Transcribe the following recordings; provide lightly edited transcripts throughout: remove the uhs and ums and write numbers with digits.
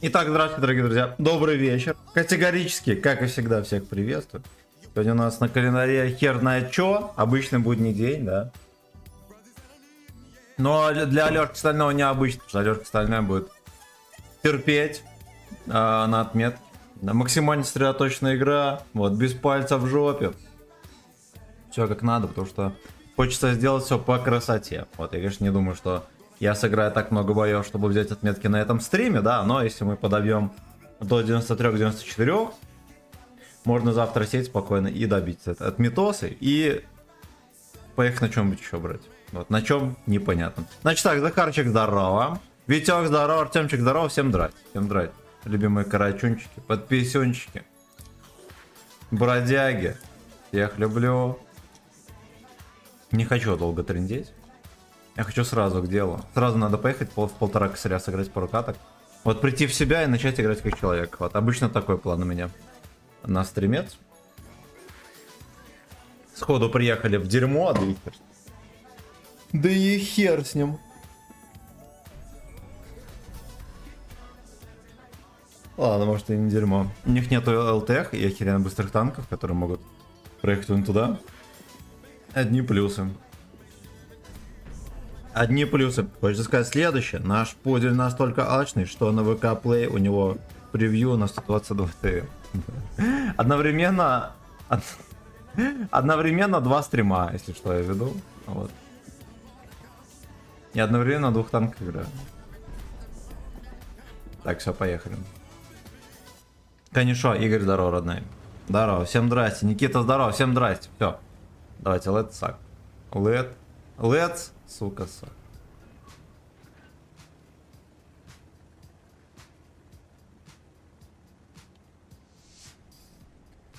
Итак, здравствуйте, дорогие друзья. Добрый вечер. Категорически, как и всегда, всех приветствую. Сегодня у нас на календаре хер знает чё. Обычный будний день, да. Но для Алёшки Стального необычно, потому что Алёшка Стальной будет терпеть на отметке. Максимально сосредоточенная игра. Вот, без пальца в жопе. Все как надо, потому что хочется сделать все по красоте. Вот, я, конечно, не думаю, что я сыграю так много боев, чтобы взять отметки на этом стриме, да, но если мы подобьем до 93-94, можно завтра сесть спокойно и добить это от Метосы и поехать на чем-нибудь еще брать. Вот, на чем непонятно. Значит так, Захарчик, здорово. Витек, здорово. Артемчик, здорово. Всем здрасте. Всем здрасте. Любимые карачунчики, подписюнчики, бродяги. Всех люблю. Не хочу долго трындеть. Я хочу сразу к делу. Сразу надо поехать в полтора косаря сыграть пару каток. Вот прийти в себя и начать играть как человек. Вот обычно такой план у меня на стримец. Сходу приехали в дерьмо, да и хер. Да и хер с ним. Ладно, может и не дерьмо. У них нету ЛТХ и охеренно быстрых танков, которые могут проехать вон туда. Одни плюсы. Одни плюсы. Хочется сказать следующее. Наш пудель настолько алчный, что на ВК Play у него превью на 122 ТВ. Одновременно два стрима, если что, я веду. Вот. И одновременно двух танков играю. Так, все, поехали. Конечно, Игорь, здорово, родной. Здорово, всем здрасте. Никита, здорово, всем здрасте. Все. Давайте, let's suck. Let's, сука, suck.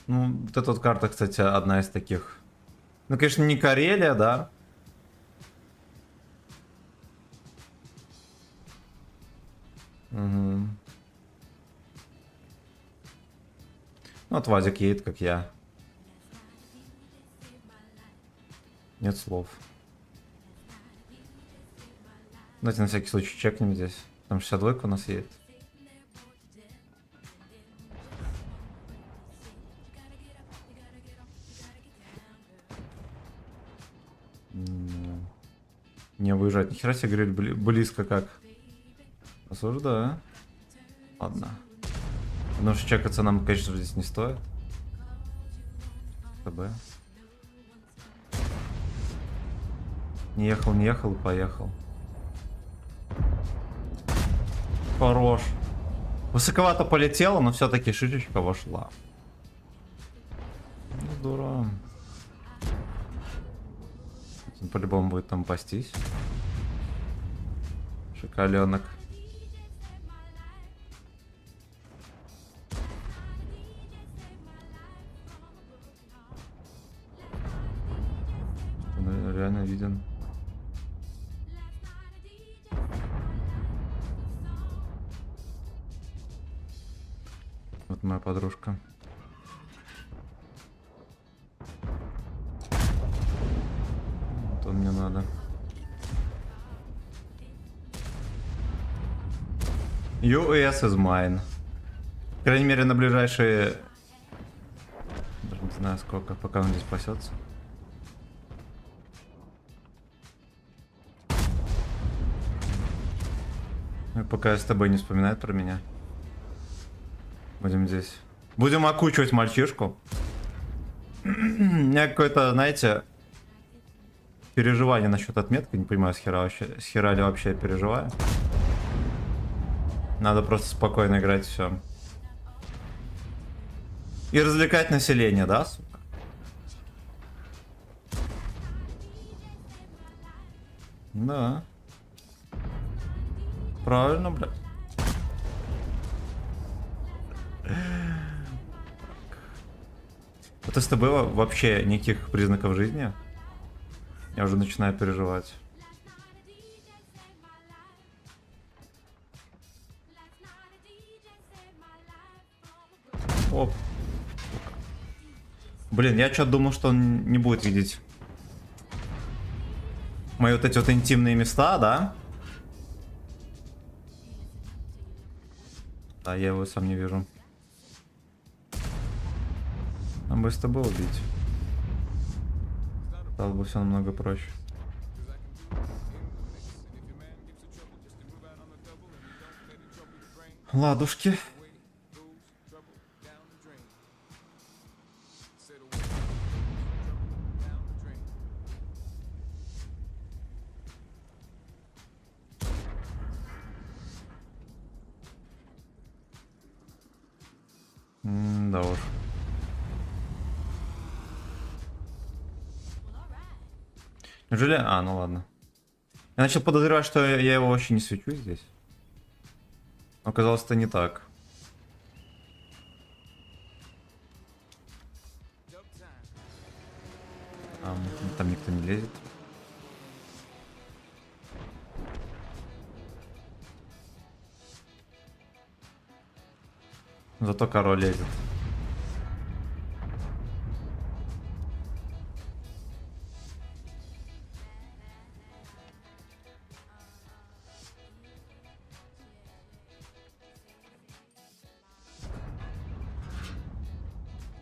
Ну, вот эта вот карта, кстати, одна из таких. Ну, конечно, не Карелия, да. Угу. Ну, вот Вадик едет, как я. Нет слов. Давайте на всякий случай чекнем здесь. Там 62 у нас едет. Не выезжать. Нихера себе говорили близко как. Осуждаю. Ладно. Потому что чекаться нам, конечно, здесь не стоит. ТБ. Не ехал, поехал. Хорош. Высоковато полетело, но все-таки шишечка вошла. Ну, здорово. Он по-любому будет там пастись. Шоколенок. Он реально виден. Вот моя подружка. Вот он мне надо. US is mine. По крайней мере, на ближайшие... Даже не знаю сколько, пока он здесь пасется. Ну, пока СТБ не вспоминает про меня. Будем здесь. Будем окучивать мальчишку. У меня какое-то, знаете, переживание насчет отметки. Не понимаю, с хера ли вообще я переживаю. Надо просто спокойно играть, все. И развлекать население, да, сука? Да. Правильно, блядь. Вот с тобой вообще никаких признаков жизни. Я уже начинаю переживать. Оп. Блин, я что-то думал, что он не будет видеть мои вот эти вот интимные места, да? Да, я его сам не вижу. Нам бы с тобой убить. Стало бы все намного проще. Ладушки. Да уж. Неужели? А, ну ладно. Я начал подозревать, что я его вообще не свечу здесь. Но оказалось, это не так. Там никто не лезет. Зато король лезет.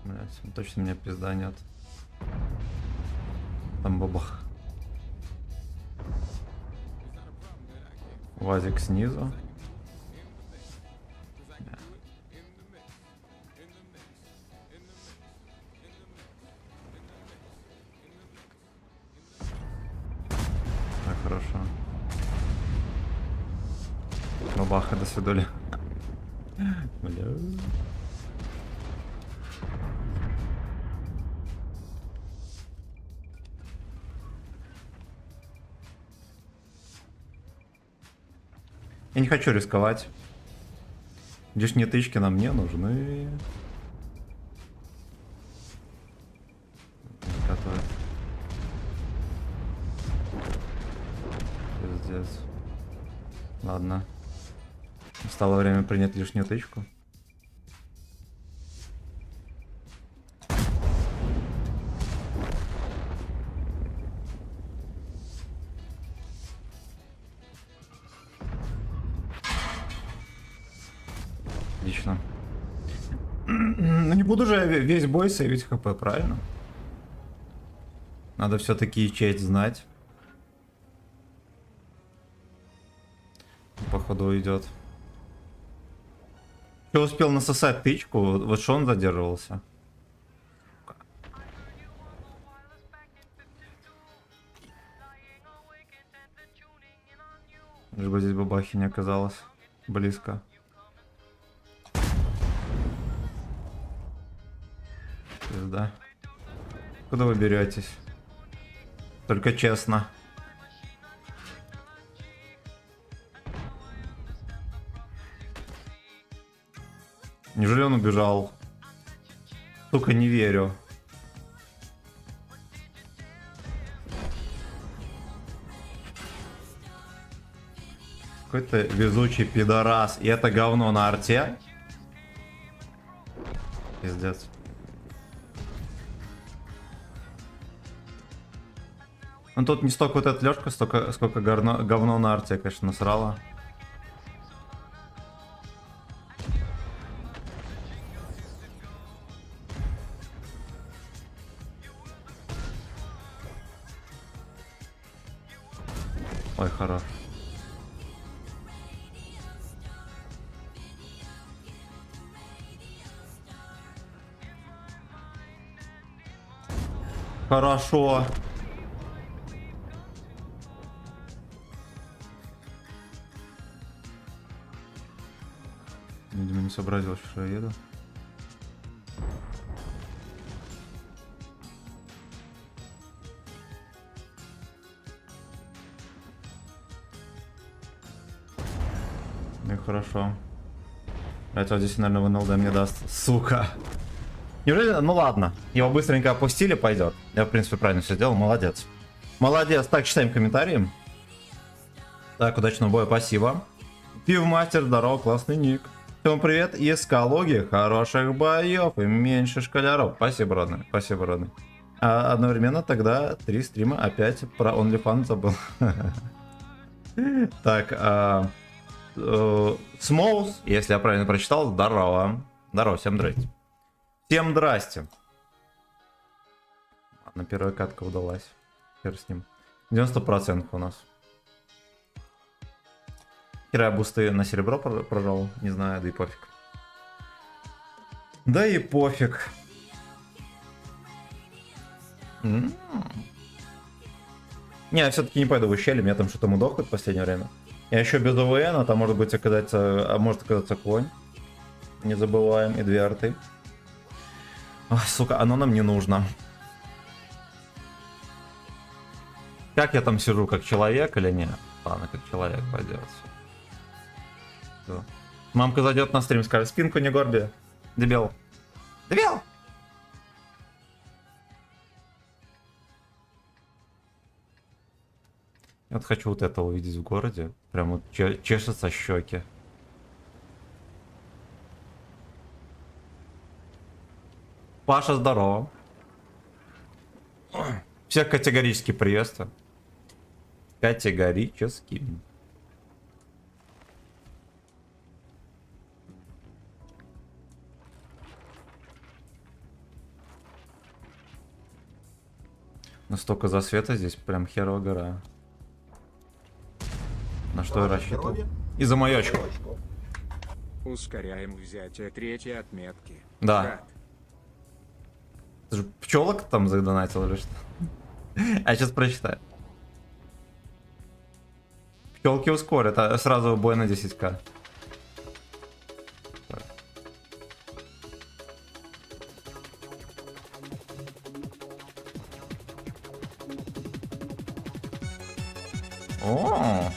Блять, точно мне пизданет. Там бабах. Вазик снизу. Так, хорошо. Бабаха, до свидули. Бля. Я не хочу рисковать. Лишние тычки нам не нужны. Готовы. Пиздец. Ладно. Настало время принять лишнюю тычку. Отлично. Ну не буду же весь бой сейвить хп, правильно? Надо все-таки честь знать. Походу идет. Что успел насосать тычку? Вот что он задерживался. Лишь бы здесь бабахи не оказалось близко. Пизда. Куда вы беретесь? Только честно. Неужели он убежал? Сука, не верю. Какой-то везучий пидорас. И это говно на арте? Пиздец. Ну тут не столько вот эта лёжка, сколько говно на арте, конечно, насрало. Ой, хорош. Хорошо. Видимо, не сообразил, что я еду. Ну и хорошо. Это вот здесь, наверное, в НЛД мне даст. Сука. Неужели? Ну ладно. Его быстренько опустили, пойдет. Я, в принципе, правильно все сделал. Молодец. Молодец. Так, читаем комментарии. Так, удачного боя, спасибо. Пивмастер, здорово, классный ник. Всем привет из Калуги, хороших боев и меньше школяров. Спасибо, родный, спасибо, родный. А одновременно тогда 3 стрима опять про OnlyFans забыл. Так, Смоус, если я правильно прочитал, здорово. Здорово, всем здрасте. Всем здрасте. Ладно, первая катка удалась. Хер с ним. 90% у нас. Хера бусты на серебро прожал, не знаю, да и пофиг. Да и пофиг. Не, я все-таки не пойду в ущелье, меня там что-то мудохают в последнее время. Я еще без ОВН, а там может быть оказаться, может оказаться конь. Не забываем, и 2 арты. Ой, сука, оно нам не нужно. Как я там сижу, как человек или нет? Ладно, как человек пойдет. Все. Мамка зайдет на стрим, скажет, спинку не горби. Дебил. Дебил! Я вот хочу вот это увидеть в городе. Прям вот чешутся щеки. Паша, здорово. Всех категорически приветствую. Категорически. Настолько засвета здесь прям херова гора. На что я рассчитывал? И за мою очко. Ускоряем взятие 3-й отметки. Да. Брат, Ты же пчелок там задонатил или что? А сейчас прочитаю. Пчелки ускорят, а сразу бой на 10к. О,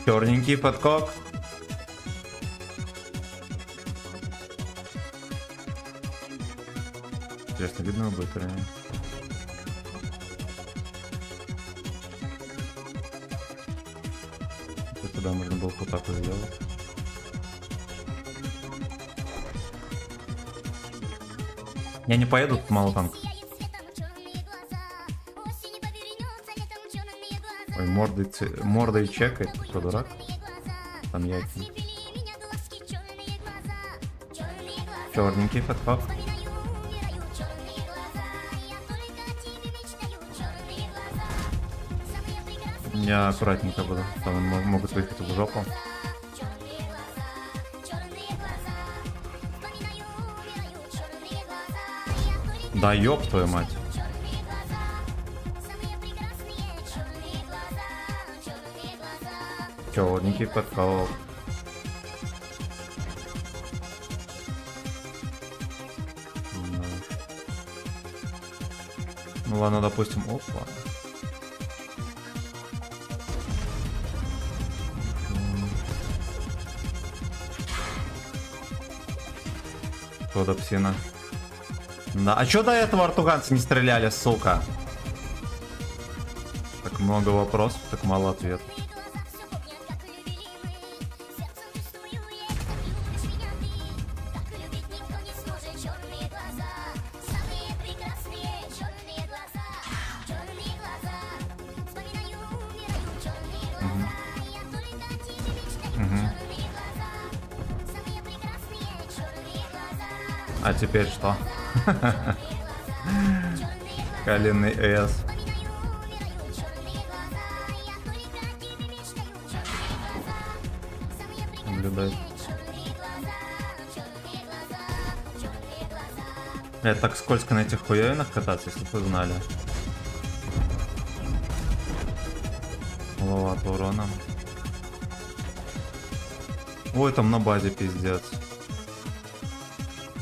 черненький подкок. Интересно, видно будет или нет? Туда можно было вот так вот сделать. Я не поеду, тут мало танков. Ой, мордой чекает, ты что, дурак? Там яйца. Черненький подкоп. Я аккуратненько буду, там могут выехать в жопу. Да ёб твою мать. Черненький подкоп. Ну ладно, допустим, опа. Кода псина. Да, а чё до этого артуганцы не стреляли, сука? Так много вопросов, так мало ответов. А теперь что? Коленный С. Наблюдать. Это так скользко на этих хуёвинах кататься, если бы вы знали. Маловато урона. Ой, там на базе пиздец.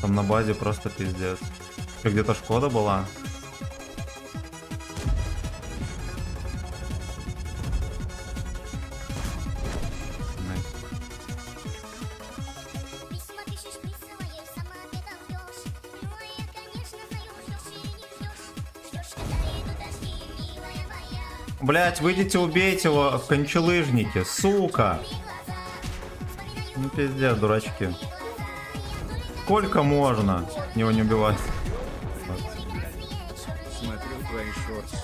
Там на базе просто пиздец. Где-то Шкода была. Блять, выйдите, убейте его в кончелыжнике, сука. Ну пиздец, дурачки. Сколько можно его не убивать? смотрю твои шорты.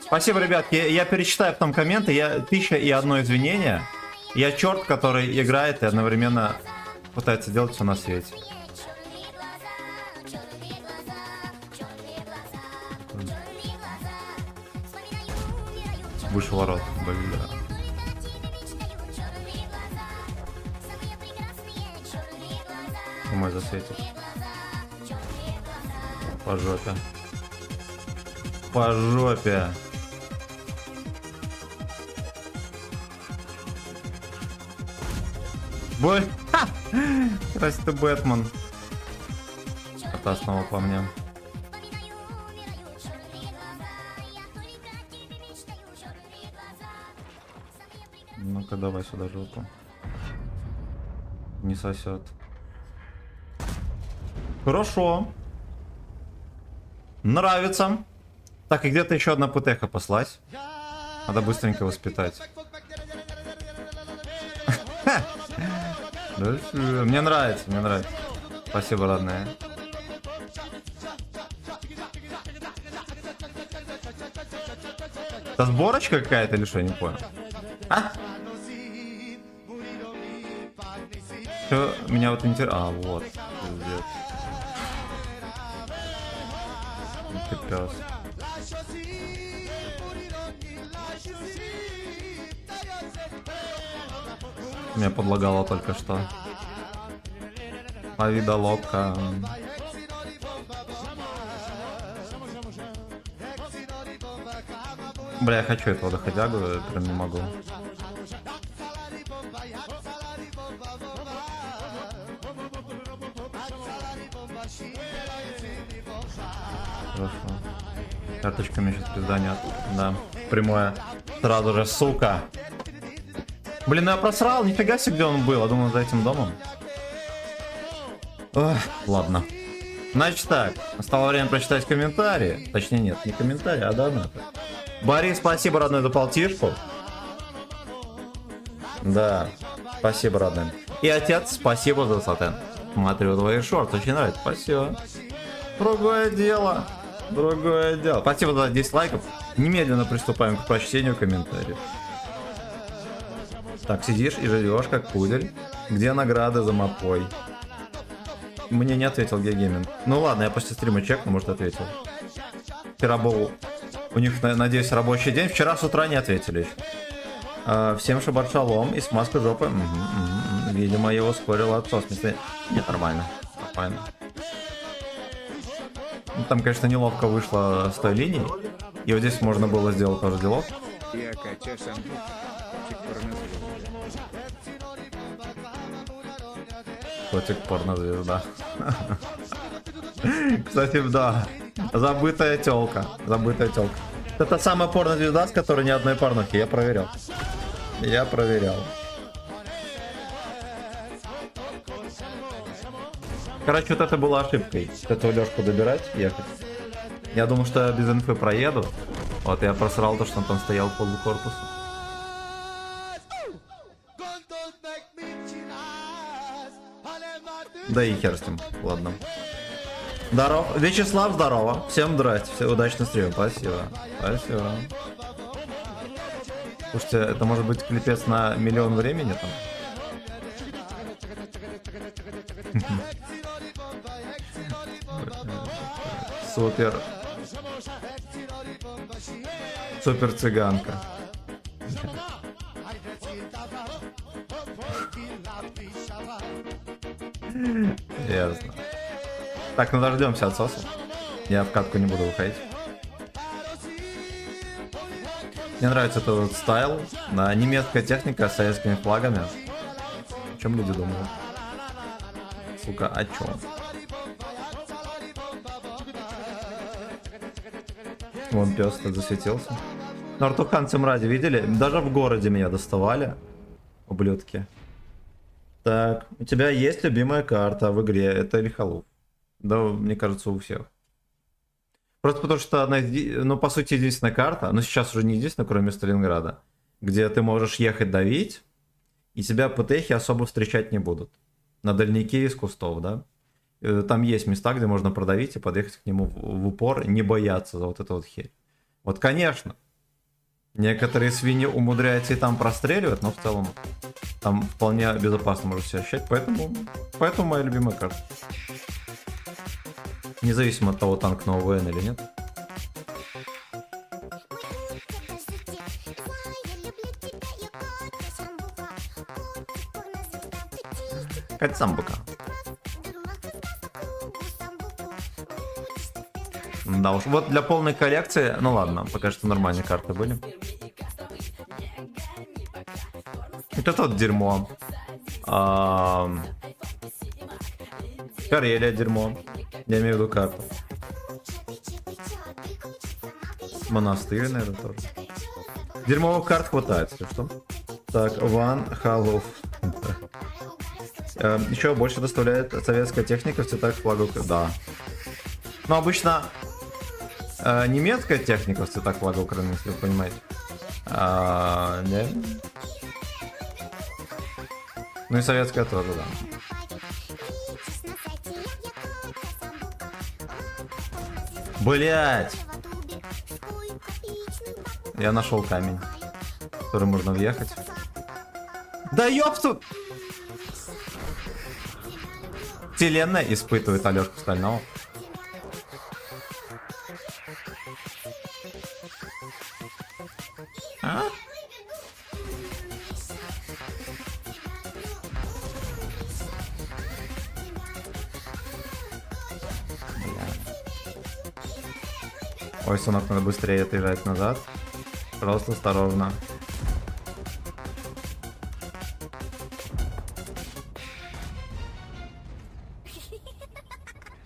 Спасибо, ребятки. Я перечитаю потом комменты. Я 1001 извинение. Я черт, который играет и одновременно пытается делать все на свете. Выше ворот, бля. Мой засветит. По жопе. По жопе. Бой. Здрасте, ты Бэтмен. Это снова по мне. Ну-ка, давай сюда жопу. Не сосет. Хорошо. Нравится. Так, и где-то еще одна ПТХ послать. Надо быстренько воспитать. Мне нравится, мне нравится. Спасибо, родная. Это сборочка какая-то или что, я не понял. А? Что меня вот интересно... А, вот. Пиздец. Ты пес. Меня подлагало только что. Повида лока. Бля, я хочу этого доходягу, я прям не могу. Хорошо. Карточками сейчас пизда нет. Да. Прямое. Сразу же, сука. Блин, ну я просрал, нифига себе, где он был. Я думал, за этим домом. Ох, ладно. Значит так, настало время прочитать комментарии. Точнее, нет, не комментарии, а донаты. Борис, спасибо, родной, за полтишку. Да, спасибо, родной. И отец, спасибо за сатен. Смотрю твои шорты, очень нравится, спасибо. Другое дело. Другое дело. Спасибо за 10 лайков. Немедленно приступаем к прочтению комментариев. Так, сидишь и живешь как пудель. Где награды за мапой? Мне не ответил Гейгеймин. Ну ладно, я после стрима чекну, может ответил. Вчера был у них, надеюсь, рабочий день. Вчера с утра не ответили еще. Всем шаббат шалом и смазка жопы. Видимо, его ускорил отцов. В смысле, нет, нормально. Нормально. Ну, там, конечно, неловко вышло с той линии. И вот здесь можно было сделать тоже делок. Я качаю сам. Котик порнозвезда. Кстати, да. Забытая телка. Забытая телка. Это самая порнозвезда, с которой ни одной порнухи. Я проверял. Я проверял. Короче, вот это было ошибкой. Эту Лёшку добирать, ехать. Я думал, что я без инфы проеду. Вот я просрал то, что он там стоял в полукорпуса. Да и хер с ним. Ладно. Здорово. Вячеслав, здорово. Всем здрасте. Все удачно стримим. Спасибо. Спасибо. Слушайте, это может быть клипец на миллион времени там? Супер. Супер цыганка. Ясно. Так, ну дождемся отсоса. Я в катку не буду выходить. Мне нравится этот вот стайл. Да, немецкая техника с советскими флагами. О чем люди думают? Сука, о чем? Вон пес тут засветился. Ну, Артухан Цимради видели? Даже в городе меня доставали. Ублюдки. Так, у тебя есть любимая карта в игре? Это Лихолуп. Да, мне кажется, у всех. Просто потому что она, ну, по сути, единственная карта, но сейчас уже не единственная, кроме Сталинграда, где ты можешь ехать давить, и тебя ПТХи особо встречать не будут. На дальнике из кустов, да? Там есть места, где можно продавить и подъехать к нему в упор, не бояться за вот эту вот херь. Вот, конечно, Некоторые свиньи умудряются и там простреливать, но в целом там вполне безопасно можно себя ощущать. Поэтому моя любимая карта. Независимо от того, танк на ОВН или нет. Катсамбука. Да уж, вот для полной коллекции, ну ладно, пока что нормальные карты были. Вот это вот дерьмо. Карелия дерьмо. Я имею в виду карту. Монастырь, наверное, тоже. Дерьмовых карт хватает, если что. Так, Ван Халов. Еще больше доставляет советская техника в цветах флагов. Да. Но обычно немецкая техника в цветах флага Украины, если вы понимаете. Да. Ну и советская тоже, да. Блять! Я нашел камень, в который можно въехать. Да ёпту! Вселенная испытывает Алёшку Стального. А? Ой, сынок, надо быстрее отъезжать назад. Просто осторожно.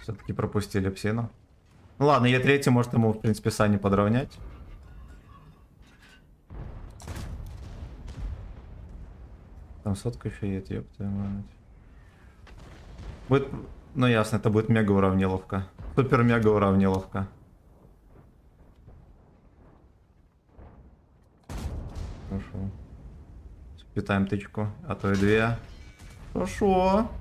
Все-таки пропустили псину. Ну ладно, Е3 может ему, в принципе, Сани подровнять. Там сотка еще есть, ёпта мать. Будет, ну ясно, это будет мега уравниловка. Супер мега уравниловка. Хорошо. Питаем тычку, а то и две. Хорошо.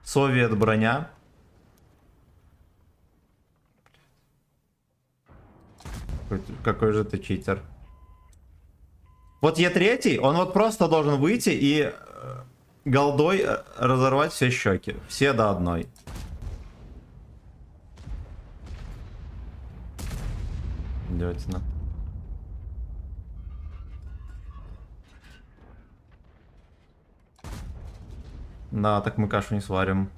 Совет броня. Какой же ты читер. Вот Е3, он вот просто должен выйти и голдой разорвать все щеки. Все до одной. Идётина. Да, так мы кашу не сварим.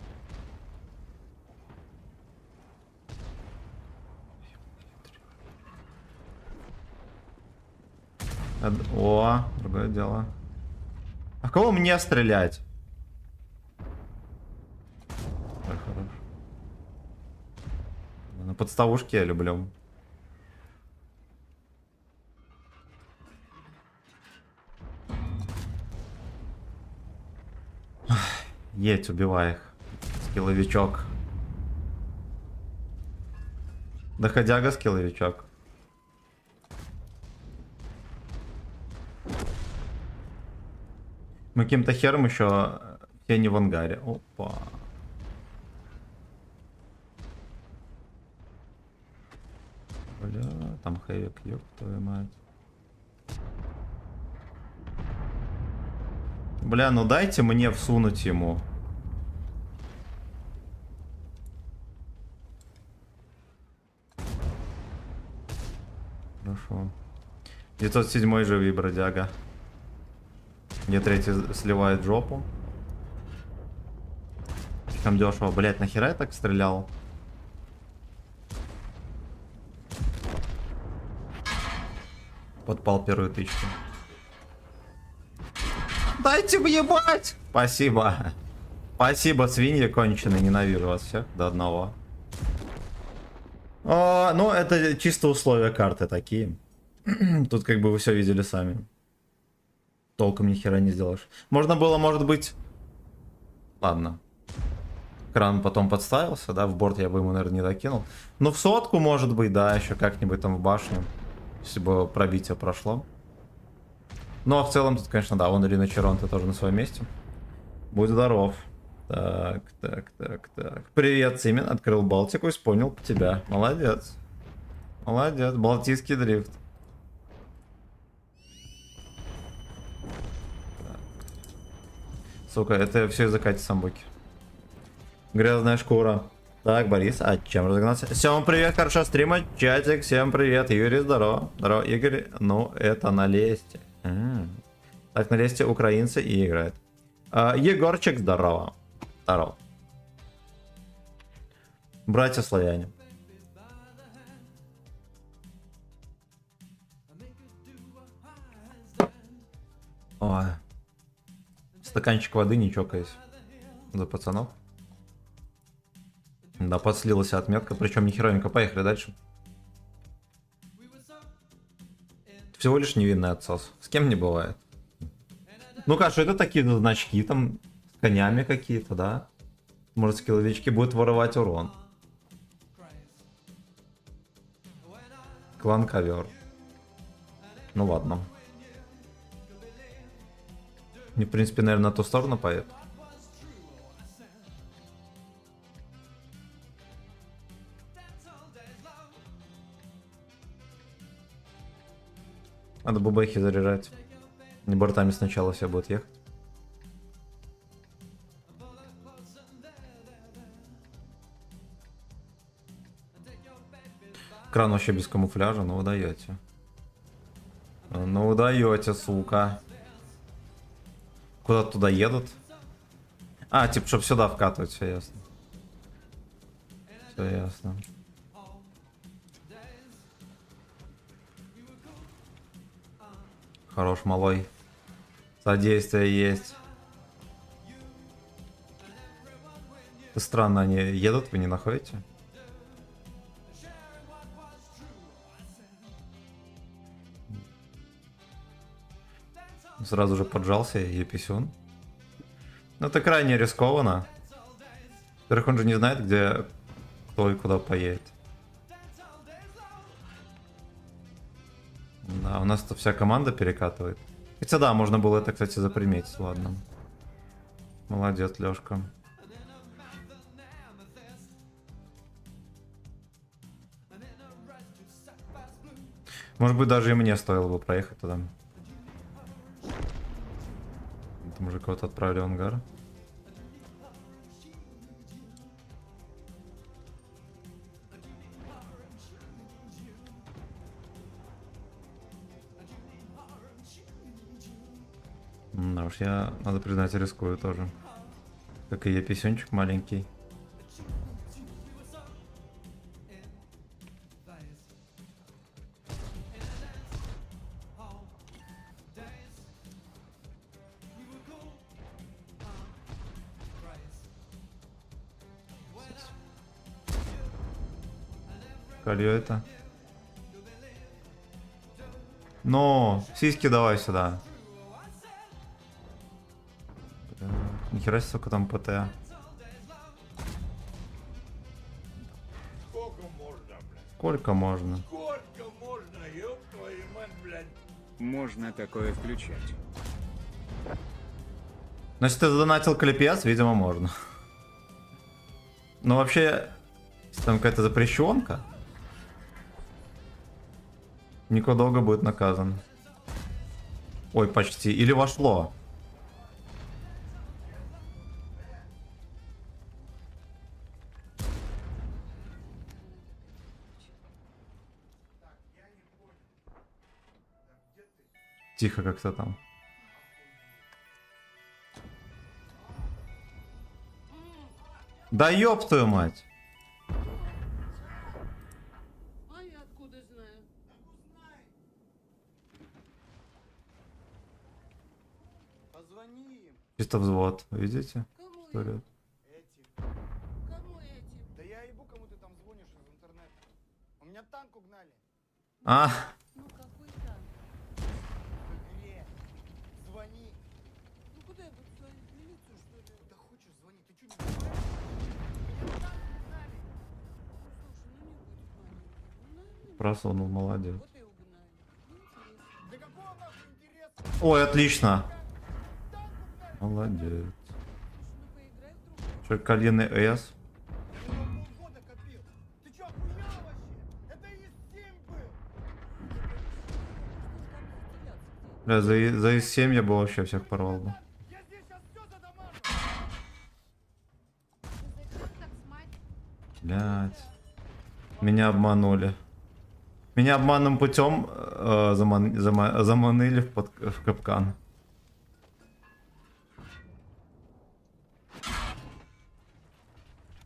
О, другое дело. А кого мне стрелять? Ой, хорош. На подставушке я люблю. Едь, убивай их. Скилловичок. Доходяга скилловичок. Мы каким-то хером еще все не в ангаре. Опа. Бля, там хэвик, ёб твою мать. Бля, ну дайте мне всунуть ему. Хорошо. 907 живи, бродяга. Где третий сливает жопу. Там дешево. Блять, нахера я так стрелял? Подпал первую тычку. Дайте въебать! Спасибо. Спасибо, свиньи конченые. Ненавижу вас всех до одного. Ну, это чисто условия карты такие. Тут как бы вы все видели сами. Толком ни хера не сделаешь. Можно было, может быть... Ладно. Кран потом подставился, да, в борт я бы ему, наверное, не докинул. Но в сотку, может быть, да, еще как-нибудь там в башню. Если бы пробитие прошло. Ну, а в целом тут, конечно, да, вон Ирина Черонта тоже на своем месте. Будь здоров. Так. Привет, Симин. Открыл Балтику и вспомнил тебя. Молодец. Молодец, Балтийский дрифт. Сука, это все из-за Кати Самбуки. Грязная шкура. Так, Борис, а чем разогнался? Всем привет, хорошо стримать. Чатик, всем привет. Юрий, здорово. Здорово, Игорь. Ну, это на лесте. Так, на лесте украинцы и играют. Егорчик, здорово. Здорово. Братья славяне. Ой. Стаканчик воды, не чокаясь. За пацанов. Да, подслилась отметка, причем нехеровенько. Поехали дальше. Всего лишь невинный отсос. С кем не бывает. Ну-ка, что это такие значки там с конями какие-то, да? Может, скилловички будут воровать урон. Клан ковер. Ну ладно. Мне, в принципе, наверное, на ту сторону поеду. Надо бубехи заряжать. Не бортами сначала все будет ехать. Кран вообще без камуфляжа, ну вы даете. Ну вы даете, сука. Куда туда едут? А, типа, чтобы сюда вкатывать, все ясно. Все ясно. Хорош, малой. Содействие есть. Странно, они едут, вы не находите? Сразу же поджался Еписюн. Ну, это крайне рискованно. Во-первых, он же не знает, где кто и куда поедет. Да, у нас-то вся команда перекатывает. Хотя да, можно было это, кстати, заприметить, ладно. Молодец, Лёшка. Может быть, даже и мне стоило бы проехать туда. Там уже кого-то отправили в ангар. Да уж, я, надо признать, рискую тоже. Как и я, писюнчик маленький. Колье это. Но, сиськи давай сюда. Нихера себе, сколько там ПТ. Сколько можно? Сколько можно, ёб твою мать, блядь. Можно такое включать. Ну, если ты задонатил клепец, видимо, можно. Но вообще, если там какая-то запрещенка, Нико долго будет наказан. Ой, почти. Или вошло. Тихо как-то там. Да ёб твою мать. А я откуда знаю? Позвони им. Чисто взвод. Видите? Кому Что я? орёт? Этим. Кому этим? Да я ебу, кому ты там звонишь из интернета. У меня танк угнали. А, Ну какой там? В игре. Звони. Ну куда я буду звонить? В милицию что ли? Куда хочешь, звони. Ты что, не понимаешь? Меня танк угнали. Ну слушай, ну не будь маленький. Ну наверное. просунул, молодец. Вот и угнали. Интересно. Да какого нахуй интереса? Ой, отлично. Танк угнали. Молодец. Слушай, ну поиграй в другую. Что, Калины С? Я его полгода копил. Ты что, охуел вообще? Это из 7 Бля, за ИС-7 я бы вообще всех порвал бы. Блять. Меня обманули. Меня обманным путем заманили в капкан.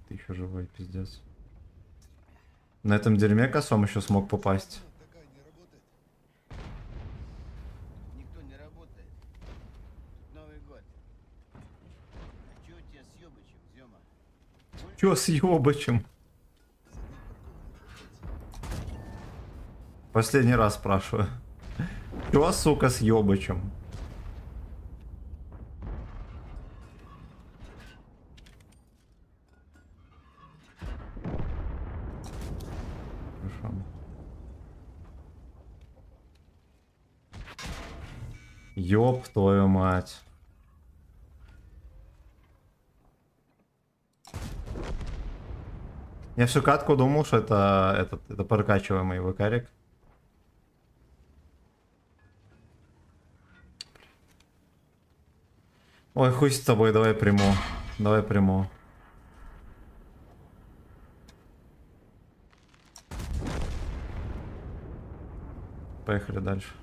Ты еще живой, пиздец. На этом дерьме косом еще смог попасть. Никто не работает. Новый год. Че у тебя с ёбычем, Зёма? Чё с ёбычем? Последний раз спрашиваю. Чё, сука, с ёбычем? Хорошо. Ёб твою мать. Я всю катку думал, что это прокачиваемый ВКарик. Ой, хуй с тобой, давай приму. Давай приму. Поехали дальше.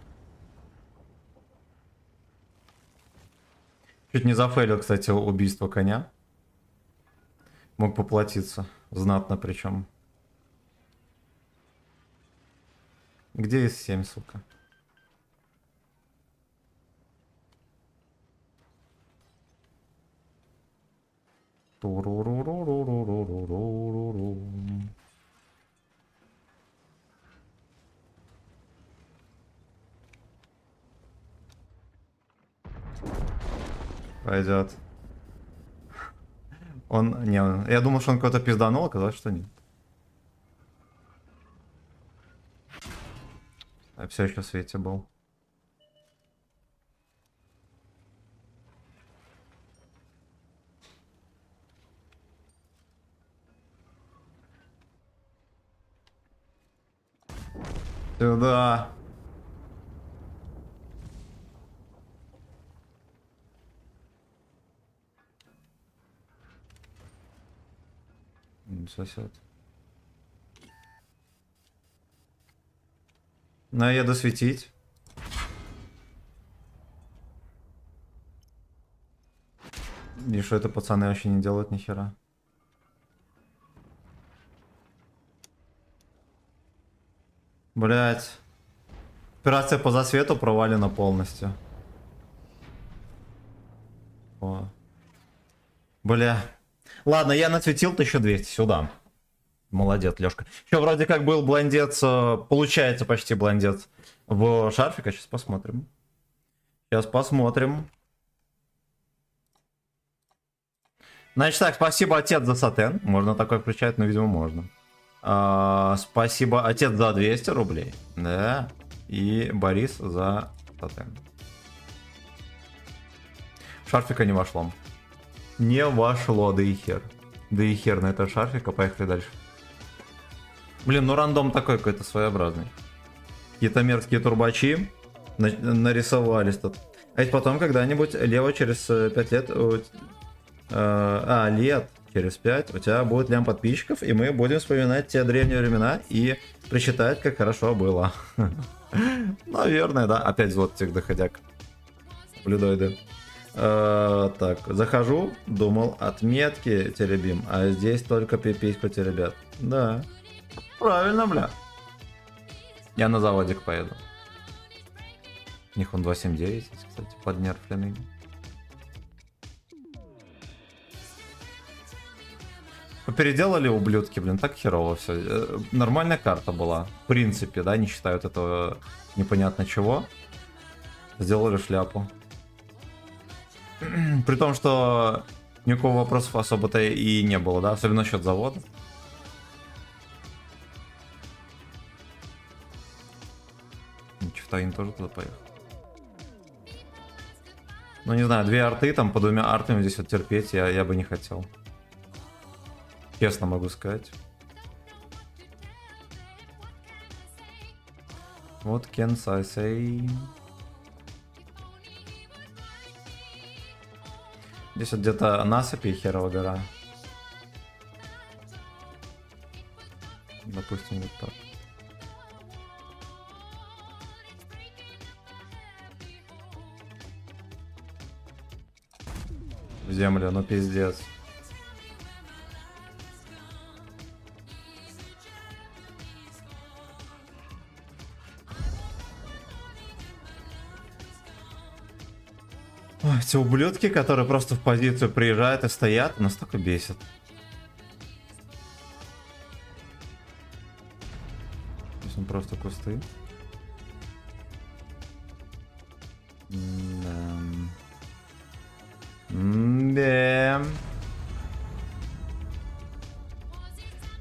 Чуть не зафейлил, кстати, убийство коня. Мог поплатиться. Знатно причем. Где ИС-7, сука? Туруруруруруруруруру. Пойдет. Я думал, что он кого-то пизданул, оказалось, что нет. А все еще в свете был. Сюда. Сосет. Ну, я еду светить. И что это пацаны вообще не делают ни хера. Блять. Операция по засвету провалена полностью. О. Бля. Ладно, я насветил 1200 сюда. Молодец, Лёшка. Еще вроде как был блондец, получается почти блондец в шарфика. Сейчас посмотрим. Сейчас посмотрим. Значит так, спасибо, отец, за сатен. Можно такое включать, но, видимо, можно. Спасибо, отец, за 200 рублей. Да. И Борис за сатен. Шарфика не вошло. Не вошло, да и хер. Да и хер на этого шарфика. Поехали дальше. Блин, ну рандом такой какой-то своеобразный. Какие-то мерзкие турбачи нарисовались тут. А ведь потом когда-нибудь, Лево, через 5 лет... лет через 5 у тебя будет лям подписчиков, и мы будем вспоминать те древние времена и причитать, как хорошо было. Наверное, да. Опять вот тех доходяк. Блюдоиды. Так, захожу, думал, отметки теребим, а здесь только пипиську теребят. Да. Правильно, бля. Я на заводик поеду. У них он 279, кстати, поднерфленный. Попеределали ублюдки, блин, так херово все. Нормальная карта была. В принципе, да, не считают этого непонятно чего. Сделали шляпу. При том, что никакого вопросов особо-то и не было, да, особенно насчет завода. Чифтаин тоже туда поехал. Ну, не знаю, 2 арты, там по 2 артами здесь вот терпеть я бы не хотел. Честно могу сказать. Вот can I say... Здесь вот где-то насыпи и херова гора. Допустим, вот так. В землю, ну пиздец. Ой, эти ублюдки, которые просто в позицию приезжают и стоят, настолько бесят. Здесь он просто кусты. Да.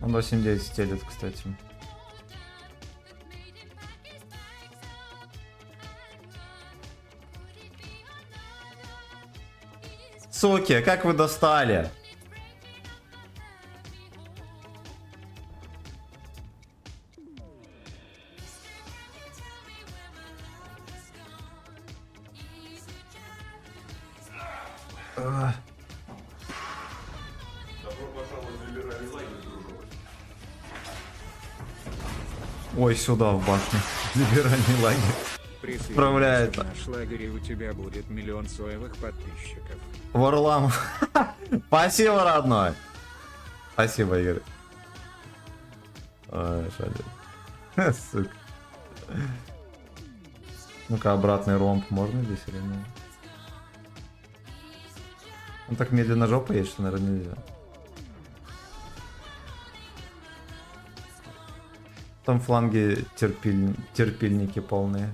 Он 8-9 стелит, кстати. Суки, как вы достали? Ой, сюда, в башню. Либеральный лагерь. Присоединяйся Справляется. в наш лагерь, и у тебя будет 1 000 000 соевых подписчиков. Варламов. Спасибо, родной. Спасибо, Игорь. Ой, шалит. Сука. Ну-ка, обратный ромб можно здесь или нет? Он так медленно жопа есть, что, наверное, нельзя. Там фланги терпильники полные.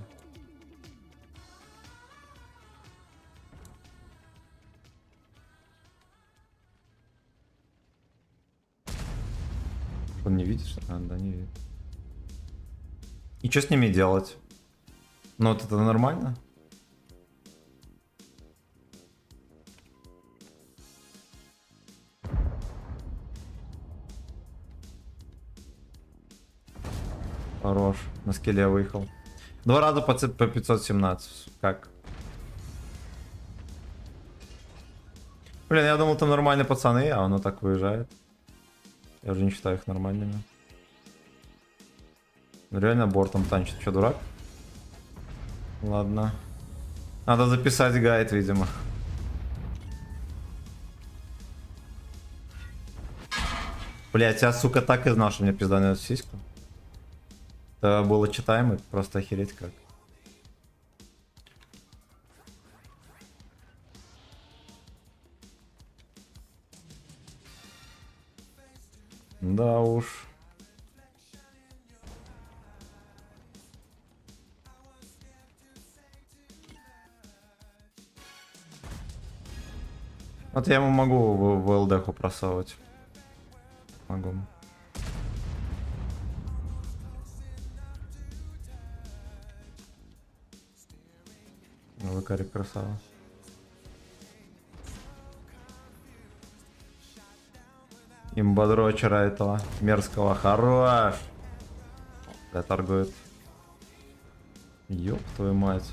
Он не видит, что? А, да, не видит. И что с ними делать? Ну вот это нормально? Хорош. На скеле выехал. 2 раза по 517. Как? Блин, я думал, там нормальные пацаны, а оно так выезжает. Я уже не считаю их нормальными. Ну, реально бортом танчит. Че, дурак? Ладно. Надо записать гайд, видимо. Блять, я, сука, так и знал, что мне пизда на эту сиську. Это было читаемо, просто охереть как. Да уж. Вот я ему могу в ЛДХу просовывать. Могу. Выкарик красава. Имбодрочера этого мерзкого. Хорош. Бля, торгует. Ёб твою мать.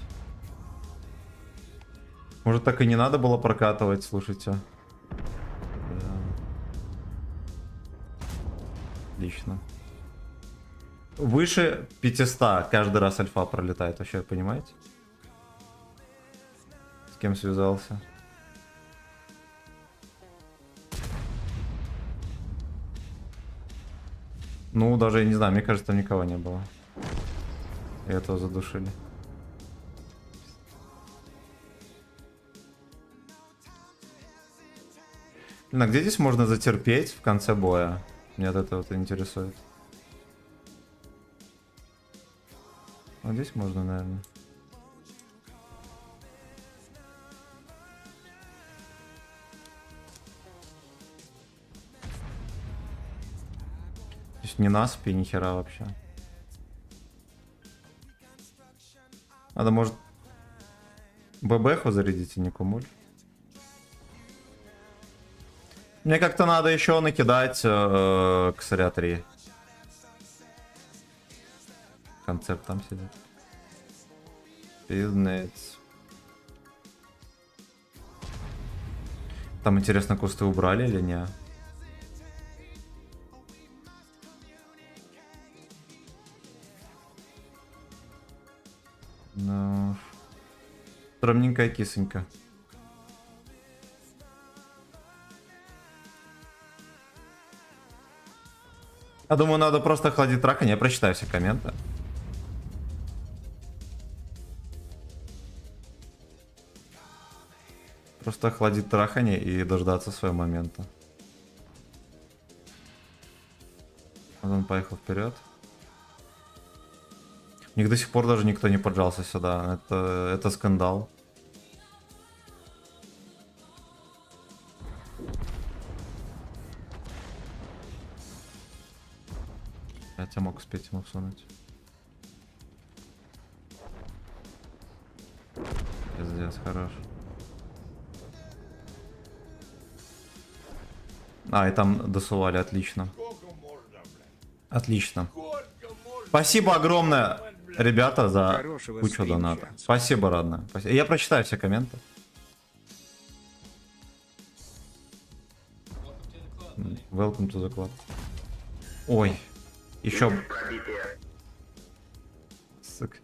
Может, так и не надо было прокатывать, слушайте. Да. Отлично. Выше 500 каждый раз альфа пролетает, вообще, понимаете? С кем связался? Ну, даже, я не знаю, мне кажется, там никого не было. И этого задушили. Блин, а где здесь можно затерпеть в конце боя? Меня вот это вот интересует. А здесь можно, наверное. Здесь не насыпи, ни хера вообще. Надо, может, ББХу зарядить, и не кумуль. Мне как-то надо еще накидать косаря 3. Концепт там сидит. Пиздец. Там, интересно, кусты убрали или не? Ну... Стромненькая кисонька. Я думаю, надо просто охладить трахание. Я прочитаю все комменты. Просто охладить трахание и дождаться своего момента. Вот он поехал вперед. У них до сих пор даже никто не поджался сюда. Это скандал. Я тебя мог успеть ему всунуть. Пиздец, хорош. А, и там досували, отлично. Отлично. Спасибо огромное, ребята, за Хорошего кучу стрима, доната. Чанс. Спасибо, родная. Спасибо. Я прочитаю все комменты. Welcome to the club. Ой, еще. Сука.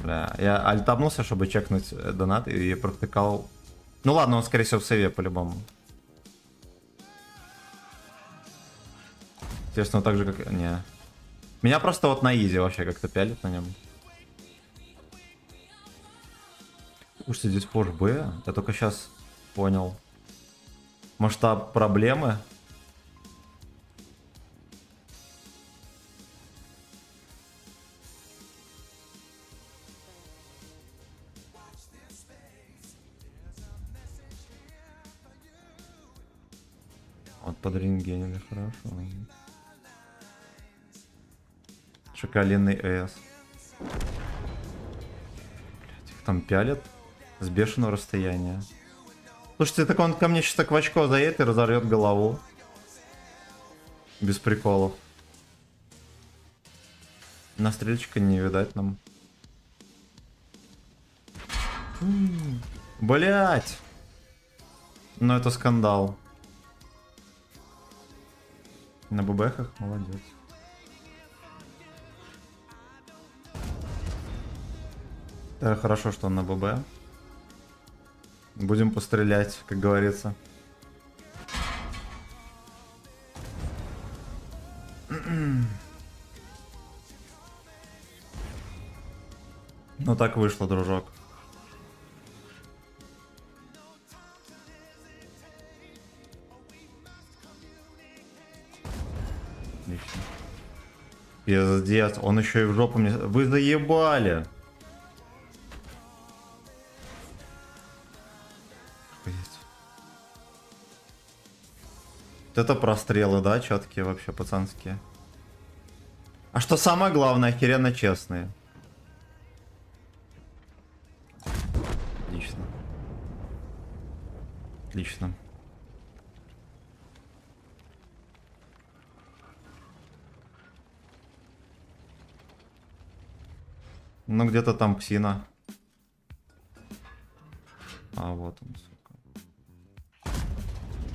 Бля, я альтабнулся, чтобы чекнуть донат и протыкал. Ну ладно, он скорее всего в сейве по-любому. Естественно, так же как... Не. Меня просто вот на изи вообще как-то пялит на нем. Слушайте, здесь пуш Б. Я только сейчас понял масштаб проблемы. Вот подрентгенили, хорошо. Шоколенный эс. Блять, их там пялят с бешеного расстояния. Слушайте, так он ко мне сейчас так в очко заедет и разорвет голову. Без приколов. На стрельчика не видать нам. Блять! Ну это скандал. На ББХах молодец. Да, хорошо, что он на ББ. Будем пострелять, как говорится. Ну так вышло, дружок. Отлично. Пиздец, он еще и в жопу мне... Вы заебали! Охуеть. Вот это прострелы, да, четкие вообще, пацанские. А что самое главное, охеренно честные. Отлично. Отлично. Ну где-то там псина. А вот он, сука.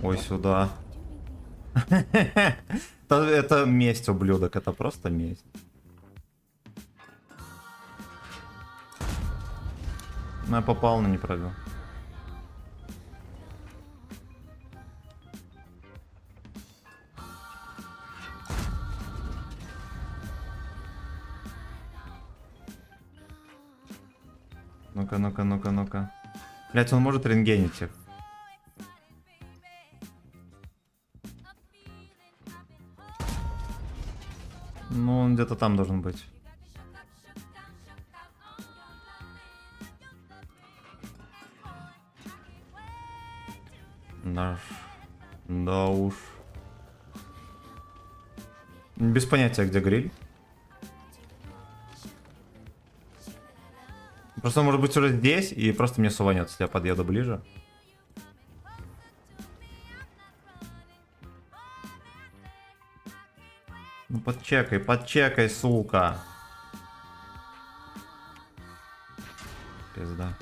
Ой, сюда. Это месть, ублюдок, это просто месть. Ну, я попал, но не пробил. Ну-ка, ну-ка, ну-ка, ну-ка. Блять, он может рентгенить их. Ну, он где-то там должен быть. Наш. Да уж. Без понятия, где гриль. Просто может быть уже здесь, и просто мне суванет, если я подъеду ближе. Ну подчекай, сука. Пизда.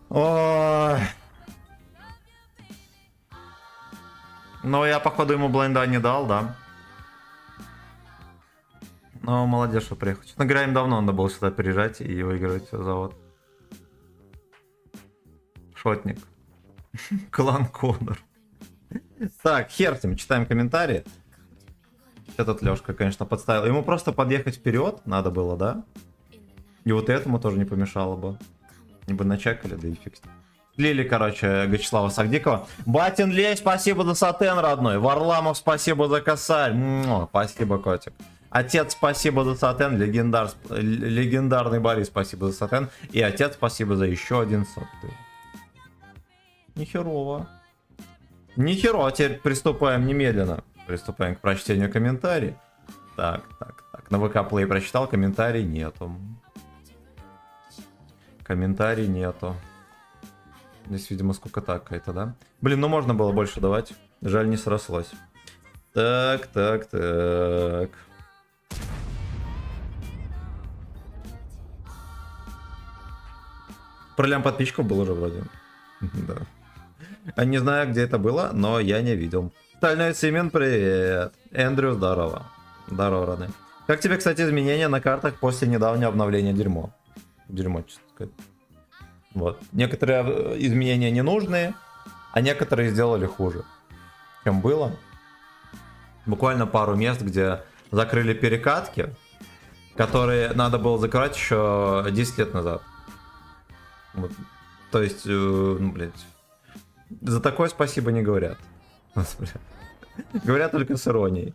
Ой. Ну, я, походу, ему блайнда не дал, да. Ну, молодец, что приехал. Честно говоря, им давно надо было сюда приезжать и выигрывать завод. Шотник. Клан Конор. Так, хер с ним, читаем комментарии. Этот Лёшка, конечно, подставил. Ему просто подъехать вперед надо было, да? И вот этому тоже не помешало бы. Не бы начекали, да и фиг с ним. Слили, короче, Гачеслава Сагдикова. Батин Лей, спасибо за сатен, родной. Варламов, спасибо за косарь. Спасибо, котик. Отец, спасибо за сатен. Легендарный Борис, спасибо за сатен. И отец, спасибо за еще один сатен. Нихерово. Нихерово. Теперь приступаем немедленно. Приступаем к прочтению комментариев. Так. На ВК Play прочитал, комментарий нету. Комментарий нету. Здесь, видимо, сколько-то какая-то, да? Блин, ну можно было больше давать. Жаль, не срослось. Так. Про лям подписчиков было уже вроде. Да. Не знаю, где это было, но я не видел. Стальной Семен, привет. Эндрю, здорово. Здорово, родные. Как тебе, кстати, изменения на картах после недавнего обновления? Дерьмо. Дерьмо, честно сказать. Вот. Некоторые изменения ненужные, а некоторые сделали хуже, чем было. Буквально пару мест, где закрыли перекатки, которые надо было закрывать еще 10 лет назад. Вот. То есть, ну, блядь, за такое спасибо не говорят. Говорят только с иронией.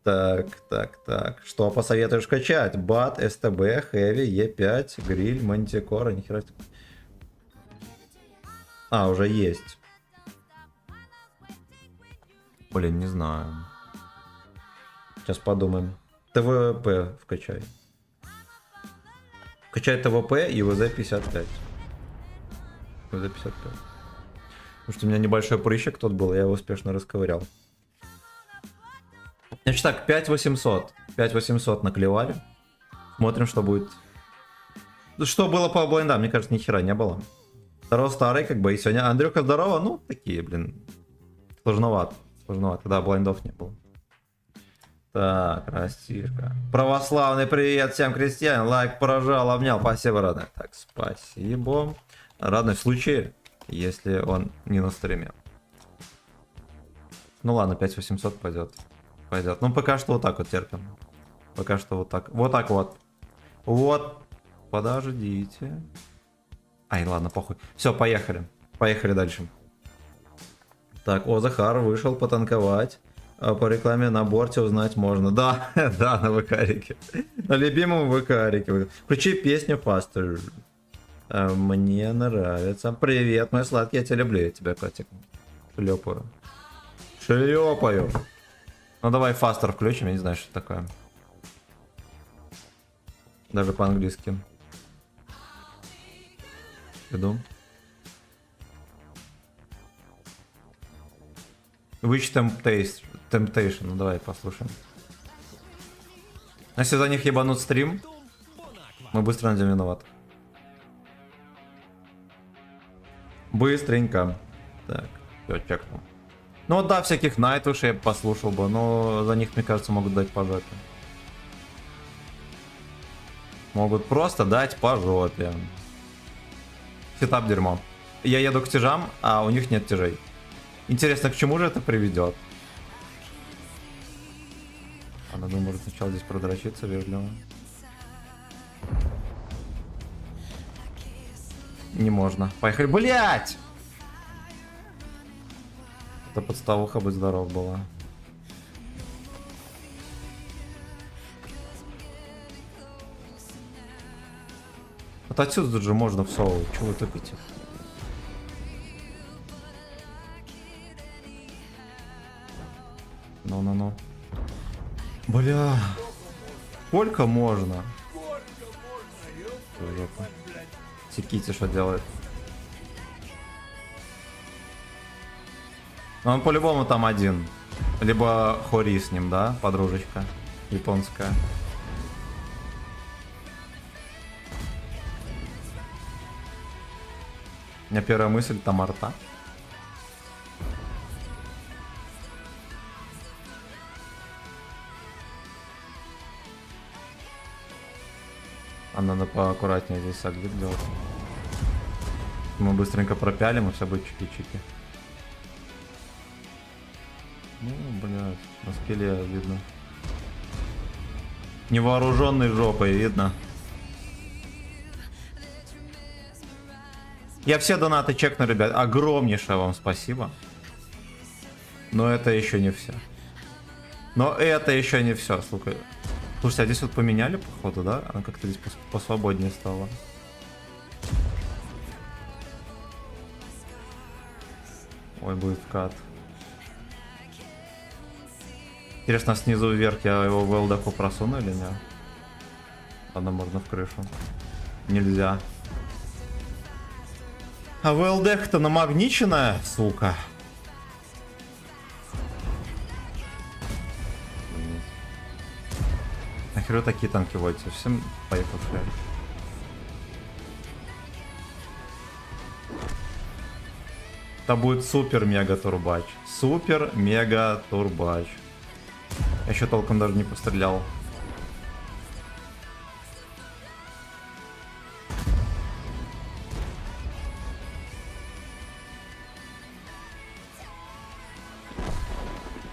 Так. Что посоветуешь качать? Бат, СТБ, Хэви, Е5, Гриль, Мантикора, нихера. А, уже есть. Блин, не знаю. Сейчас подумаем. ТВП вкачай. Вкачай ТВП и ВЗ-55. ВЗ-55. Потому что у меня небольшой прыщик тут был, я его успешно расковырял. Значит так, 5800. 5800 наклевали. Смотрим, что будет. Что было по блайндам? Мне кажется, ни хера не было. Здорово, старый, как бы, и сегодня. Андрюха, здорово. Ну, такие, блин. Сложновато. Да, блайндов не было. Так, растишка. Православный привет всем крестьянам. Лайк поражал, обнял. Спасибо, родной. Так, спасибо. Родной, в случае, если он не на стриме. Ну ладно, 5800 пойдет. Ну, пока что вот так вот терпим. Пока что вот так. Вот так вот. Вот. Подождите. Ай, ладно, похуй. Все, поехали. Поехали дальше. Так, о, Захар вышел потанковать. По рекламе на борте узнать можно. Да, да, на ВКарике. На любимом ВКарике. Включи песню Faster. Мне нравится. Привет, мой сладкий, я тебя люблю. Я тебя, котик. Шлепаю. Ну давай Faster включим, я не знаю, что это такое. Даже по-английски. Иду. Which Temptation? Ну давай послушаем. Если за них ебанут стрим, мы быстро найдем виноват. Быстренько. Так, все, чекнул. Ну да, всяких найтушей я послушал бы, но за них, мне кажется, могут дать по жопе. Могут просто дать по жопе. Сетап дерьмо. Я еду к тяжам, а у них нет тяжей. Интересно, к чему же это приведет? А надо, может, сначала здесь продрочиться вежливо. Не можно. Поехали, блять! Это подставуха, будь здоров была. Вот отсюда же можно всовывать. Чего вы тупите? Ну. Бля. Сколько можно? Секите, что делает? Но он по-любому там один. Либо Хори с ним, да? Подружечка японская. У меня первая мысль там арта. А надо поаккуратнее здесь сагвит делать. Мы быстренько пропялим, и все будет чики-чики. Ну, блядь, на скеле видно. Невооруженный жопой видно. Я все донаты чекну, ребят. Огромнейшее вам спасибо. Но это еще не все. Но это еще не все, сука. Слушайте, а здесь вот поменяли, походу, да? Она как-то здесь посвободнее стала. Ой, будет вкат. Интересно, снизу вверх я его в ЛДХ просуну или нет? Ладно, можно в крышу. Нельзя. А ВЛДХ-то намагниченная, сука. Нахер такие танки водятся? Всем поехавшие. Это будет супер-мега турбач. Супер-мега турбач. Я еще толком даже не пострелял.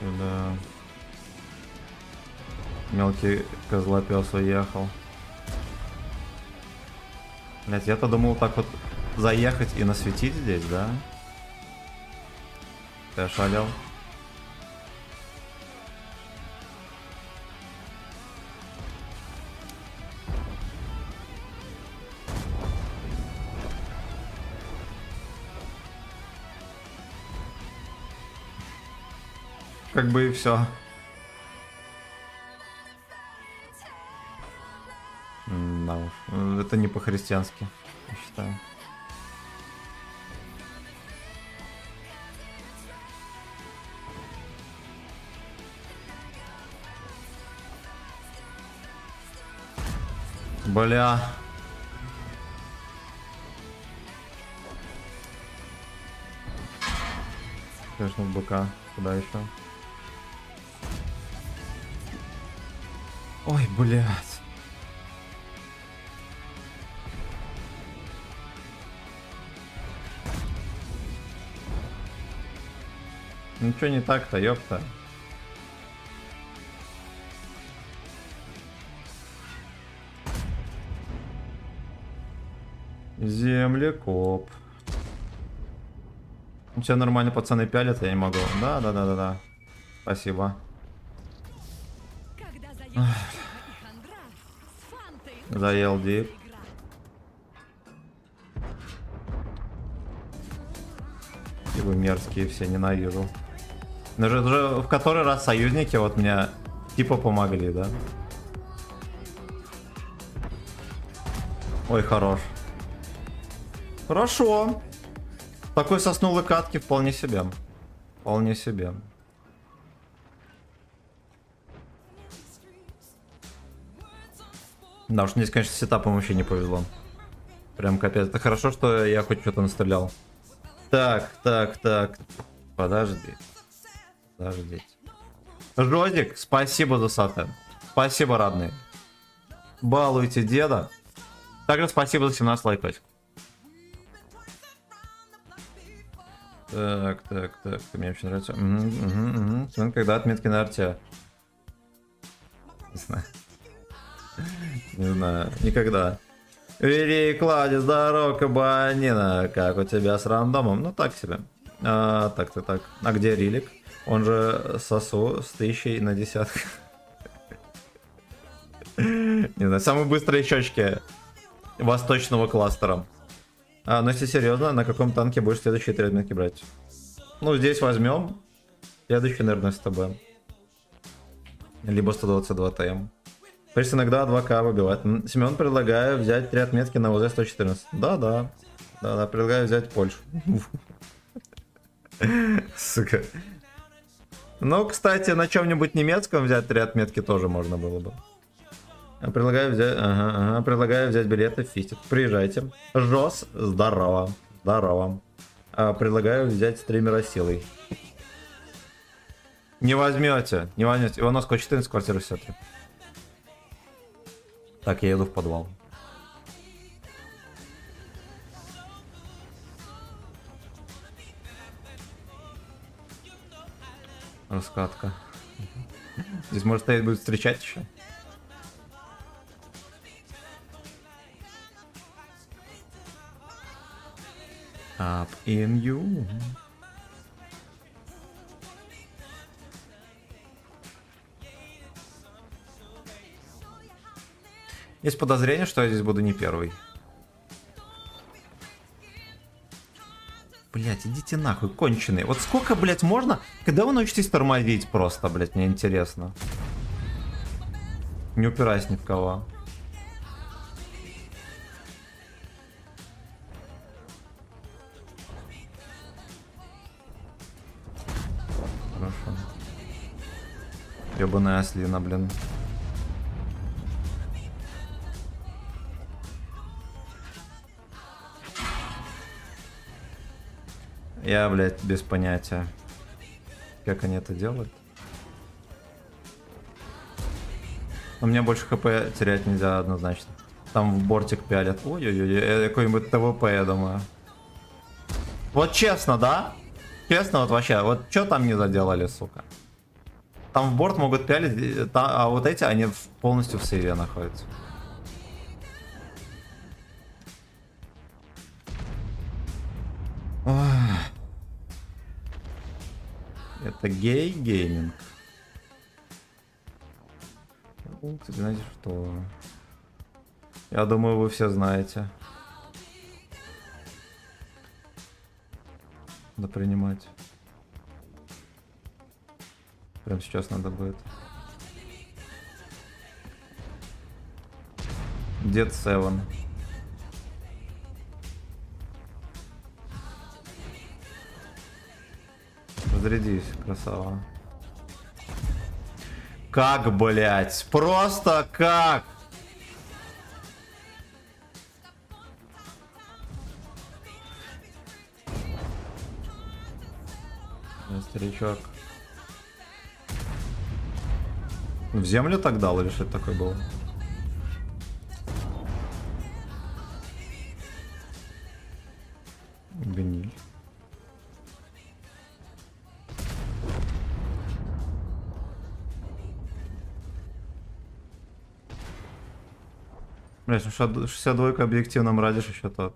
Да. Мелкий козлопес уехал. Блять, я-то думал так вот заехать и насветить здесь, да? Ты ошалел? Как бы и все. Да уж, это не по-христиански, я считаю. Бля. Конечно, в БК. Куда еще? Ой, блядь. Ничего не так-то, ёпта. Землекоп. Тебя нормально пацаны пялят, я не могу. Да. Спасибо. Заел дип. И вы мерзкие все, ненавижу. Даже уже в который раз союзники вот мне типа помогли, да? Ой, хорош. Хорошо. Такой соснулой катки вполне себе. Вполне себе. Да уж, мне, конечно, с сетапом вообще не повезло. Прям капец. Это хорошо, что я хоть что-то настрелял. Так. Подожди. Подождите. Жодик, спасибо за саты. Спасибо, родные. Балуйте деда. Также спасибо за 17 лайков. Так. Мне очень нравится. Смотри, когда отметки на арте. Не знаю. Не знаю. Никогда. Вери, Клади, здорово, кабанина. Как у тебя с рандомом? Ну, так себе. Так. А где Рилик? Он же сосу с 1000 на десятку. Не знаю, самые быстрые щечки восточного кластера. Но если серьезно, на каком танке будешь следующие 3 отметки брать? Ну, здесь возьмем. Следующий, наверное, с тобой. Либо 122 ТМ. Пришлось иногда 2К выбивать. Семен, предлагаю взять 3 отметки на УЗ-114. Да, предлагаю взять Польшу. Сука. Ну, кстати, на чем-нибудь немецком взять 3 отметки тоже можно было бы. Предлагаю взять, предлагаю взять билеты в Фистик. Приезжайте. Жос, здорово. Здорово. Предлагаю взять стримера силой. Не возьмете, не возьмете. Ивановского 14, квартира 63. Так, я еду в подвал. Раскатка. Здесь может стоять будет встречать еще. Up in you. Есть подозрение, что я здесь буду не первый. Блять, идите нахуй, конченые. Вот сколько, блять, можно? Когда вы научитесь тормозить просто, блять, мне интересно. Не упираясь ни в кого. Хорошо. Ёбаная ослина, блин. Я, блядь, без понятия, как они это делают. Но мне больше хп терять нельзя однозначно. Там в бортик пялят. Ой-ой-ой, какой-нибудь ТВП, я думаю. Вот честно, да? Честно, вот вообще, вот что там не заделали, сука? Там в борт могут пялить, а вот эти, они полностью в сейве находятся. Ох. Это гей-гейминг. Кстати, знаете что? Я думаю, вы все знаете. Надо принимать. Прям сейчас надо будет. Дед 7. Разрядись, красава. Как, блять? Просто как? Старичок. В землю так дал или что это такое было? Гниль. Блять, 62 объективном радишь еще тот.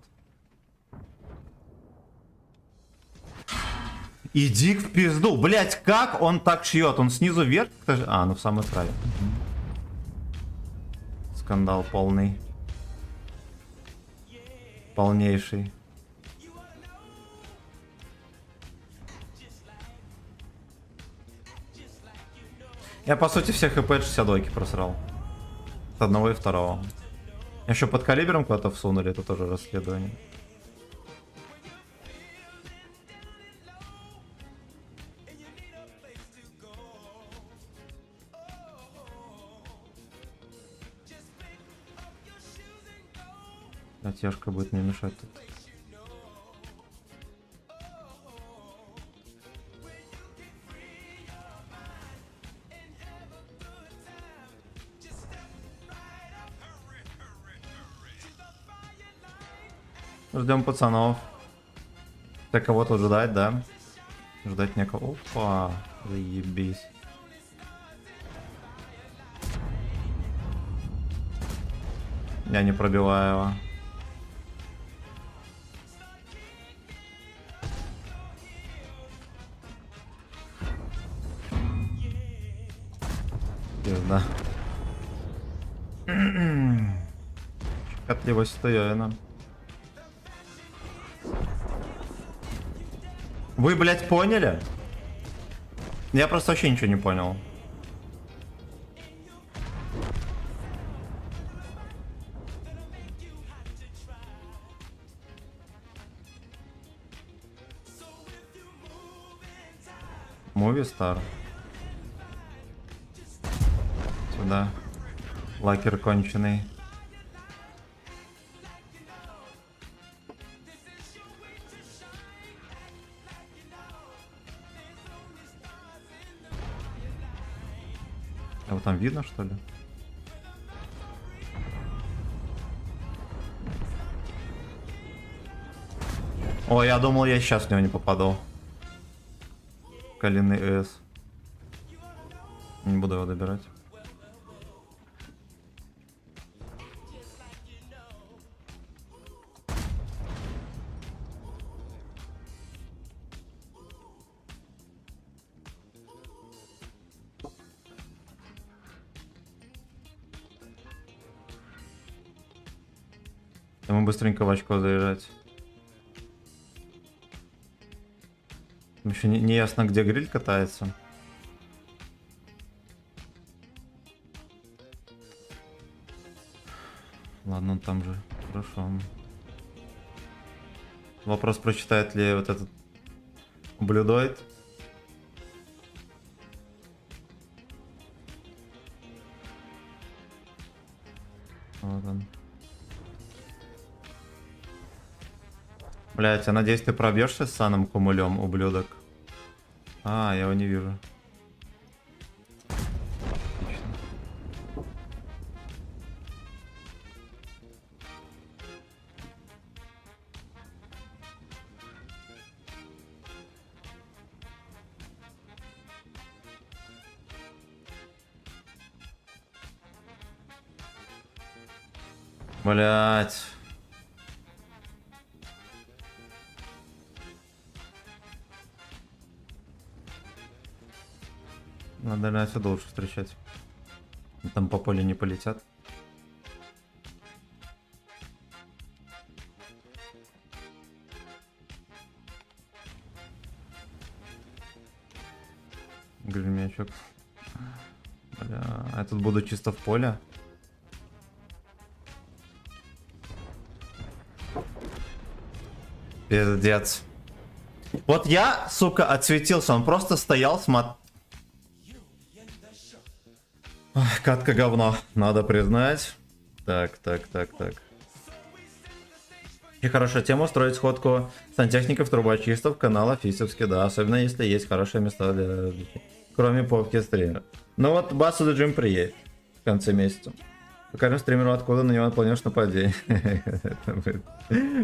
Иди в пизду. Блять, как он так шьет? Он снизу вверх? А, ну в самый край. Скандал полный. Полнейший. Я по сути всех хп 62 просрал. С одного и второго. Еще под калибром куда-то всунули, это тоже расследование. Натяжка будет мне мешать тут. Ждем пацанов. Так кого-то ждать, да? Ждать некого. Опа, заебись. Я не пробиваю его. Пизда. Щекотливость стояна. Вы, блядь, поняли? Я просто вообще ничего не понял. Муви Стар. Сюда. Лакер конченый. А вот там видно, что ли? О, я думал, я сейчас в него не попаду. Калины С. Не буду его добирать. Ему быстренько в очко заезжать. Еще не ясно, где гриль катается. Ладно, он там же. Хорошо. Вопрос, прочитает ли вот этот ублюдоид. Вот он. Блять, я надеюсь, ты пробьешься с саном кумулем, ублюдок. А, я его не вижу. Отлично. Блять. Надо, наверное, отсюда лучше встречать. Там по полю не полетят. Гремячок. Бля, я тут буду чисто в поле. Пиздец. Вот я, сука, отсветился. Он просто стоял, смотрел. Катка говно, надо признать. Так. И хорошая тема устроить сходку сантехников, трубочистов, канала Фисовски, да. Особенно если есть хорошие места для развития. Кроме попки стримера. Ну вот Басу The Gym приедет в конце месяца. Покажем стримеру, откуда на него планируешь нападение.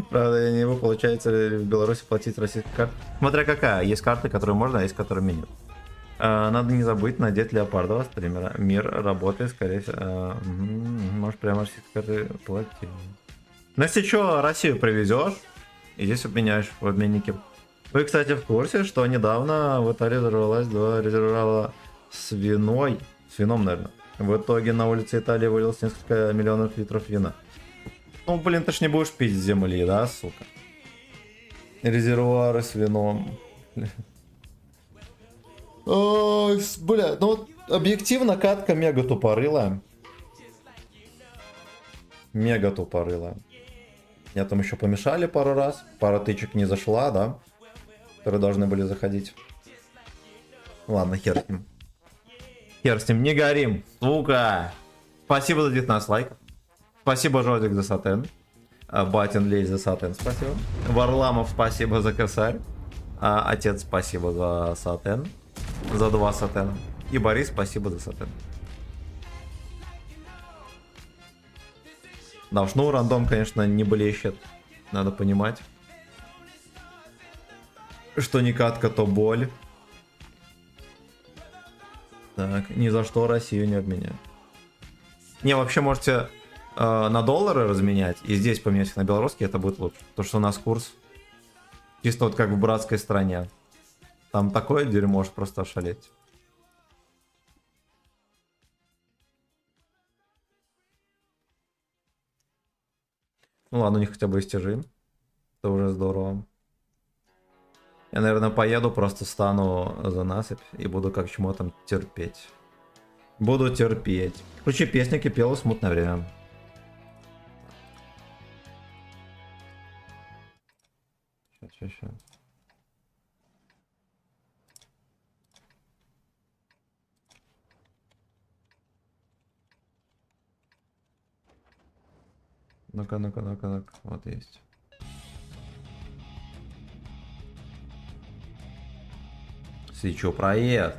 Правда, я не его, получается, в Беларуси платить российскую карту. Смотря какая. Есть карты, которые можно, а есть которые меню. Надо не забыть надеть леопардового стримера. Мир работает, скорее всего. Может, прямо российские карты платить. Ну, если что, Россию привезешь, и здесь обменяешь в обменнике. Вы, кстати, в курсе, что недавно в Италии взорвалась два резервуара с вином, наверное. В итоге на улице Италии вылилось несколько миллионов литров вина. Ну, блин, ты ж не будешь пить с земли, да, сука? Резервуары с вином. Ой, бля, ну вот объективно катка мега тупорылая. Мега тупорылая. Я там еще помешали пару раз. Пара тычек не зашла, да? Которые должны были заходить. Ладно, хер с ним. Хер с ним, не горим, сука. Спасибо за 19 лайков. Спасибо, Жодик, за сатен. Батин Лей за сатен, спасибо. Варламов, спасибо за косарь. Отец, спасибо за сатен. За 2 сатена. И Борис, спасибо за сатен. Да уж, ну рандом, конечно, не блещет. Надо понимать, что не катка, то боль. Так, ни за что Россию не обменяю. Не, вообще можете на доллары разменять и здесь поменять их на белорусские, это будет лучше. Потому что у нас курс чисто вот как в братской стране. Там такое дерьмо, можешь просто ошалеть. Ну ладно, у них хотя бы есть тяжи. Это уже здорово. Я, наверное, поеду, просто стану за насыпь и буду как чмо там терпеть. Буду терпеть. Включи песню «Кипело смутное время». Сейчас. Ну-ка. Вот есть. Свечу проезд.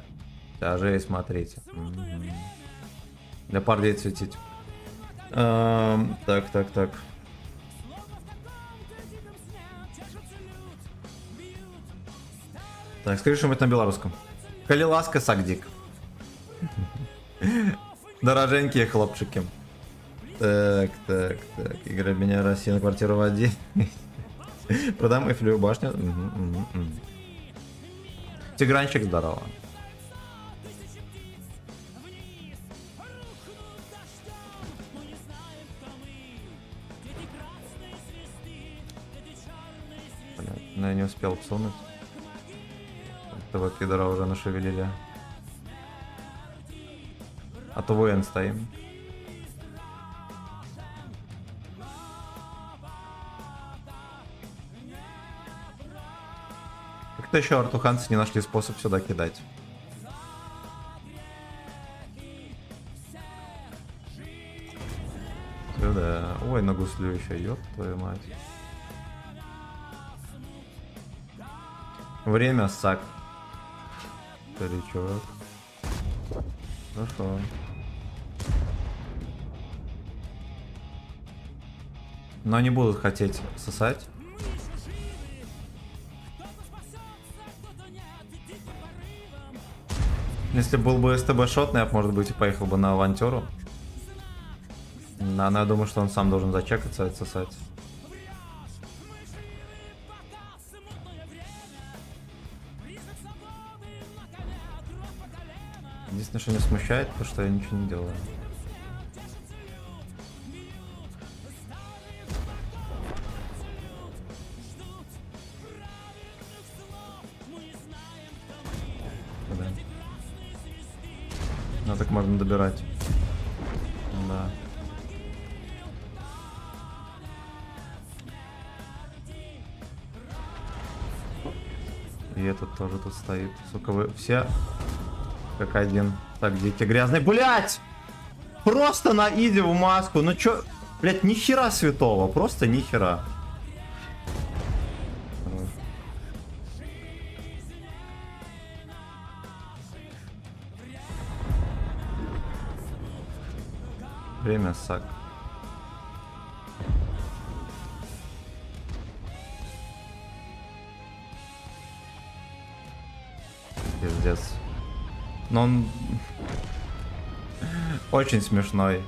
Даже смотрите. Леопард едет светить. Так. Так, скажи что-нибудь на белорусском. Коли ласка, сагдик. Дороженькие хлопчики. Так. Игра меня Россия на квартиру в один. Продам Эйфелеву башню. Тигранчик, здорово. Блядь, но я не успел всунуть. Этого пидора уже нашевелили. А то воин стоим. Как-то еще артуханцы не нашли способ сюда кидать. Сюда. Ой, на гуслю еще, ёб твою мать. Время сак. Старичок. Хорошо. Но они будут хотеть сосать. Если был бы СТБ шотный, я, может быть, и поехал бы на авантюру. Но я думаю, что он сам должен зачекаться и отсосать. Единственное, что не смущает, то что я ничего не делаю. Да. Ну так можно добирать. Да. И этот тоже тут стоит. Сука, вы все как один. Так, дикий грязный. Блять! Просто на иди в маску. Ну чё? Блять, ни хера святого. Просто ни хера. Время сак. Пиздец. Но он очень смешной.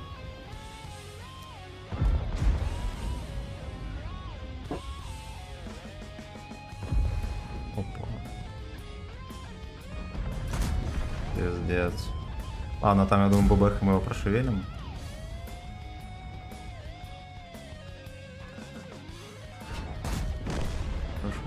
Опа. Пиздец. Ладно, там, я думаю, ББХ мы его прошевелим. Хорошо.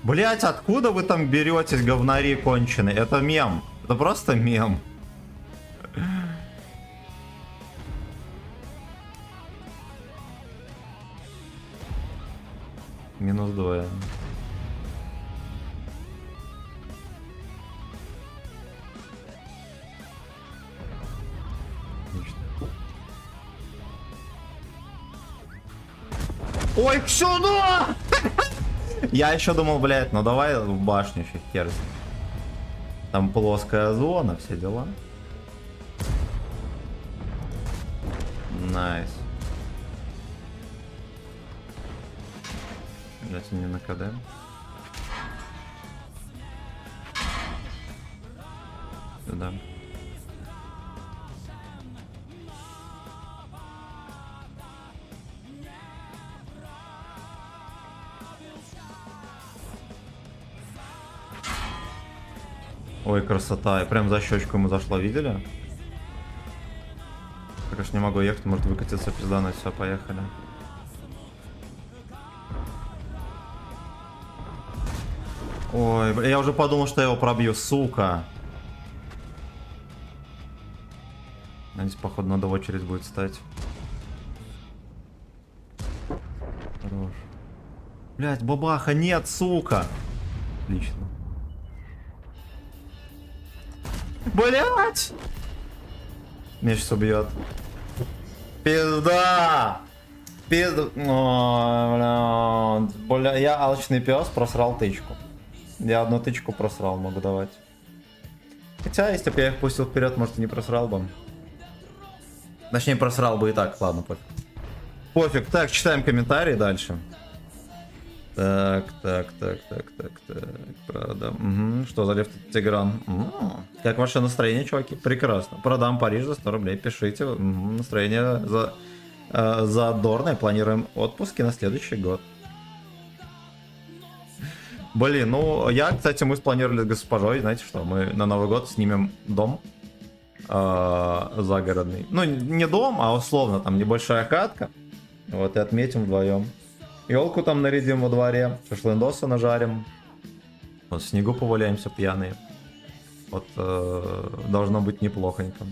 Блять, откуда вы там беретесь, говнари конченые? Это мем. Это просто мем. Минус 2. Ой, сюда! Я еще думал, блядь, ну давай в башню еще хер. Там плоская зона, все дела. Найс. Блядь, не на КД. Сюда. Ой, красота. Я прям за щечку ему зашла, видели? Я, конечно, не могу ехать, может выкатиться пиздануть. Все, поехали. Ой, бля, я уже подумал, что я его пробью, сука. Здесь, походу, надо в очередь будет стать. Хорош. Блять, бабаха, нет, сука. Отлично. Блять! Меня сейчас убьет. Пизда! Пизда! О, бля, я алчный пес просрал тычку. Я одну тычку просрал, могу давать. Хотя, если бы я их пустил вперед, может, и не просрал бы. Точнее, просрал бы и так, ладно, пофиг. Пофиг. Так, читаем комментарии дальше. Так. Правда. Угу. Что за лев Тигран? Как ваше настроение, чуваки? Прекрасно. Продам Париж за 100 рублей. Пишите. Настроение задорное. Планируем отпуски на следующий год. Блин, ну, кстати, мы спланировали с госпожой, знаете что, мы на Новый год снимем дом загородный. Ну, не дом, а условно, там небольшая хатка. Вот, и отметим вдвоем. Елку там нарядим во дворе, шашлындоса нажарим. Вот, в снегу поваляемся пьяные. Вот, должно быть неплохонько.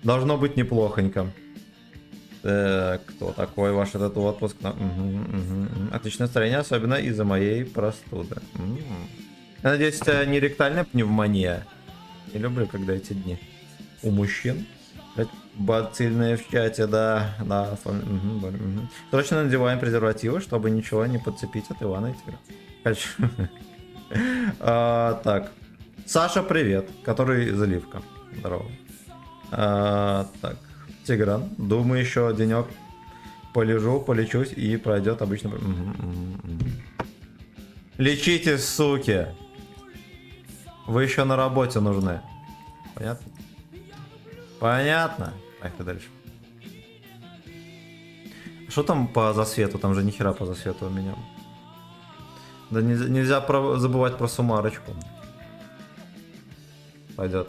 Должно быть неплохонько. Так, кто такой ваш этот отпуск? Отличное настроение, особенно из-за моей простуды. Я надеюсь, это не ректальная пневмония. Не люблю, когда эти дни у мужчин. Бацильные в чате, да. Срочно надеваем презервативы, чтобы ничего не подцепить от Ивана и Тигра. Хочу. Так. Саша, привет. Который заливка. Здорово. Так. Тигран. Думаю, еще денек полежу, полечусь и пройдет обычно. Лечите, суки. Вы еще на работе нужны. Понятно? Понятно. Поехали дальше. Что там по засвету? Там же нихера по засвету у меня. Да нельзя забывать про сумарочку. Пойдет.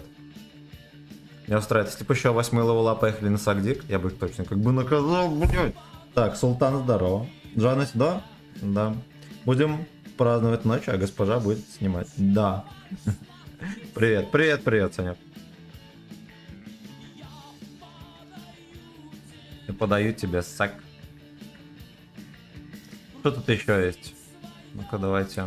Не устраивает. Если бы еще 8 левела поехали на Сагдик, я бы их точно как бы наказал, блядь. Так, Султан, здорово. Джана сюда? Да. Будем праздновать ночь, а госпожа будет снимать. Да. Привет, привет, привет, Санек. Я подаю тебе сак. Что тут еще есть? Ну-ка, давайте.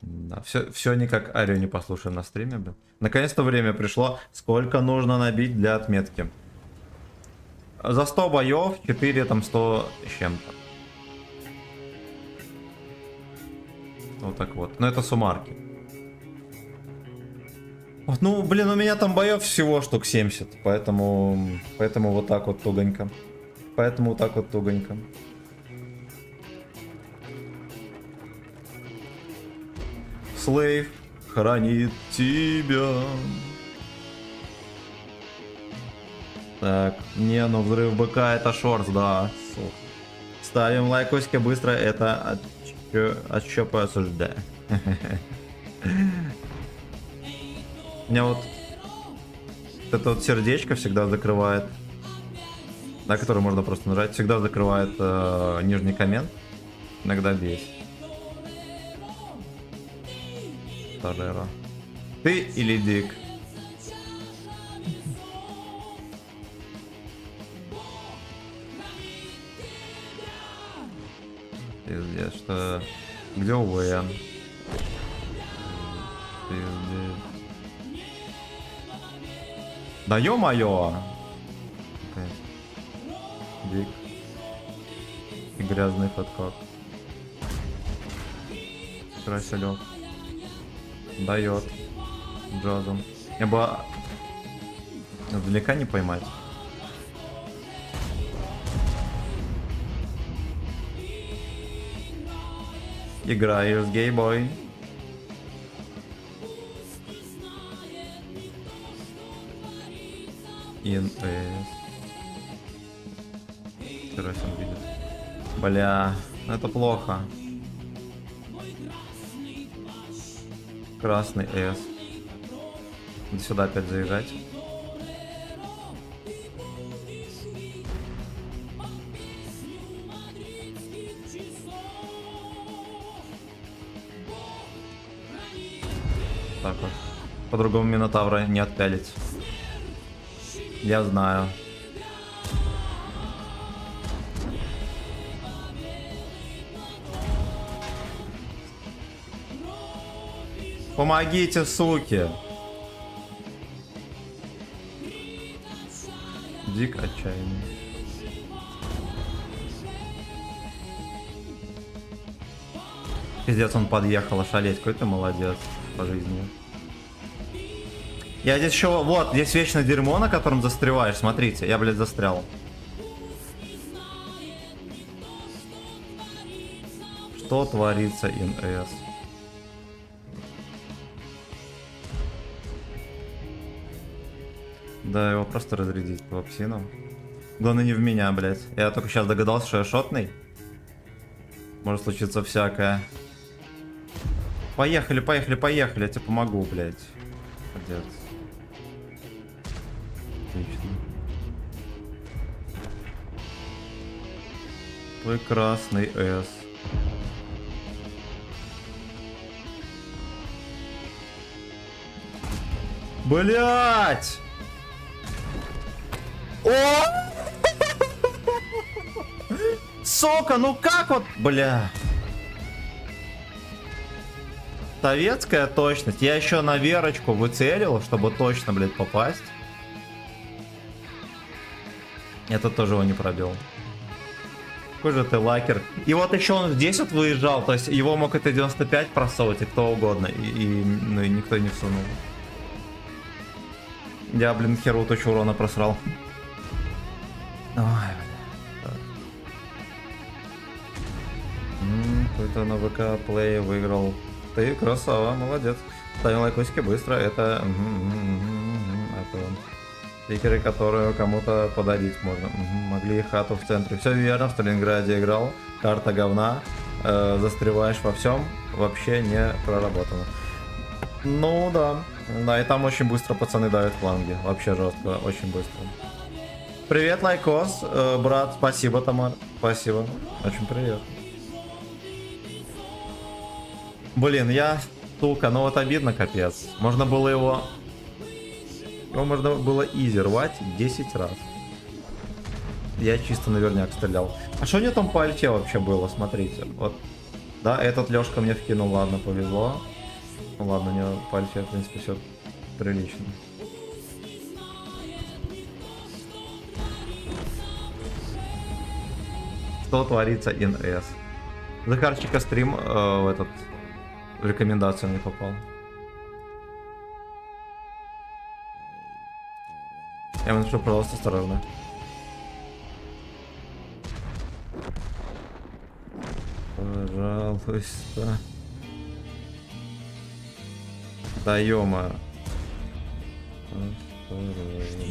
Да, все никак Арию не послушаем на стриме, блин. Наконец-то время пришло. Сколько нужно набить для отметки? За 100 боев 4 там 100 с чем-то. Вот так вот. Но это суммарки. Вот, ну, блин, у меня там боев всего штук 70. Поэтому вот так вот тугонько. Поэтому вот так вот тугонько. Слейв хранит тебя. Так, не, ну взрыв быка это шорс, да. Ставим лайкосики быстро, это от чё осуждаю. У меня вот это вот сердечко всегда закрывает, на которое можно просто нажать, всегда закрывает нижний коммент, иногда бесит. Тажера. Ты или Дик? Пиздец, что... Где УВН? Пиздец. Да ё-моё! Дик. И грязный подкоп. Красилёк. Дает. Джозон. Я бы... Издалека не поймать. Играешь, гейбой. ИНС. Вчера он видит. Бля, это плохо. Красный С. Надо сюда опять заезжать. Так вот. По-другому Минотавра не отпялить. Я знаю. Помогите, суки! Дик отчаянный. Пиздец, он подъехал, ошалеть. Какой ты молодец по жизни. Я здесь еще... Вот, здесь вечное дерьмо, на котором застреваешь. Смотрите, я, блядь, застрял. Что творится, НС? Да, его просто разрядить по псинам. Главное не в меня, блядь. Я только сейчас догадался, что я шотный. Может случиться всякое. Поехали, поехали, поехали. Я тебе помогу, блядь. Молодец. Отлично. Твой красный С. Блять! О! Сука, ну как вот, бля. Советская точность. Я еще на Верочку выцелил, чтобы точно, блядь, попасть. Это тоже его не пробил. Какой же ты лакер. И вот еще он здесь вот выезжал, то есть его мог это 95 просовывать и кто угодно. Ну, и никто не всунул. Я, блин, херу тучу урона просрал. Ой, бля. Какой-то на ВК плей выиграл. Ты красава, молодец. Ставим лайкосики быстро. Это... Это стикеры, которые кому-то подарить можно. Могли хату в центре. Все верно, в Сталинграде играл. Карта говна. Застреваешь во всем. Вообще не проработано. Ну да. Да, и там очень быстро пацаны давят фланги. Вообще жестко, очень быстро. Привет, лайкос, брат. Спасибо, Тамар. Спасибо. Очень приятно. Блин, я, сука, ну вот обидно, капец. Можно было его... Его можно было изи рвать 10 раз. Я чисто наверняк стрелял. А что у него там по альте вообще было, смотрите. Вот. Да, этот Лешка мне вкинул, ладно, повезло. Ну ладно, у него по альте, в принципе, все прилично. Что творится НС? Захарчика стрим в этот... В рекомендацию не попал. Я напишу, пожалуйста, осторожно. Пожалуйста. Да ё-моё. Осторожно.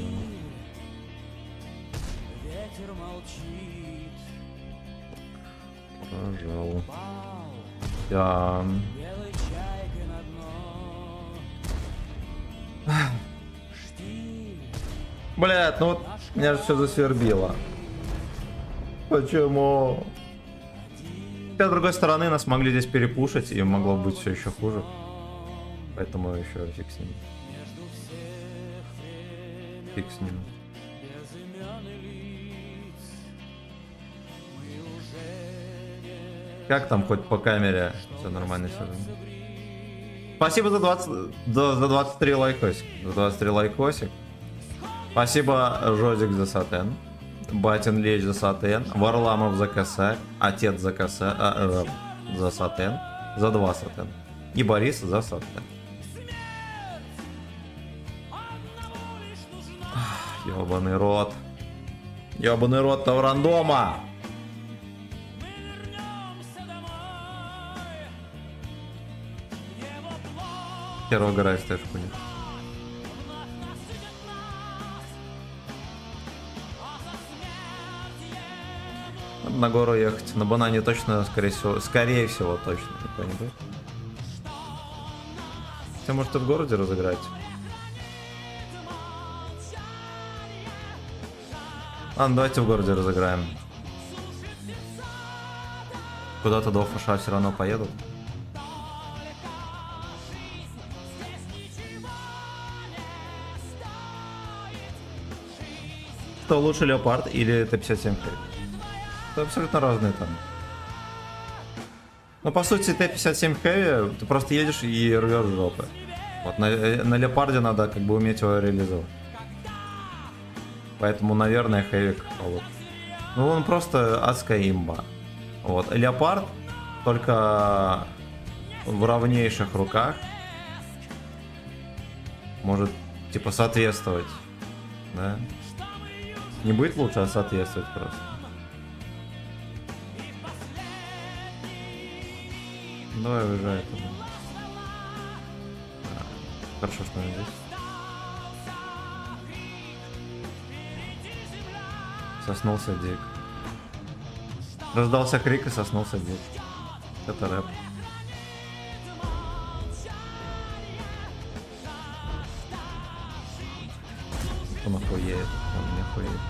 Пожалуйста. Я... Блядь, ну вот меня же все засвербило. Почему? С другой стороны, нас могли здесь перепушить, и могло быть все еще хуже. Поэтому еще фиг с ним. Фиг с ним. Как там хоть по камере? Все нормально, все. Спасибо за 20, за 23 лайкосик. За 23 лайкосик. Спасибо, Жозик, за сатен. Батин Леч за сатен. Варламов за косарь. Отец за косарь. За сатен. За 2 сатен. И Борис за сатен. Ёбаный рот. Ёбаный рот Таврандома. Херово гора стежку нет. Надо на гору ехать. На банане точно, скорее всего точно. Никто не будет. Хотя может и в городе разыграть. Ладно, давайте в городе разыграем. Куда-то до фаша все равно поедут. Что лучше, Леопард или Т-57? Это абсолютно разные там. Но по сути Т-57 Heavy ты просто едешь и рвешь жопы. Вот на Леопарде надо как бы уметь его реализовать. Поэтому, наверное, Хэвик. Вот. Ну он просто адская имба. Вот. Леопард только в равнейших руках может, типа, соответствовать, да? Не будет лучше, а соответствовать просто. Давай уезжай туда. Хорошо, что он здесь. Соснулся Дик. Раздался крик и соснулся Дик. Это рэп. Он охуеет, он не охуеет.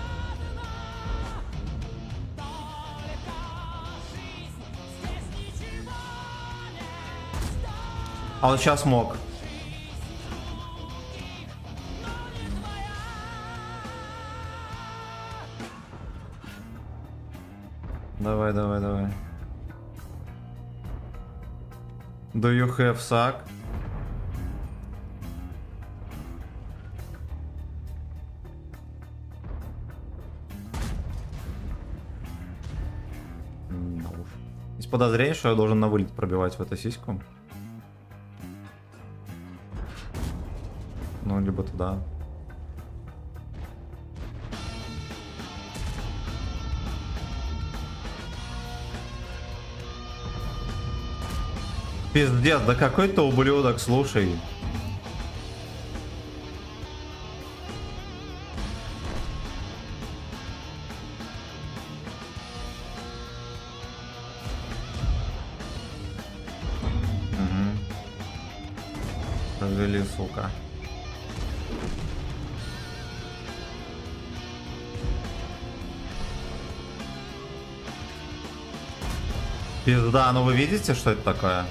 А он сейчас мог. Давай, давай, давай. Do you have sack? Да уж. Есть подозрение, что я должен на вылет пробивать в эту сиську. Ну, либо туда. Пиздец, да какой ты ублюдок, слушай. Угу. Провели, сука. Пизда, ну вы видите, что это такое?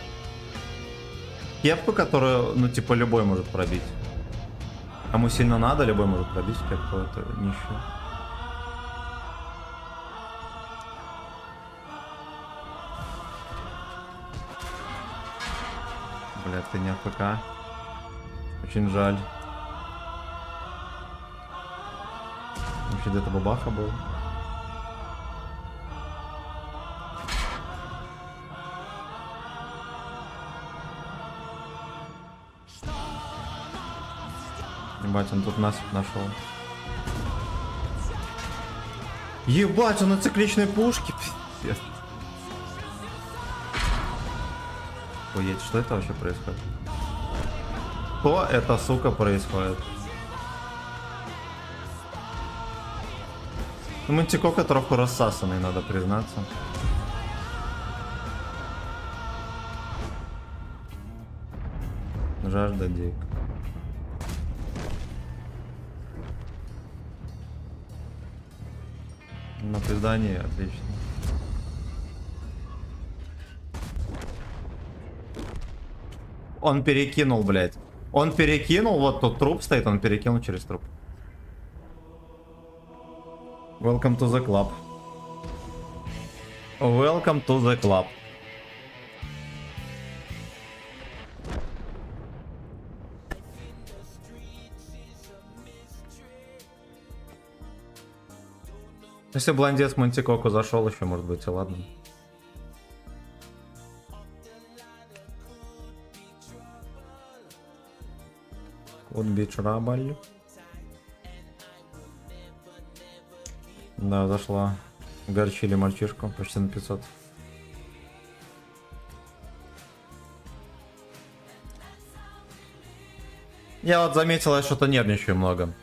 Кепку, которую, ну, типа, любой может пробить. Кому сильно надо, любой может пробить кепку, это ничего. Блядь, ты не АФК. Очень жаль. Вообще где-то бабаха был. Ебать, он тут нас нашел. Ебать, он на цикличной пушке. Пиздец. Охуеть, что это вообще происходит? Что это, сука, происходит? Ну, Мантикока троху рассасанный, надо признаться. Жажда Дик. На пиздании, отлично. Он перекинул, блядь. Он перекинул, вот тут труп стоит, он перекинул через труп. Welcome to the club. Welcome to the club. Если блондец Мантикоку зашел, еще может быть, и ладно. Вот бич рабаль. Да, зашла. Горчили мальчишку почти на 500. Я вот заметил, я что-то нервничаю много.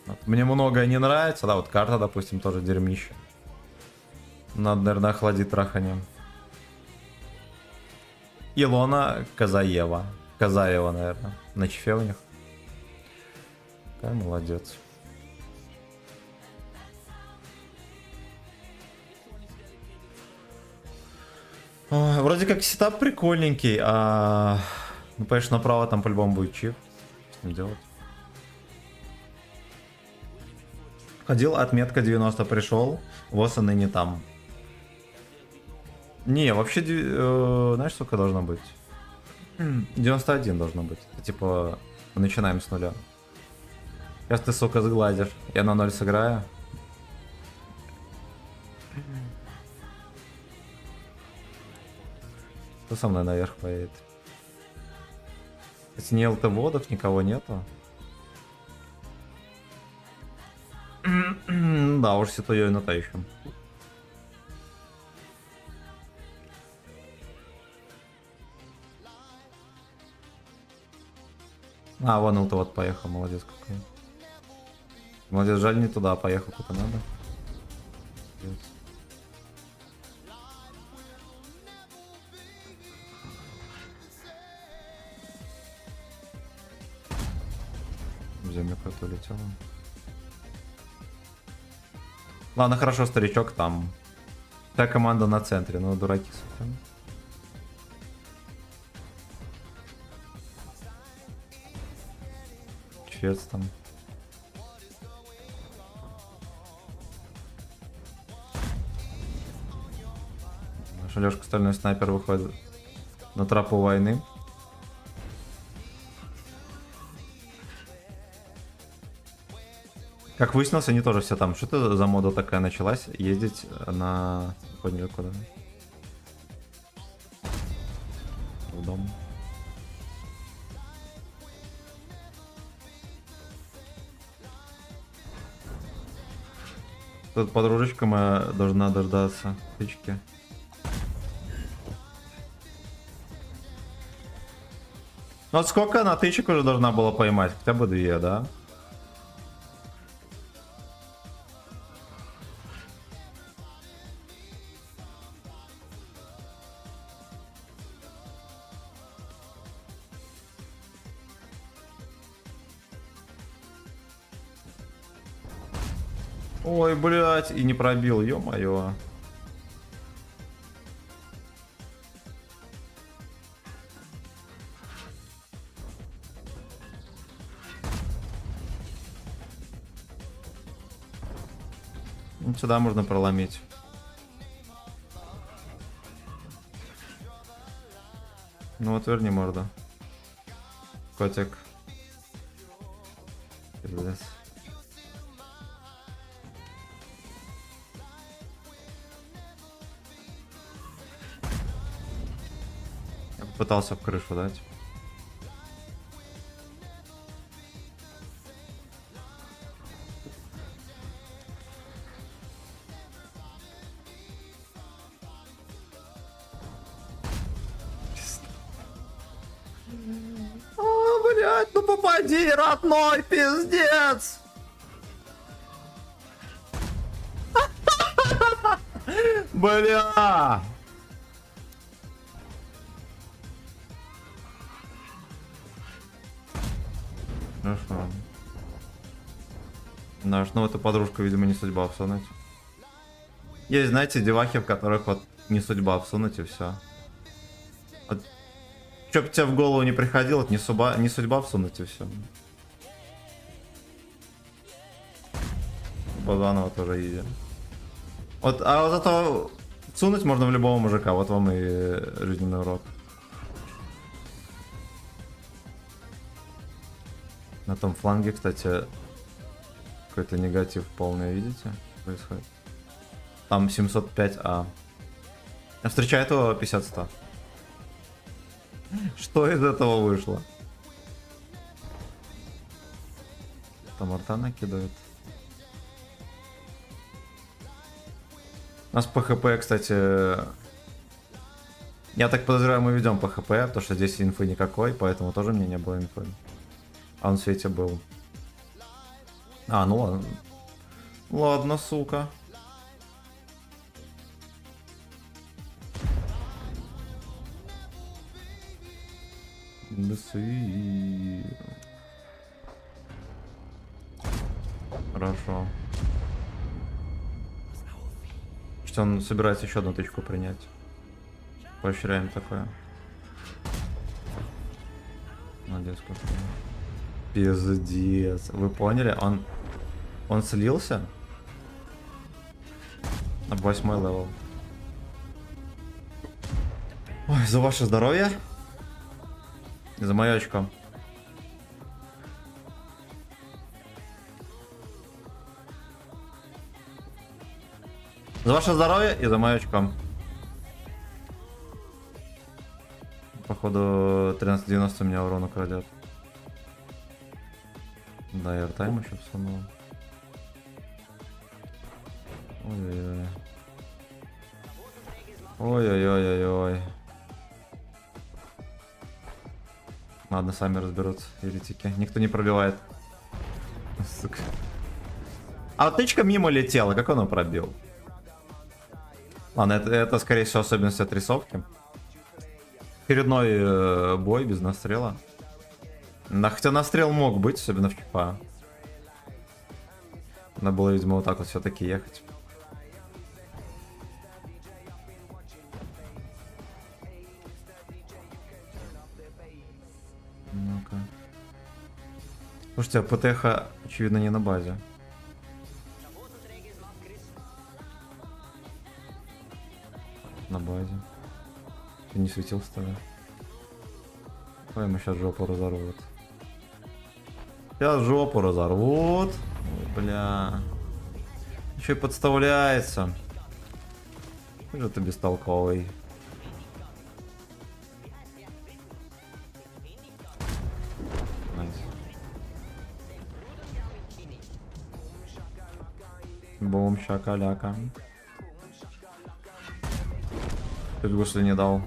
Вот, мне многое не нравится, да, вот карта, допустим, тоже дерьмище. Надо, наверное, охладить траханием. Илона Казаева. Казаева, наверное. На чефе у них. Какая молодец. Ой, вроде как сетап прикольненький, ну, конечно, направо там по-любому будет чип. Что с ним делать? Ходил, отметка 90 пришел, вот она не там. Не, вообще, знаешь, сколько должно быть? 91 должно быть. Это, типа, мы начинаем с нуля. Сейчас ты, сука, сгладишь. Я на 0 сыграю. Кто со мной наверх поедет? Кстати, ни ЛТ-водов, никого нету. Да, уж ситуей на та еще. А, вон ЛТ-вод поехал, молодец какой. Молодец, жаль, не туда поехал, куда надо. Молодец. В землю какой-то улетел. Ладно, хорошо, старичок там. Вся команда на центре, ну дураки совсем. Швец там. Наш Алёшка, стальной снайпер, выходит на тропу войны. Как выяснилось, они тоже все там. Что это за мода такая началась? Ездить на... Понял, куда? В дом. Тут подружечка моя должна дождаться птички. Ну вот сколько она тычек уже должна была поймать? Хотя бы 2, да? Ой, блядь, и не пробил, ё-моё. Ну, сюда можно проломить. Ну вот верни морду. Котик. Пиздец. Я попытался в крышу дать. О, блядь, ну попади, родной, пиздец! Бля! Хорошо. Наш, ну эту подружку, видимо, не судьба всунуть. Есть, знаете, девахи, в которых вот не судьба всунуть и все. Вот, что бы тебе в голову не приходило, не судьба всунуть и все. Базанова тоже изи. Вот, а вот это сунуть можно в любого мужика, вот вам и жизненный урок. На том фланге, кстати, какой-то негатив полный, видите, происходит. Там 705А. Я встречаю этого 50-100. Что из этого вышло? Там арта накидывает. У нас по ХП, кстати... Я так подозреваю, мы ведем по ХП, потому что здесь инфы никакой, поэтому тоже мне не было инфы. А он в свете был. А, ну ладно. Ладно, сука. Хорошо. Что он собирается еще одну тычку принять. Поощряем такое. Молодец какой. Пиздец. Вы поняли? Он слился? На 8 левел. Ой, за ваше здоровье. И за мое очко. За ваше здоровье и за мое очко. походу 13.90 меня урона крадет. Да, я ртайм еще всунул. Ой-ой-ой. Ой-ой-ой-ой-ой. Ладно, сами разберутся, еретики. Никто не пробивает. Сука. А вот тычка мимо летела, как он его пробил? Ладно, это скорее всего особенность отрисовки. Очередной бой без настрела. Да, хотя настрел мог быть, особенно в ЧПА. Надо было, видимо, вот так вот все-таки ехать. Ну-ка. Слушайте, а ПТХ, очевидно, не на базе. На базе. Ты не светился тогда? Ой, ему сейчас жопу разорвут. Сейчас жопу разорвут. Ой, бля. Еще и подставляется. Какой же ты бестолковый. Найс. Бум, шакаляка. Чуть гусли не дал.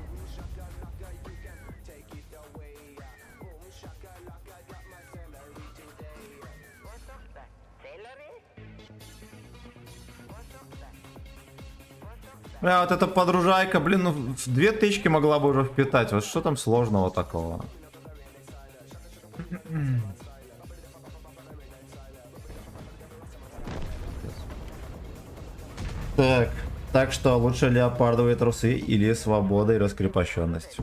Бля, вот эта подружайка, блин, ну в 2 тычки могла бы уже впитать. Вот что там сложного такого? Так что лучше леопардовые трусы или свобода и раскрепощенность?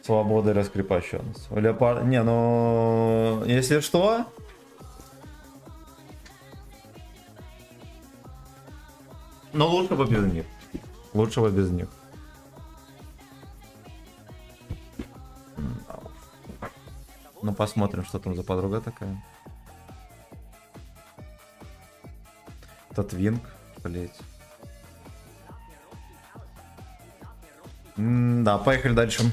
Свобода и раскрепощенность. Леопард... Не, ну... Если что... Но лучше бы без них. Лучше бы без них. Ну посмотрим, что там за подруга такая. Татвинг, блять. Да, поехали дальше.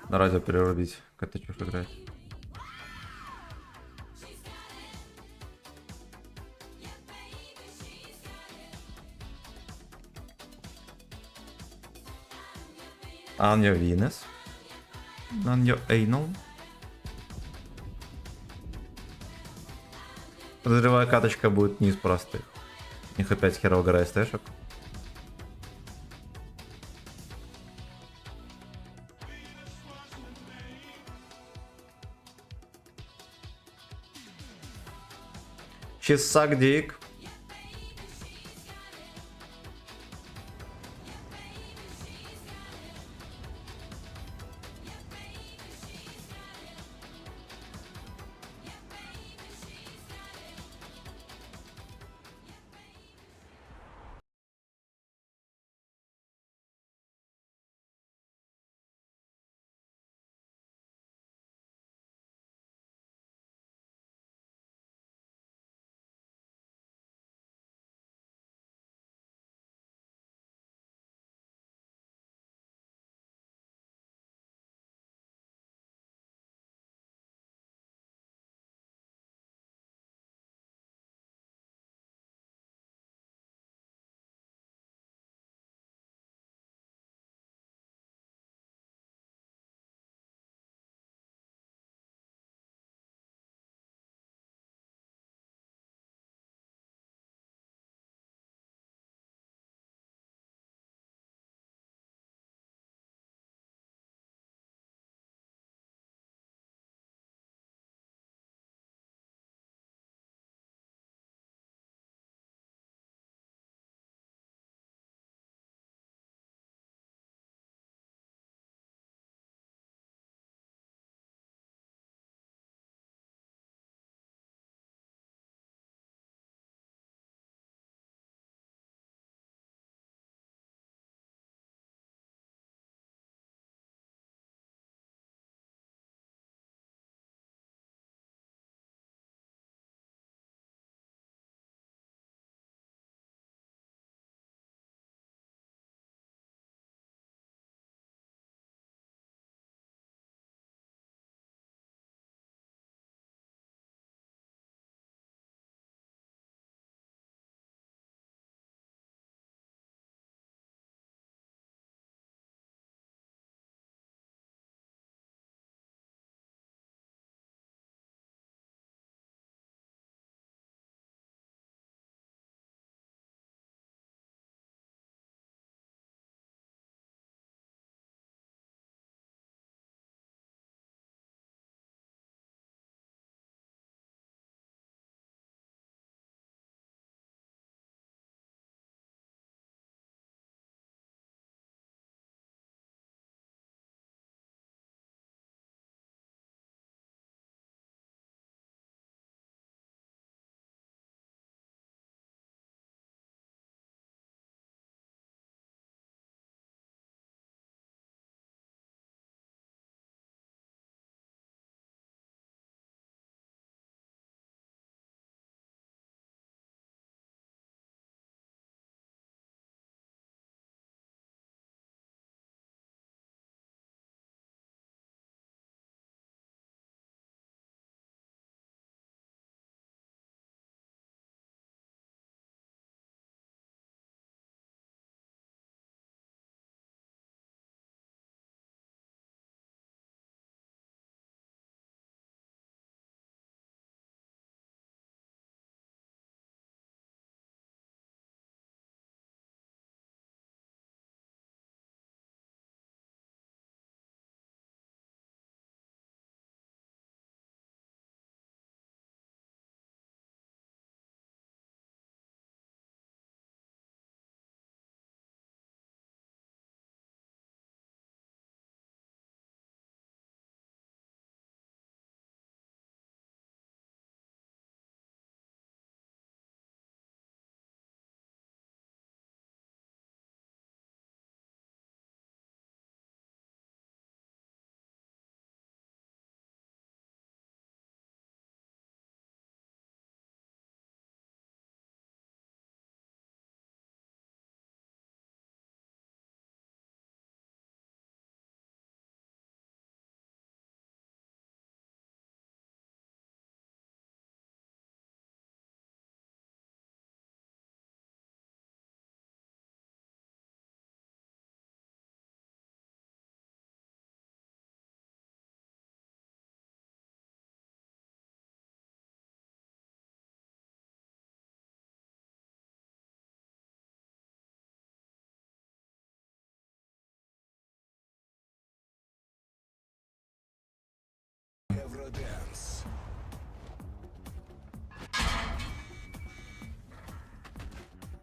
На радио перерубить. Как-то чушь играть. On your Venus. On your anal. Подозреваю, каточка будет не из простых. У них опять херово гора стэшек. She suck dick.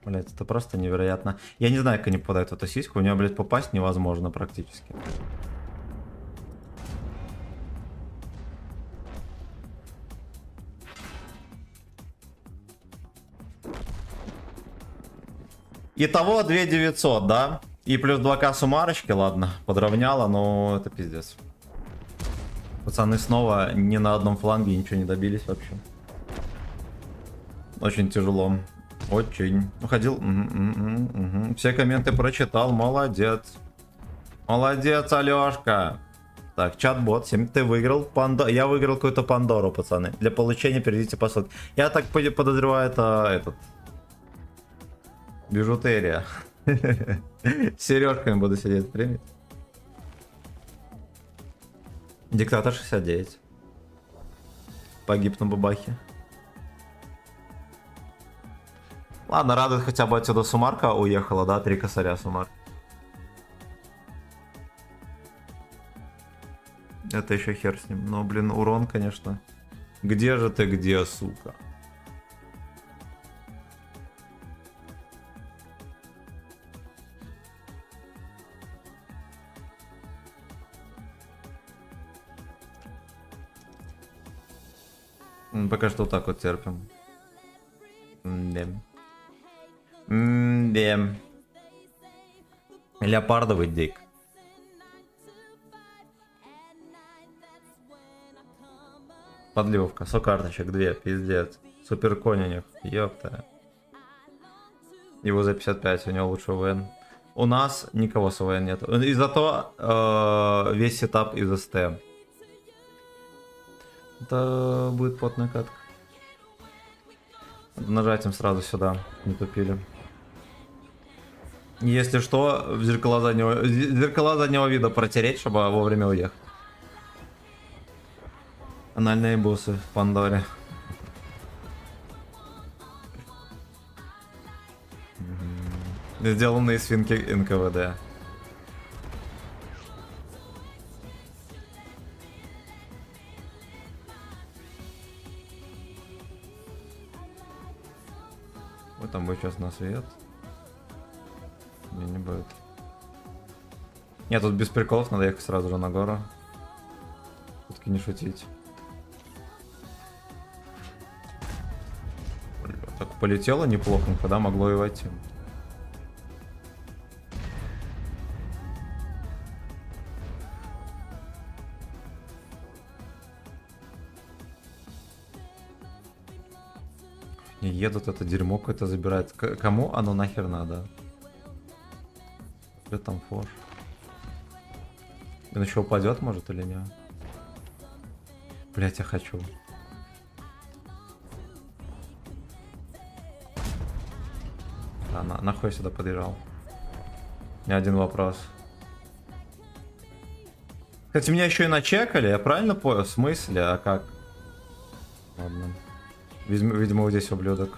Блять, это просто невероятно. Я не знаю, как они попадают в эту сиську. У нее, блядь, попасть невозможно практически. Итого 2900, да? И плюс 2К суммарочки, ладно, подровняла, но это пиздец. Пацаны снова ни на одном фланге ничего не добились вообще. Очень тяжело. Очень. Уходил. Все комменты прочитал. Молодец. Молодец, Алешка. Так, чат-бот. Ты выиграл. Я выиграл какую-то Пандору, пацаны. Для получения перейдите по ссылке. Я так подозреваю, это этот. Бижутерия. С сережками буду сидеть, примет. Диктатор 69. Погиб на бабахе. Ладно, радует хотя бы отсюда сумарка уехала, да? 3 косаря сумар. Это еще хер с ним. Но, блин, урон, конечно. Где же ты, где, сука? Пока что вот так вот терпим. Да. Леопардовый дик. Подливка. 100 карточек, 2, пиздец. Супер конь у них, ёпта. Его за 55, у него лучше ВН. У нас никого с ВН нет. И зато весь сетап из СТ. Это будет потная катка. Нажать им сразу сюда, не тупили. Если что, в зеркала заднего вида протереть, чтобы вовремя уехать. Анальные боссы в Пандоре. Сделанные свинки НКВД. Вот там будет сейчас на свет. Не будет. Нет, тут без приколов надо ехать сразу же на гору. Все-таки не шутить. Бля, так полетело неплохо, когда могло и войти. Не едут, это дерьмо какое-то забирает. Кому оно нахер надо? Где там фош? Он еще упадет, может, или нет? Блять, я хочу. Да, нахуй я сюда подъезжал. Ни один вопрос. Кстати, меня еще и начекали, я правильно понял? В смысле? А как? Ладно. Видимо, вот здесь ублюдок.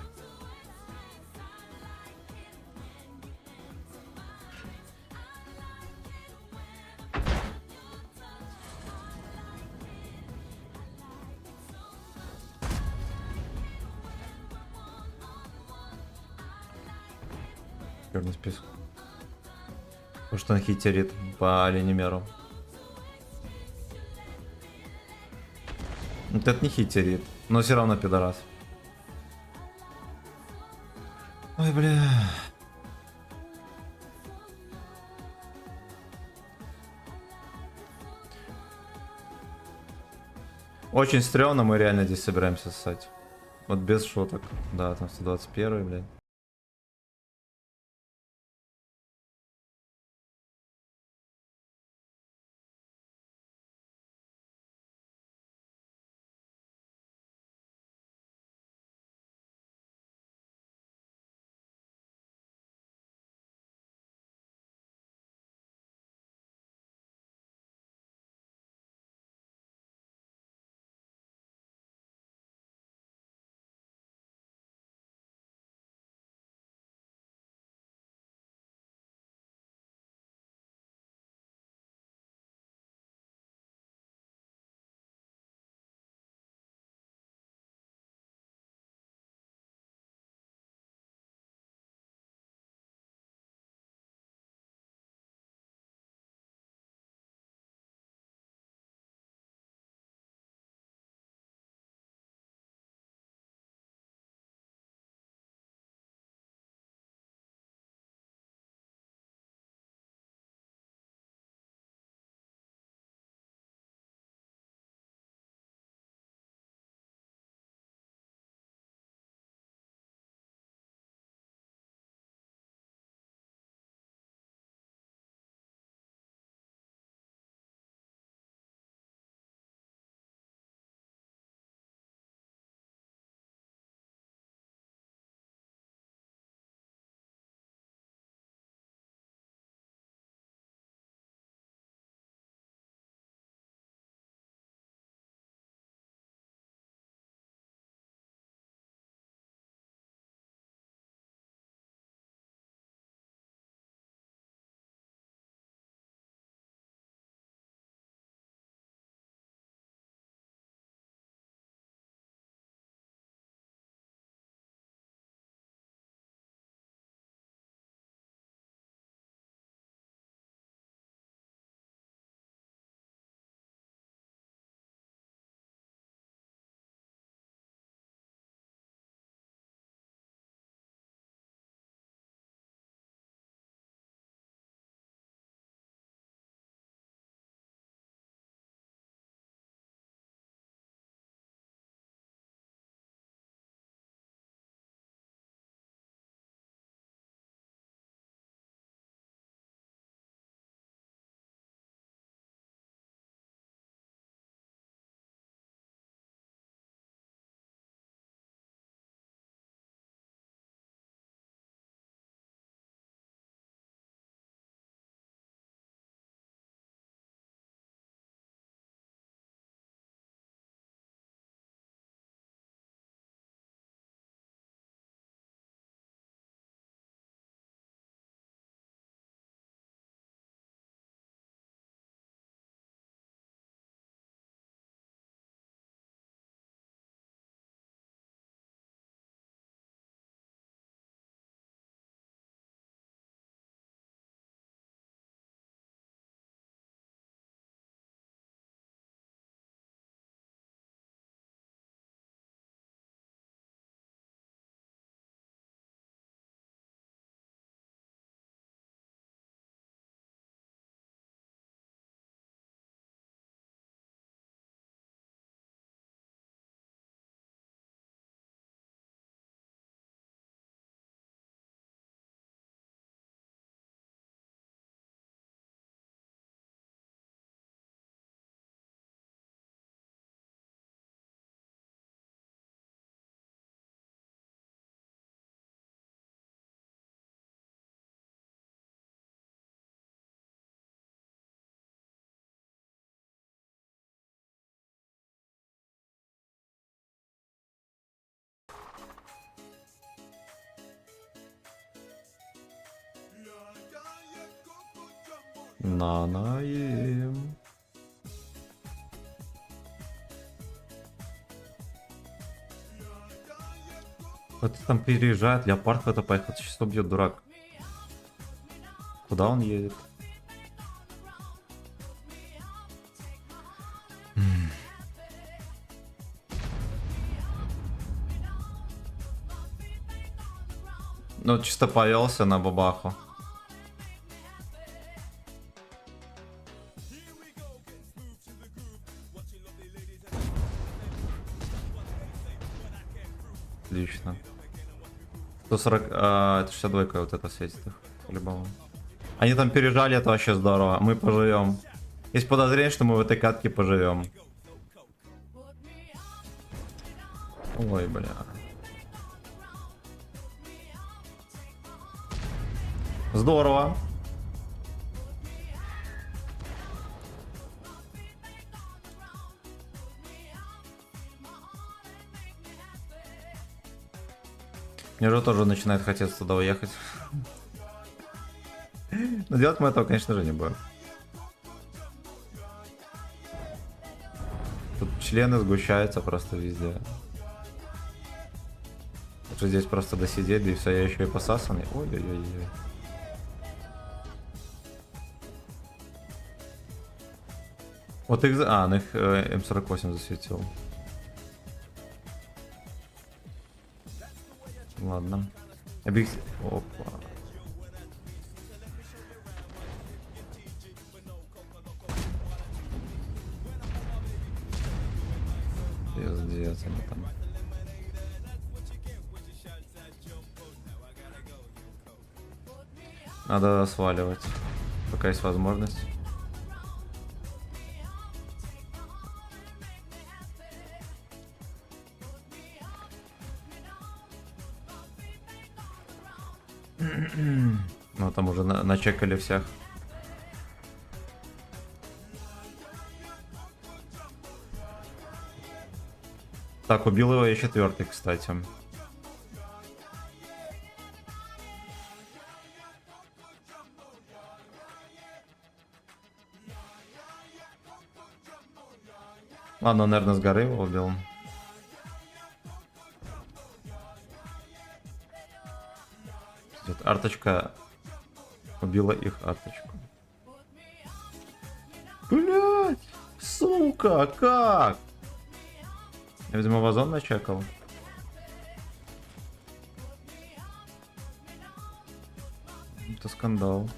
Черный список. Потому что он хитерит по линемеру. Вот это не хитерит, но все равно пидорас. Ой, бля. Очень стрёмно, мы реально здесь собираемся ссать. Вот без шуток. Да, там 121, блядь. Нанаим. Вот там переезжает, леопард куда-то поехал, сейчас убьет дурак. Куда он едет? Ну, чисто повелся на бабаху. Отлично. 140, это 62 вот это светит их, по-любому. Они там пережали, это вообще здорово. Мы поживем. Есть подозрение, что мы в этой катке поживем. Ой, бля. Здорово. Мне же тоже начинает хотеться туда уехать. Но делать мы этого, конечно же, не будем. Тут члены сгущаются просто везде. Лучше здесь просто досидеть, да и все, я еще и посасанный. Ой-ой-ой. Вот их... на их М48 засветил. Ладно. Опа. Пиздец, они там. Надо сваливать, пока есть возможность. Ну там уже начекали всех. Так, убил его я четвертый, кстати. Ладно, он, наверное, с горы его убил. Арточка убила их арточку. Блять, сука, как? Я, видимо, вазон начекал. Это скандал.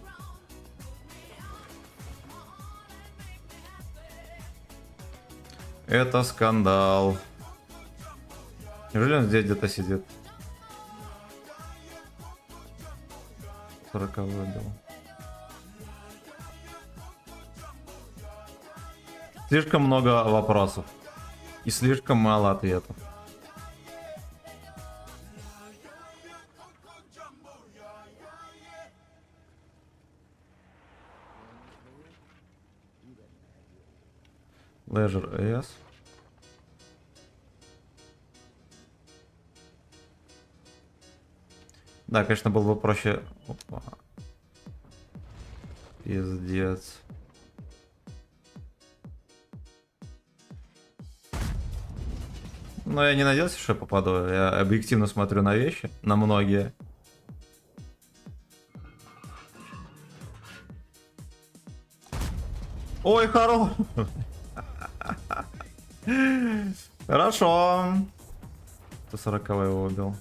Это скандал. Неужели он здесь где-то сидит? 40 выбил. Слишком много вопросов. И слишком мало ответов. Leisure S. Да, конечно, было бы проще. Опа. Пиздец. Но я не надеялся, что я попаду. Я объективно смотрю на вещи, на многие. Ой, хорош. Хорошо. 140 его убил.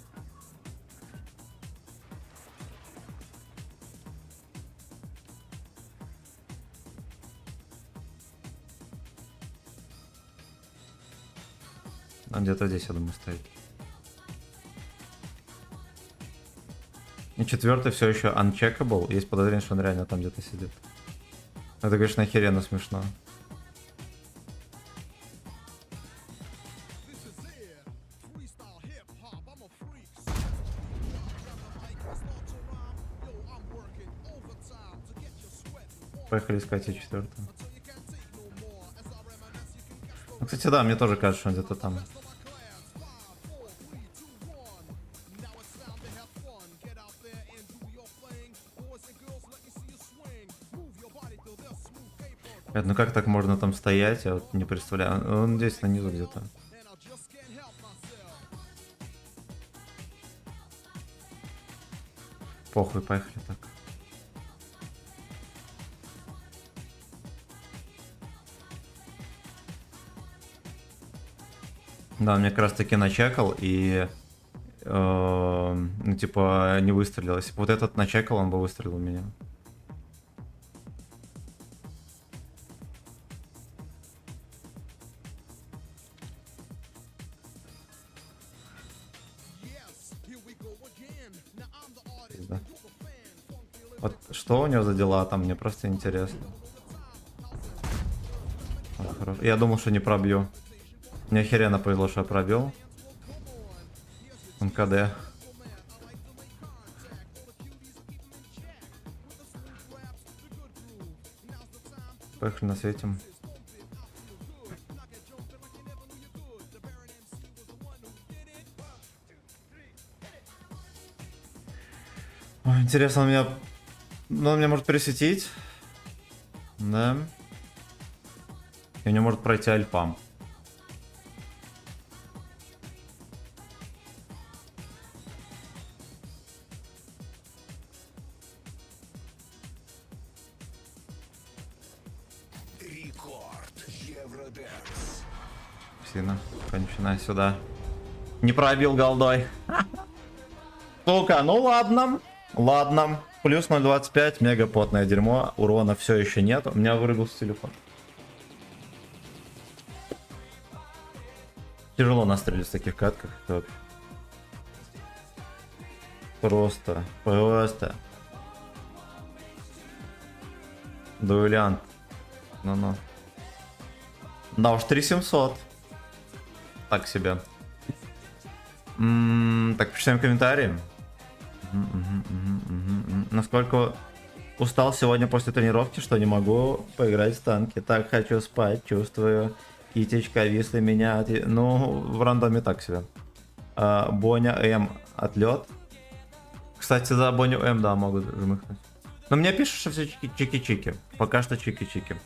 Он где-то здесь, я думаю, стоит. И четвертый все еще uncheckable. Есть подозрение, что он реально там где-то сидит. Это, конечно, охеренно смешно. Поехали искать и четвертую. Ну, кстати, да, мне тоже кажется, что он где-то там. Ну как так можно там стоять? Я вот не представляю. Он здесь, снизу где-то. Похуй, поехали так. Да, он мне как раз таки начекал и... ну, типа, не выстрелил. Если бы вот этот начекал, он бы выстрелил в меня. Да. Вот что у него за дела там, мне просто интересно. Вот, хорошо. Я думал, что не пробью. Мне охеренно повезло, что я пробил. МКД. Поехали насветим. Ой, интересно, он меня... Ну, он меня может пересветить. Да. И у него может пройти альпам. Сина, кончена сюда. Не пробил голдой. Сука, ну ладно. Ладно. Плюс 0.25, мега потное дерьмо. Урона все еще нет. У меня вырубился телефон. Тяжело настрелить в таких катках. Это Просто. Дуэлянт. Ну-ну. Да уж 3700. Так себе. Так, почитаем комментарии. Насколько устал сегодня после тренировки, что не могу поиграть в танки. Так хочу спать, чувствую. Итечка, если меня... Ну, в рандоме так себе. Боня М отлет. Кстати, за Боню М, да, могут жмыхнуть. Но мне пишут, что все чики-чики. Пока что чики-чики.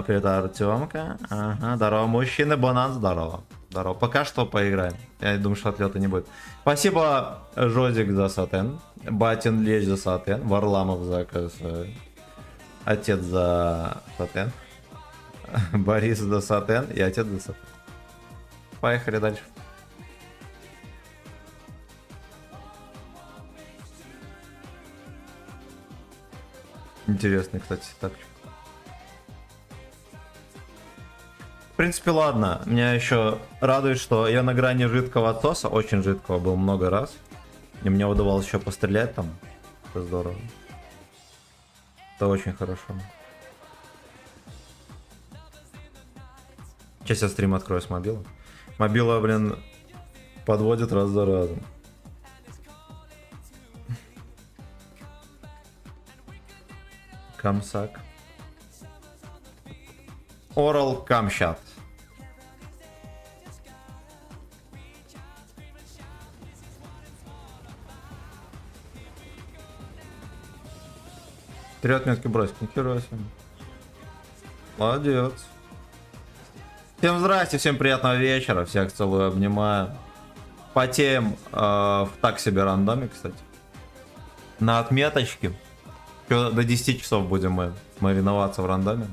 Привет, Артемка. Ага, здорово, мужчины, банан, здорово. Здорово. Пока что поиграем. Я думаю, что отлета не будет. Спасибо, Жозик, за сатен. Батин Лечь за сатен. Варламов за отец за сатен. Борис за сатен и отец за сатен. Поехали дальше. Интересный, кстати, сетапчик. В принципе, ладно. Меня еще радует, что я на грани жидкого отсоса, очень жидкого, был много раз. И мне удавалось еще пострелять там. Это здорово. Это очень хорошо. Сейчас я стрим открою с мобила. Мобила, блин, подводит раз за разом. Камсак. Орал Камчат. Три отметки бросить, нихера себе. Молодец. Всем здрасте, всем приятного вечера, всех целую, обнимаю. Потеем в так себе рандоме, кстати. На отметочке. До 10 часов будем мы мариноваться в рандоме.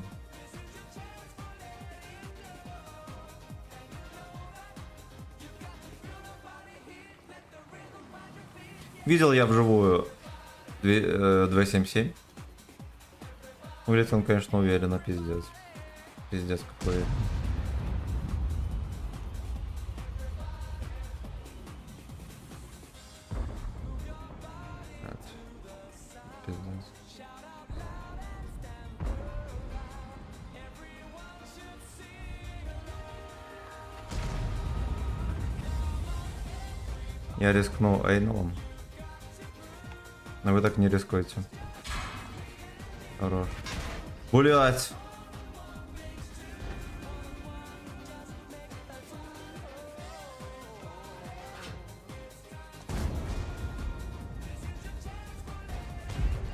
Видел я вживую 277. Выглядит он, конечно, уверенно, пиздец. Пиздец какой. Пиздец. Я рискну Эйнолом. Но вы так не рискуете. Хорош. Блять!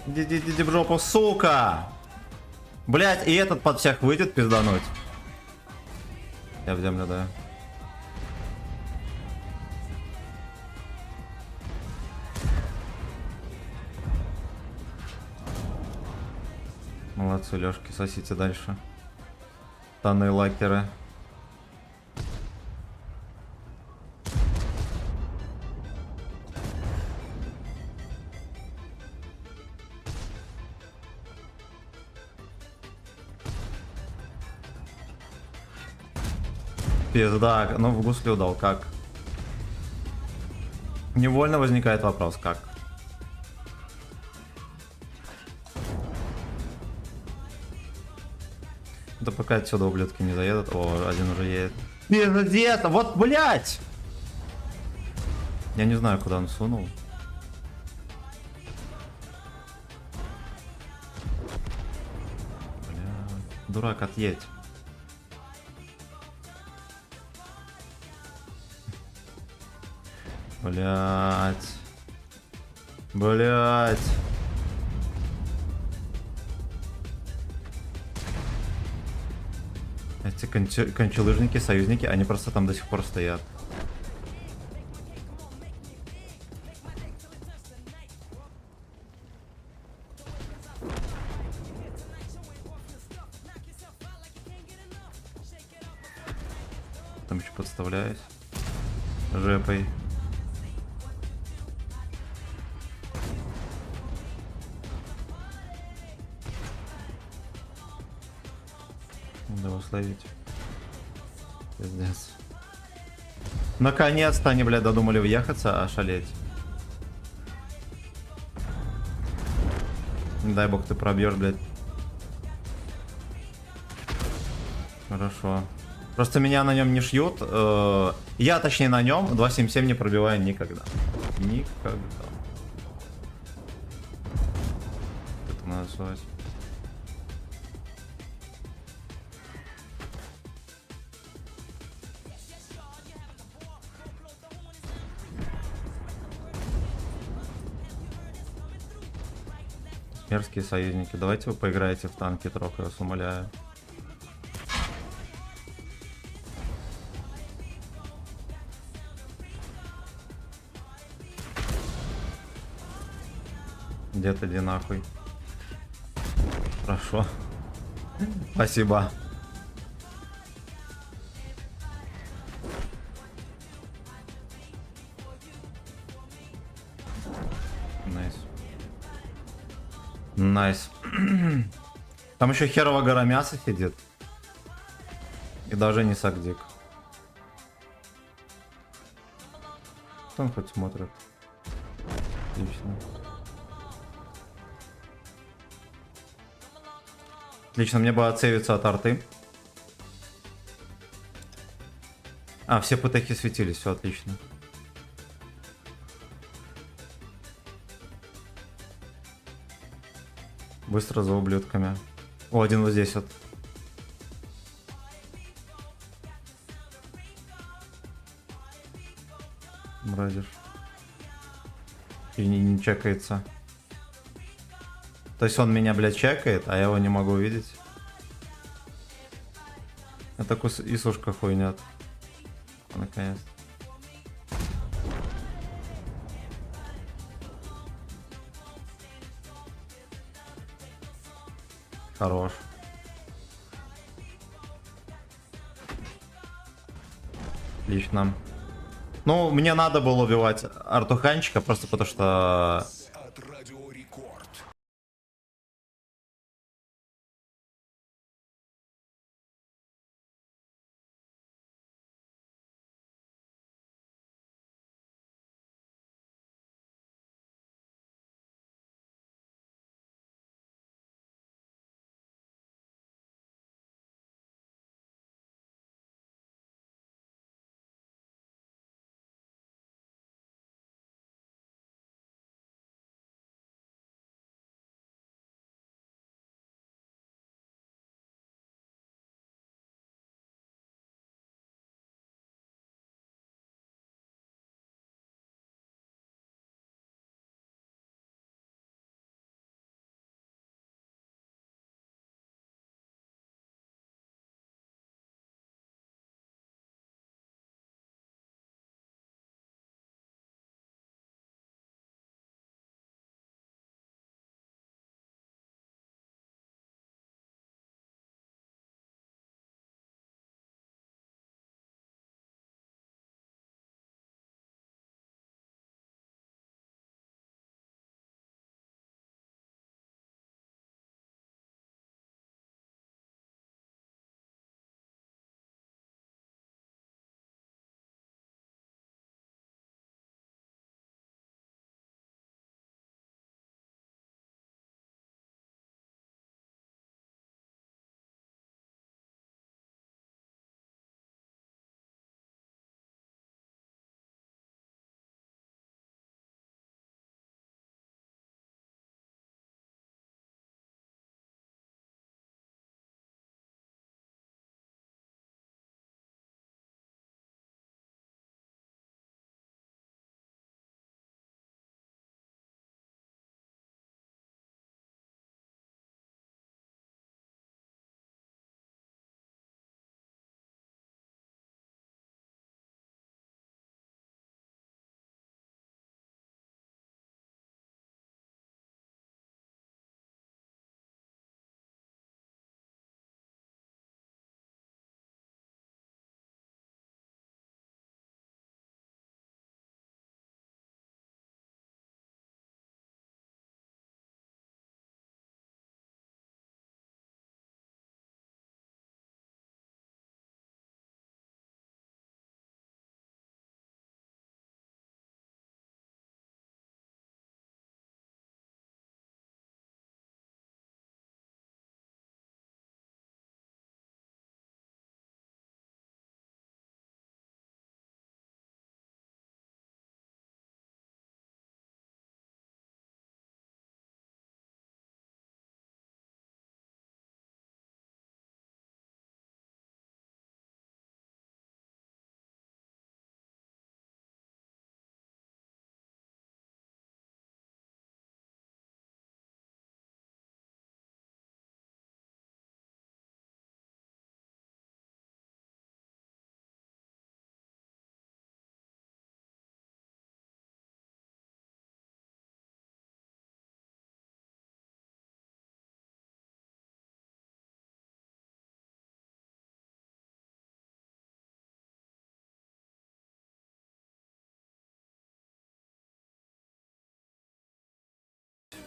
Иди в жопу, сука! Блять, и этот под всех выйдет пиздануть. Я в землю даю. Молодцы, Лёшки, сосите дальше. Таны лакеры. Пизда, ну в гуслю дал, как? Невольно возникает вопрос, как? Да пока отсюда ублюдки не заедут. О, один уже едет. Пиздец, вот блять! Я не знаю, куда он сунул. Бля, дурак, отъедь. Блять. Блять. Эти кончелыжники, союзники, они просто там до сих пор стоят. Там еще подставляюсь. Жепой. Надо его словить. Пиздец. Наконец-то они, блядь, додумали въехаться, ошалеть. Не дай бог ты пробьешь, блядь. Хорошо. Просто меня на нем не шьют. Я, точнее, на нем 277 не пробиваю никогда. Никогда. Это надо звать. Мерзкие союзники. Давайте вы поиграете в танки, трох, я вас умоляю. Где ты, иди нахуй. Хорошо. Спасибо. Найс. Найс. Там еще херова гора мяса сидит. И даже не сагдик. Кто он хоть смотрит? Отлично. Отлично, мне бы отсейвиться от арты. А, все ПТХи светились, все отлично. Быстро за ублюдками. О, один вот здесь вот. Мразишь. И не чекается. То есть он меня, блядь, чекает, а я его не могу увидеть. Это Исушка хуйнят. Наконец. Хорош. Отлично. Ну, мне надо было убивать Артуханчика, просто потому что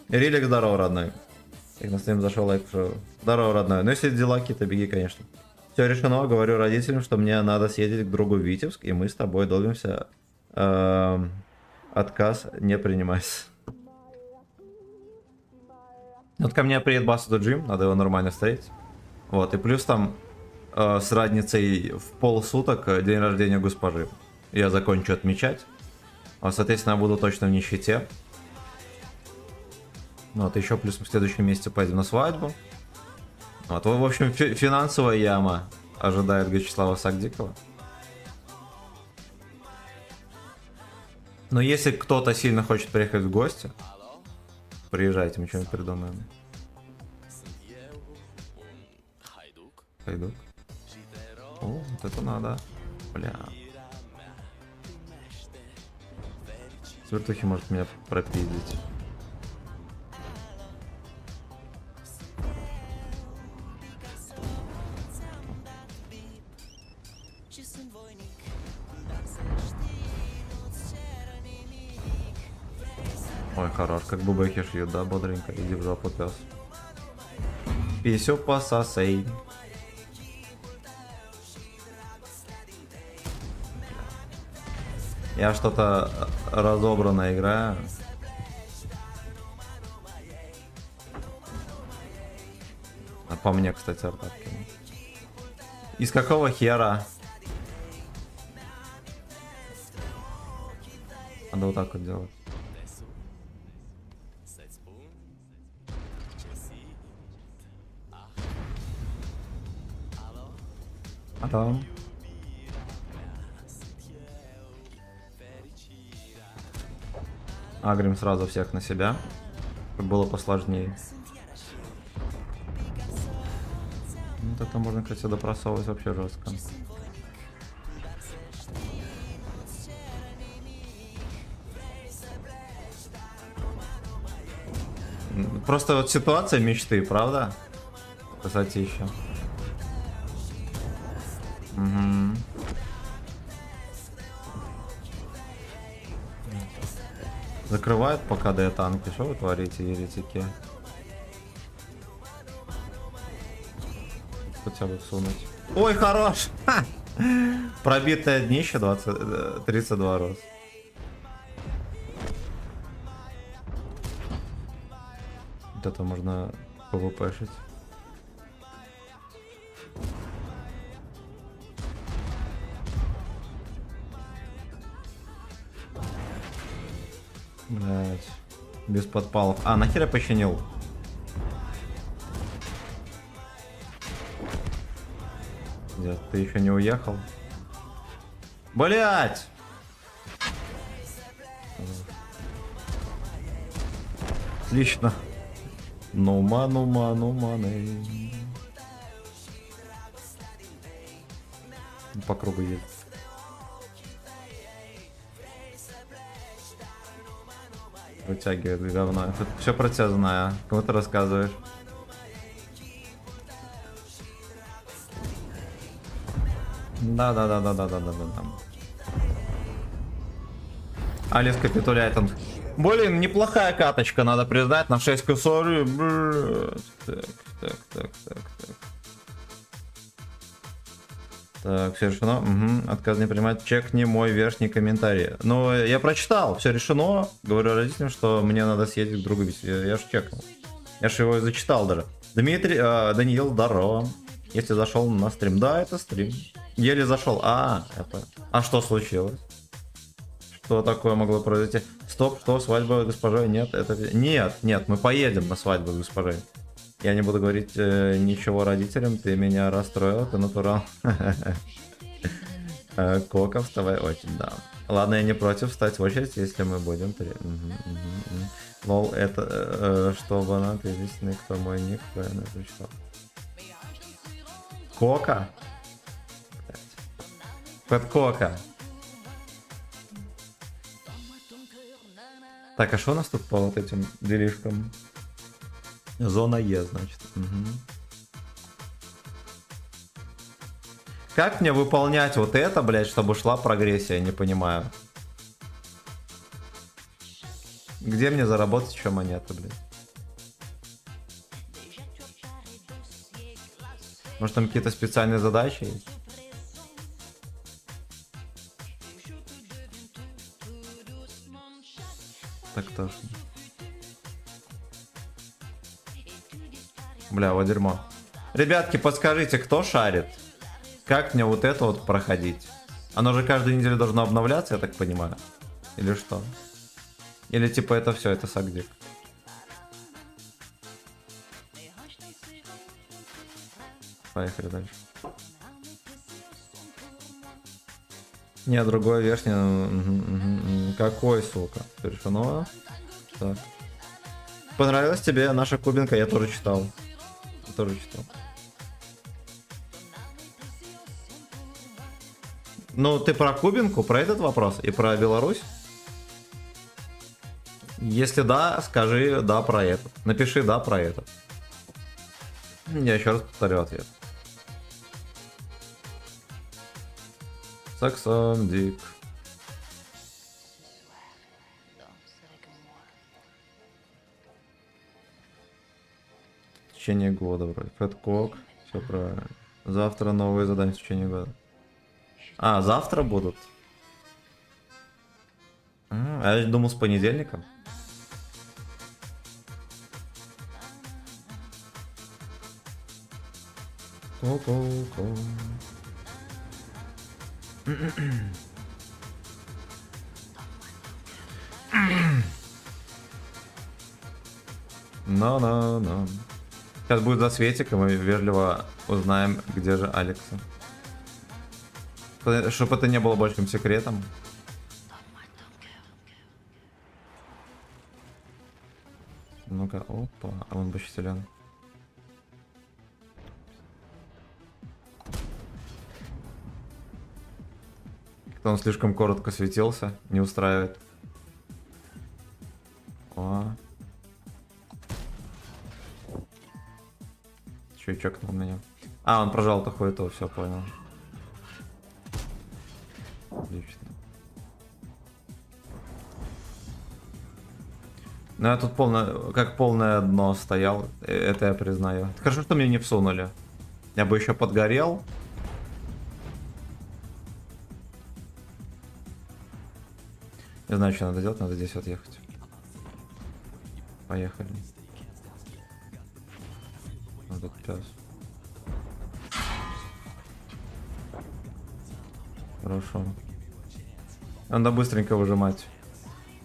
Релик, здорово, родной. Как на стрим зашел лайк, что... Здорово, родной. Ну, если дела какие-то, беги, конечно. Все решено, говорю родителям, что мне надо съездить к другу в Витебск, и мы с тобой долбимся. Отказ не принимается. Вот ко мне приедет Басу Джим, надо его нормально встретить. Вот, и плюс там с разницей в полсуток день рождения госпожи. Я закончу отмечать. Вот, соответственно, я буду точно в нищете. Вот, еще плюс мы в следующем месяце поедем на свадьбу. Вот, в общем, финансовая яма ожидает Вячеслава Сагдикова. Но если кто-то сильно хочет приехать в гости, приезжайте, мы что-нибудь придумаем. Хайдук. О, вот это надо. Бля. Свертухи может меня пропиздить. Ой, хорош, как бубехи шьют, да, бодренько, иди в жопу, пес. Писю пососей. Я что-то разобранно играю. А по мне, кстати, артапки. Из какого хера? Надо вот так вот делать. А там? Агрим сразу всех на себя, чтобы было посложнее. Вот это можно, кстати, сюда просовывать вообще жестко. Просто вот ситуация мечты, правда? Кстати, еще. Угу. Закрывают пока до танки. Что вы творите, еретики? Хотя бы всунуть. Ой, хорош! Ха! Пробитое днище 32 рост. Вот это можно пвпшить. Блять. Без подпалов. А, нахер я починил? Дед, ты еще не уехал? Блять! Отлично. Ну маны. По кругу едет. Вытягивает говно. Тут все про тебя знаю. Кому ты рассказываешь? Да. Алис капитуляет он. Блин, неплохая каточка, надо признать, на 6 косори. Так. Так, все решено. Угу. Отказ не принимать. Чекни мой верхний комментарий. Ну, я прочитал, все решено. Говорю родителям, что мне надо съездить к другу. Я ж чекнул. Я ж его зачитал даже. Даниил, здорово. Если зашел на стрим. Да, это стрим. Еле зашел. Это. А что случилось? Что такое могло произойти? Стоп, что, свадьба госпожой? Нет, это... Нет, мы поедем на свадьбу госпожой. Я не буду говорить ничего родителям, ты меня расстроил, ты натурал. Кока, вставай, очень, да. Ладно, я не против встать в очередь, если мы будем. Лол, это чтобы она, ты единственный, кто мой ник правильно прочитал. Кока? Под Кока. Так, а что у нас тут по вот этим делишкам? Зона Е, значит. Угу. Как мне выполнять вот это, блядь, чтобы шла прогрессия, не понимаю. Где мне заработать еще монеты, блядь? Может там какие-то специальные задачи есть? Так точно. Бля, вот дерьмо. Ребятки, подскажите, кто шарит? Как мне вот это вот проходить? Оно же каждую неделю должно обновляться, я так понимаю. Или что? Или типа это все, это сагдик. Поехали дальше. Не, другой верхний. Какой, сука? Перешено. Так. Понравилась тебе наша кубинка? Я тоже читал. Я тоже читал. Ну, ты про кубинку, про этот вопрос и про Беларусь? Если да, скажи да про этот. Напиши да про этот. Я еще раз повторю ответ. Саксон Дик. В течение года вроде. Фэткок. Все правильно. Завтра новые задания в течение года. А, завтра будут? А я думал с понедельника. Ко-ко-ко. No. Сейчас будет засветик, и мы вежливо узнаем, где же Алекса. Чтобы это не было большим секретом. Ну-ка, опа, а он бочителен. Как-то он слишком коротко светился, не устраивает. О. Че, чекнул меня. А, он прожал такое то, все понял. Отлично. Ну я тут как полное дно стоял, это я признаю. Хорошо, что мне не всунули. Я бы еще подгорел. Не знаю, что надо делать, надо здесь отъехать. Поехали. Вот этот пес. Хорошо. Надо быстренько выжимать.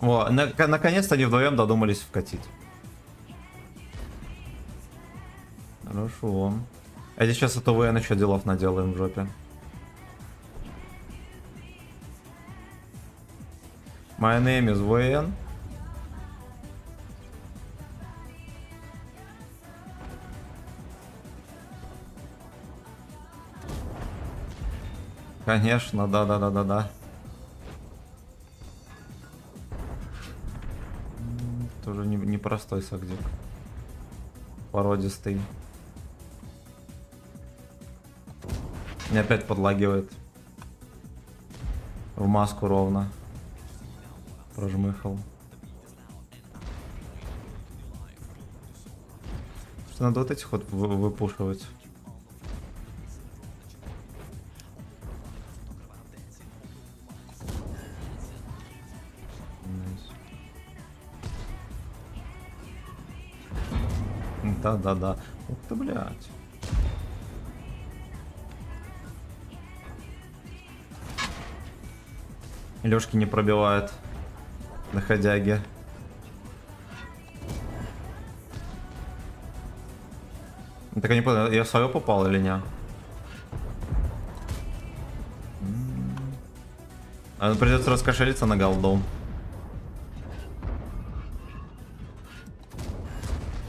О, наконец-то они вдвоем додумались вкатить. Хорошо. А сейчас это ВН еще делов наделаем в жопе. My name is ВН. Конечно, да. Тоже непростой сагдик. Породистый. Меня опять подлагивает. В маску ровно. Прожмыхал. Что надо вот этих вот выпушивать. Да. Ух ты, блядь. Лёшки не пробивает. Доходяги. Так я не понял, я в свое попал или не? А придется раскошелиться на голдом.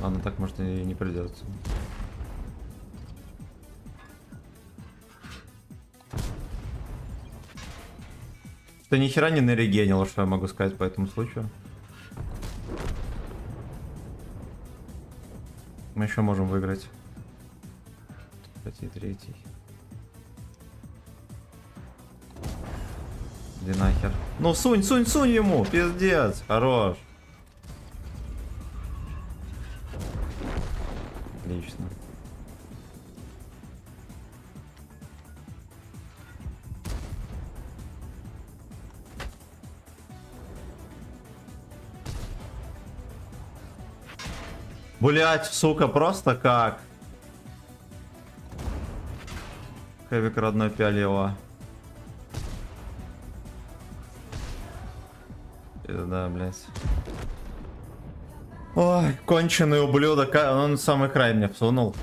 Ладно, так может и не придется. Ты ни хера не нарегенил, что я могу сказать по этому случаю. Мы еще можем выиграть. Третий. Иди нахер. Ну сунь ему, пиздец, хорош. Отлично. Блять, сука, просто как? Хэвик родной пялила. Да, блять. Ой, конченый ублюдок. Он самый край мне всунул.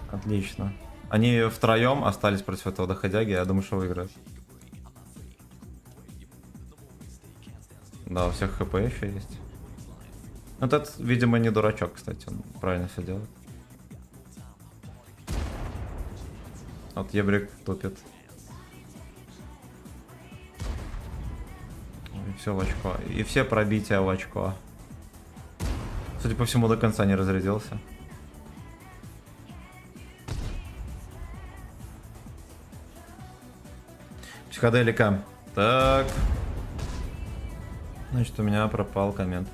Отлично. Они втроем остались против этого доходяги. Я думаю, что выиграют. Да, у всех хп еще есть. Вот этот, видимо, не дурачок, кстати. Он правильно все делает. Вот Ебрик тупит. И все в очко. И все пробития в очко. Судя по всему, до конца не разрядился. Психоделика. Так. Значит, у меня пропал коммент.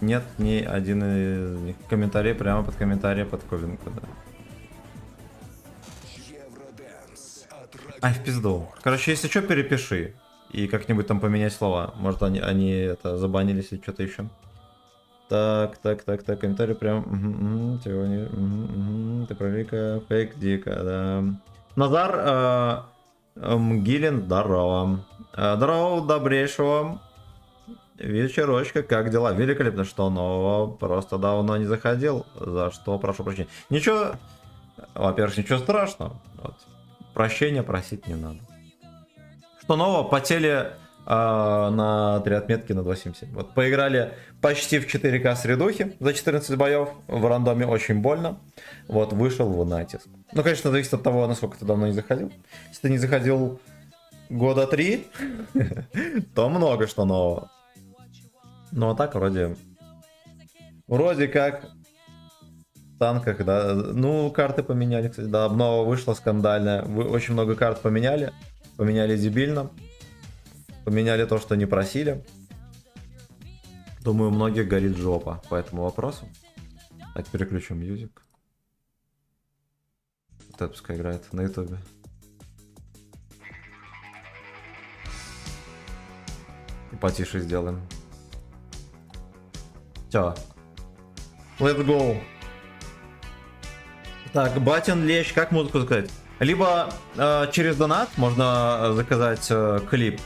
Нет ни один из них. Комментарий прямо под комментарием под ковинку, да. Ай, в пизду. Короче, если что, перепиши. И как-нибудь там поменять слова. Может, они это забанились или что-то еще. Так, комментарий прям. Ты пролика, фейк, дико, да. Назар Мгилин, здорово. Здорово, добрейшего вечерочка, как дела? Великолепно, что нового. Просто давно не заходил, за что прошу прощения. Ничего, во-первых, ничего страшного. Вот. Прощения просить не надо. Что нового? Потели на 3 отметки на 2.77. Вот поиграли почти в 4К средухи за 14 боев. В рандоме очень больно. Вот, вышел в натиск. Ну, конечно, зависит от того, насколько ты давно не заходил. Если ты не заходил года 3, то много что нового. Ну, а так вроде как в танках, да. Ну, карты поменяли, кстати, да, обнова вышла скандальная. Очень много карт поменяли. Поменяли дебильно. Поменяли то, что не просили. Думаю, у многих горит жопа по этому вопросу. Так, переключим мьюзик. Вот это пускай играет на ютубе. И потише сделаем. Все. Let's go. Так, Батин Лещ, как музыку заказать? Либо через донат можно заказать клип.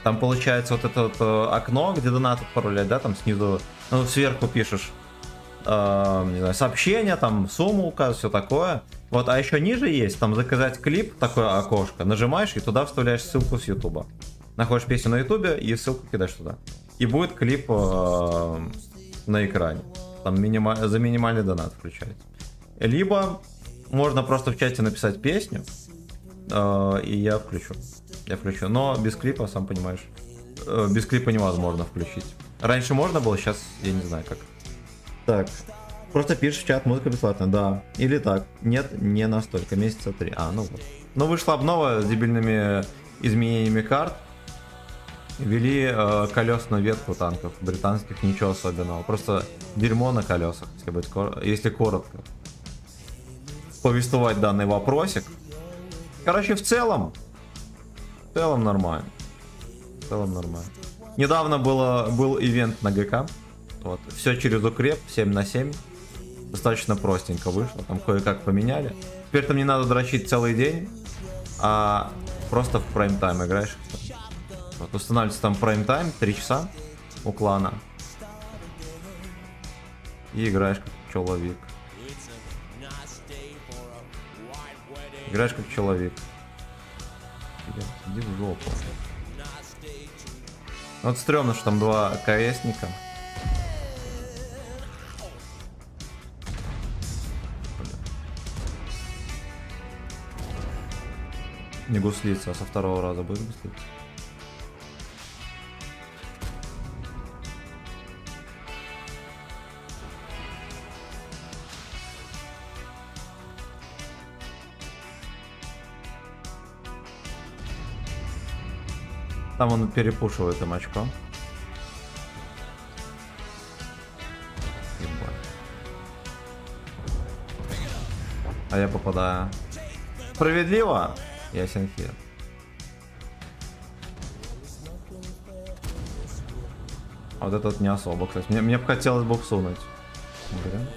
Там получается вот это вот окно, где донат отправлять, да, там снизу, ну, сверху пишешь, не знаю, сообщение, там сумму указывать, все такое. Вот, а еще ниже есть, там заказать клип, такое окошко, нажимаешь и туда вставляешь ссылку с ютуба. Находишь песню на ютубе и ссылку кидаешь туда. И будет клип на экране. Там за минимальный донат включается. Либо можно просто в чате написать песню, и я включу. Но без клипа, сам понимаешь, без клипа невозможно включить. Раньше можно было, сейчас я не знаю как. Так, просто пишешь в чат, музыка бесплатная, да. Или так, нет, не настолько, месяца 3. Ну вот. Но вышла обнова с дебильными изменениями карт. Ввели колесную ветку танков британских, ничего особенного. Просто дерьмо на колесах, если коротко повествовать данный вопросик. Короче, в целом нормально. Недавно был ивент на ГК. Вот. Все через укреп, 7 на 7. Достаточно простенько вышло. Там кое-как поменяли. Теперь там не надо дрочить целый день, а просто в прайм-тайм играешь. Вот, устанавливается там прайм-тайм, 3 часа у клана. И играешь как человек. Играешь как человек. Иди в жопу. Вот стрёмно, что там 2 КСника. Не гуслится, а со второго раза будет гуслиться. Там он перепушивает им очко. Ебать. А я попадаю. Справедливо? Ясен хер. А вот этот не особо, кстати. Мне бы хотелось бы всунуть. Блин.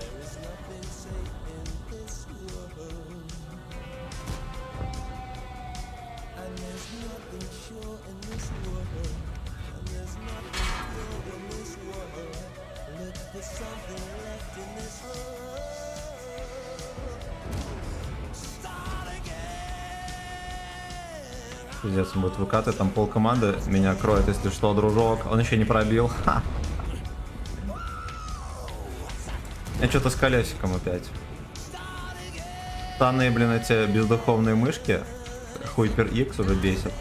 Пиздец, он будет выкатывать, там пол команды меня кроет, если что, дружок. Он еще не пробил. Ха. Я что-то с колесиком опять. Танные, блин, эти бездуховные мышки. Хуйпер X уже бесит.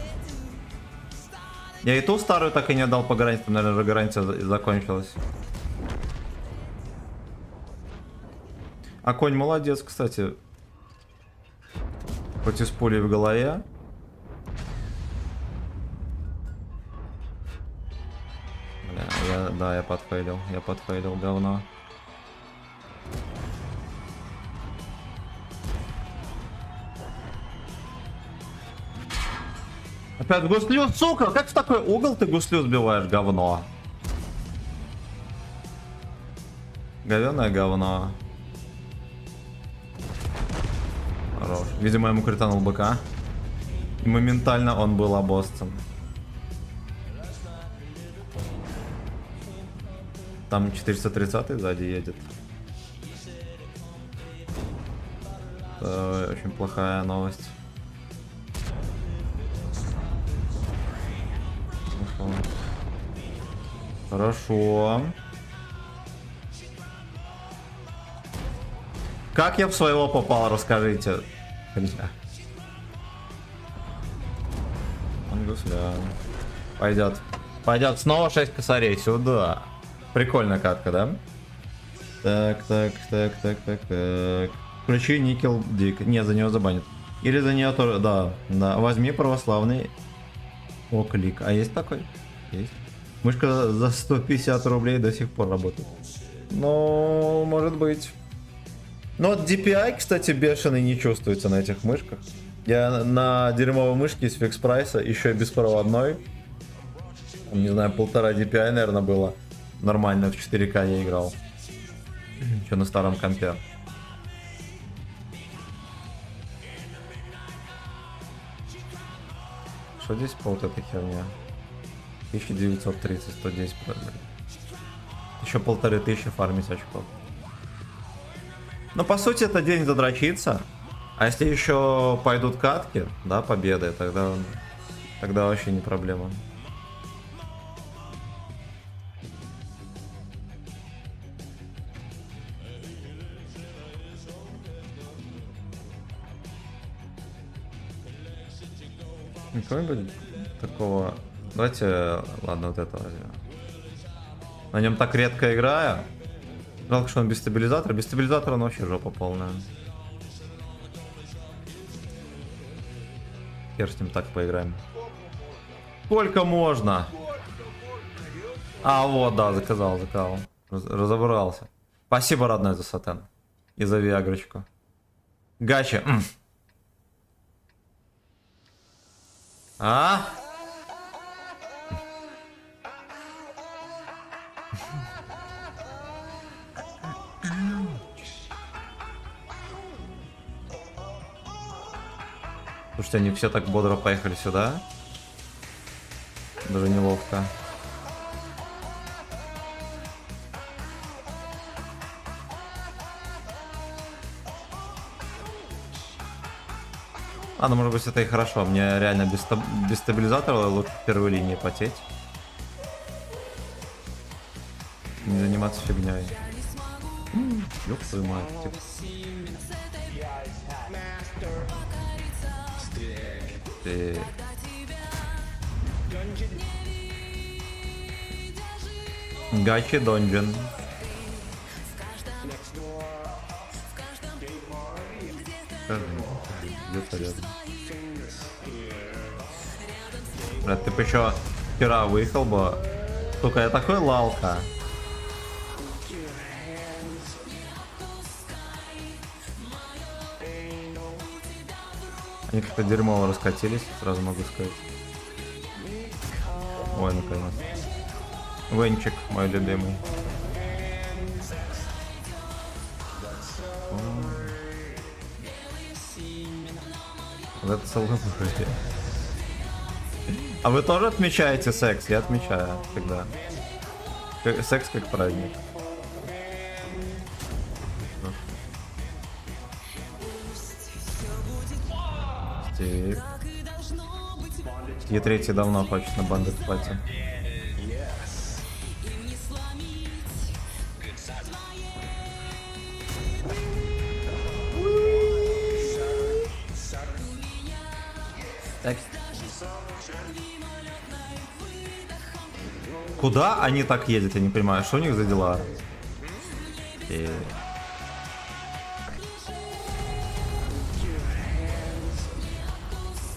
Я и ту старую так и не отдал по гарантии, там, наверное, уже гарантия закончилась. А конь молодец, кстати. Хоть и с пулей в голове. Бля, я подфейлил говно. Опять гуслю, сука! Как в такой угол ты гуслю сбиваешь, говно? Говёное говно. Хорош. Видимо, ему кританул БК. И моментально он был обоссцем. Там 430 сзади едет. Это очень плохая новость. Хорошо. Как я в своего попал, расскажите. Бля. Он гусля. Пойдет. Пойдет снова 6 косарей сюда. Прикольная катка, да? Так. Включи Никел Дик. Не, за нее забанят. Или за нее тоже, да. Возьми православный оклик. А есть такой? Есть. Мышка за 150 рублей до сих пор работает. Ну, может быть. Но вот DPI, кстати, бешеный не чувствуется на этих мышках. Я на дерьмовой мышке из фикс прайса, еще и беспроводной. Не знаю, 1,5 DPI, наверное, было. Нормально, в 4К я играл. Еще на старом компе. Что здесь по вот этой херне? 1930, 110, еще 1500 фармить очков. Но по сути это день задрочиться. А если еще пойдут катки, да, победы, тогда вообще не проблема. Какого-нибудь такого. Давайте, ладно, вот этого возьмем. На нем так редко играю. Жалко, что он без стабилизатора. Без стабилизатора он вообще жопа полная. Хер с ним так поиграем. Сколько можно? А, вот, да, заказал. Разобрался. Спасибо, родной, за сатен. И за виагрочку. Гача. А? Слушайте, они все так бодро поехали сюда. Даже неловко. Ладно, может быть, это и хорошо. Мне реально без стабилизатора лучше в первой линии потеть. Не заниматься фигней. Ёб твою мать. Типа. Гачи донжен. Где-то рядом. Брат, ты бы еще вчера выехал бы. Сука, я такой лалка. Они как-то дерьмово раскатились, сразу могу сказать. Ой, наконец. Венчик, мой любимый. Вот это celebrity. А вы тоже отмечаете секс? Я отмечаю всегда. Секс как праздник. Стив. Е3 давно хочет на банду пати. Куда они так ездят, я не понимаю, что у них за дела?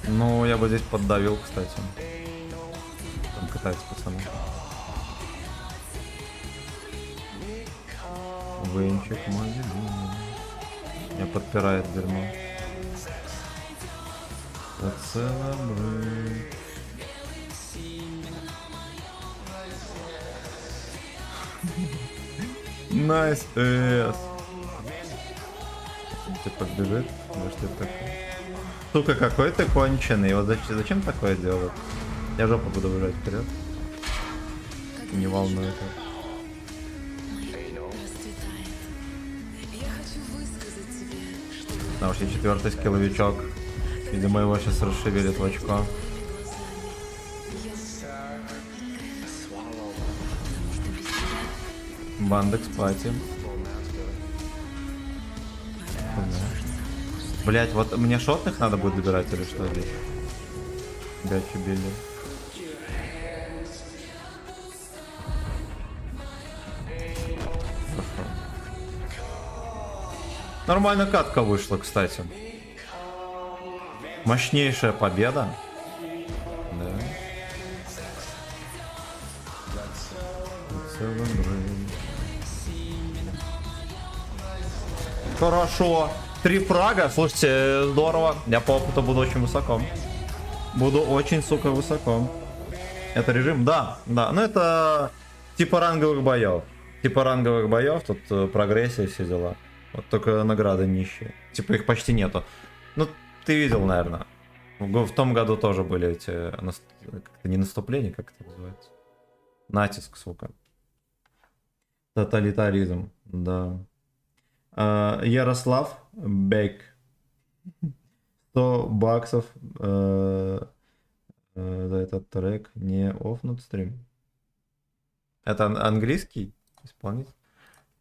Ну, я бы здесь поддавил, кстати. Там катаются пацаны. Венчик мой любимый. Меня подпирает дерьмо. Поцелуй. Найс, эс. Типа бежит, да что это такое? Сука, какой ты конченый, вот зачем такое делать? Я жопу буду выжать вперед. Не волнует. Потому что 4-й скилловичок. Видимо, его сейчас расшевелит в очко. Бандекс пати. Блять, вот мне шотных надо будет добирать или что здесь? Бячу били. Нормально катка вышла, кстати. Мощнейшая победа. Да. Хорошо. 3 фрага, слушайте, здорово. Я по опыту буду очень высоко. Буду очень, сука, высоко. Это режим? Да, да. Ну это типа ранговых боев. Типа ранговых боев, тут прогрессия, все дела. Вот только награды нищие. Типа их почти нету. Ну, ты видел, наверное. В том году тоже были эти... Как-то не наступления, как это называется? Натиск, сука. Тоталитаризм, да. Ярослав Бек. 100 баксов за этот трек. Не офнут стрим. Это английский исполнитель?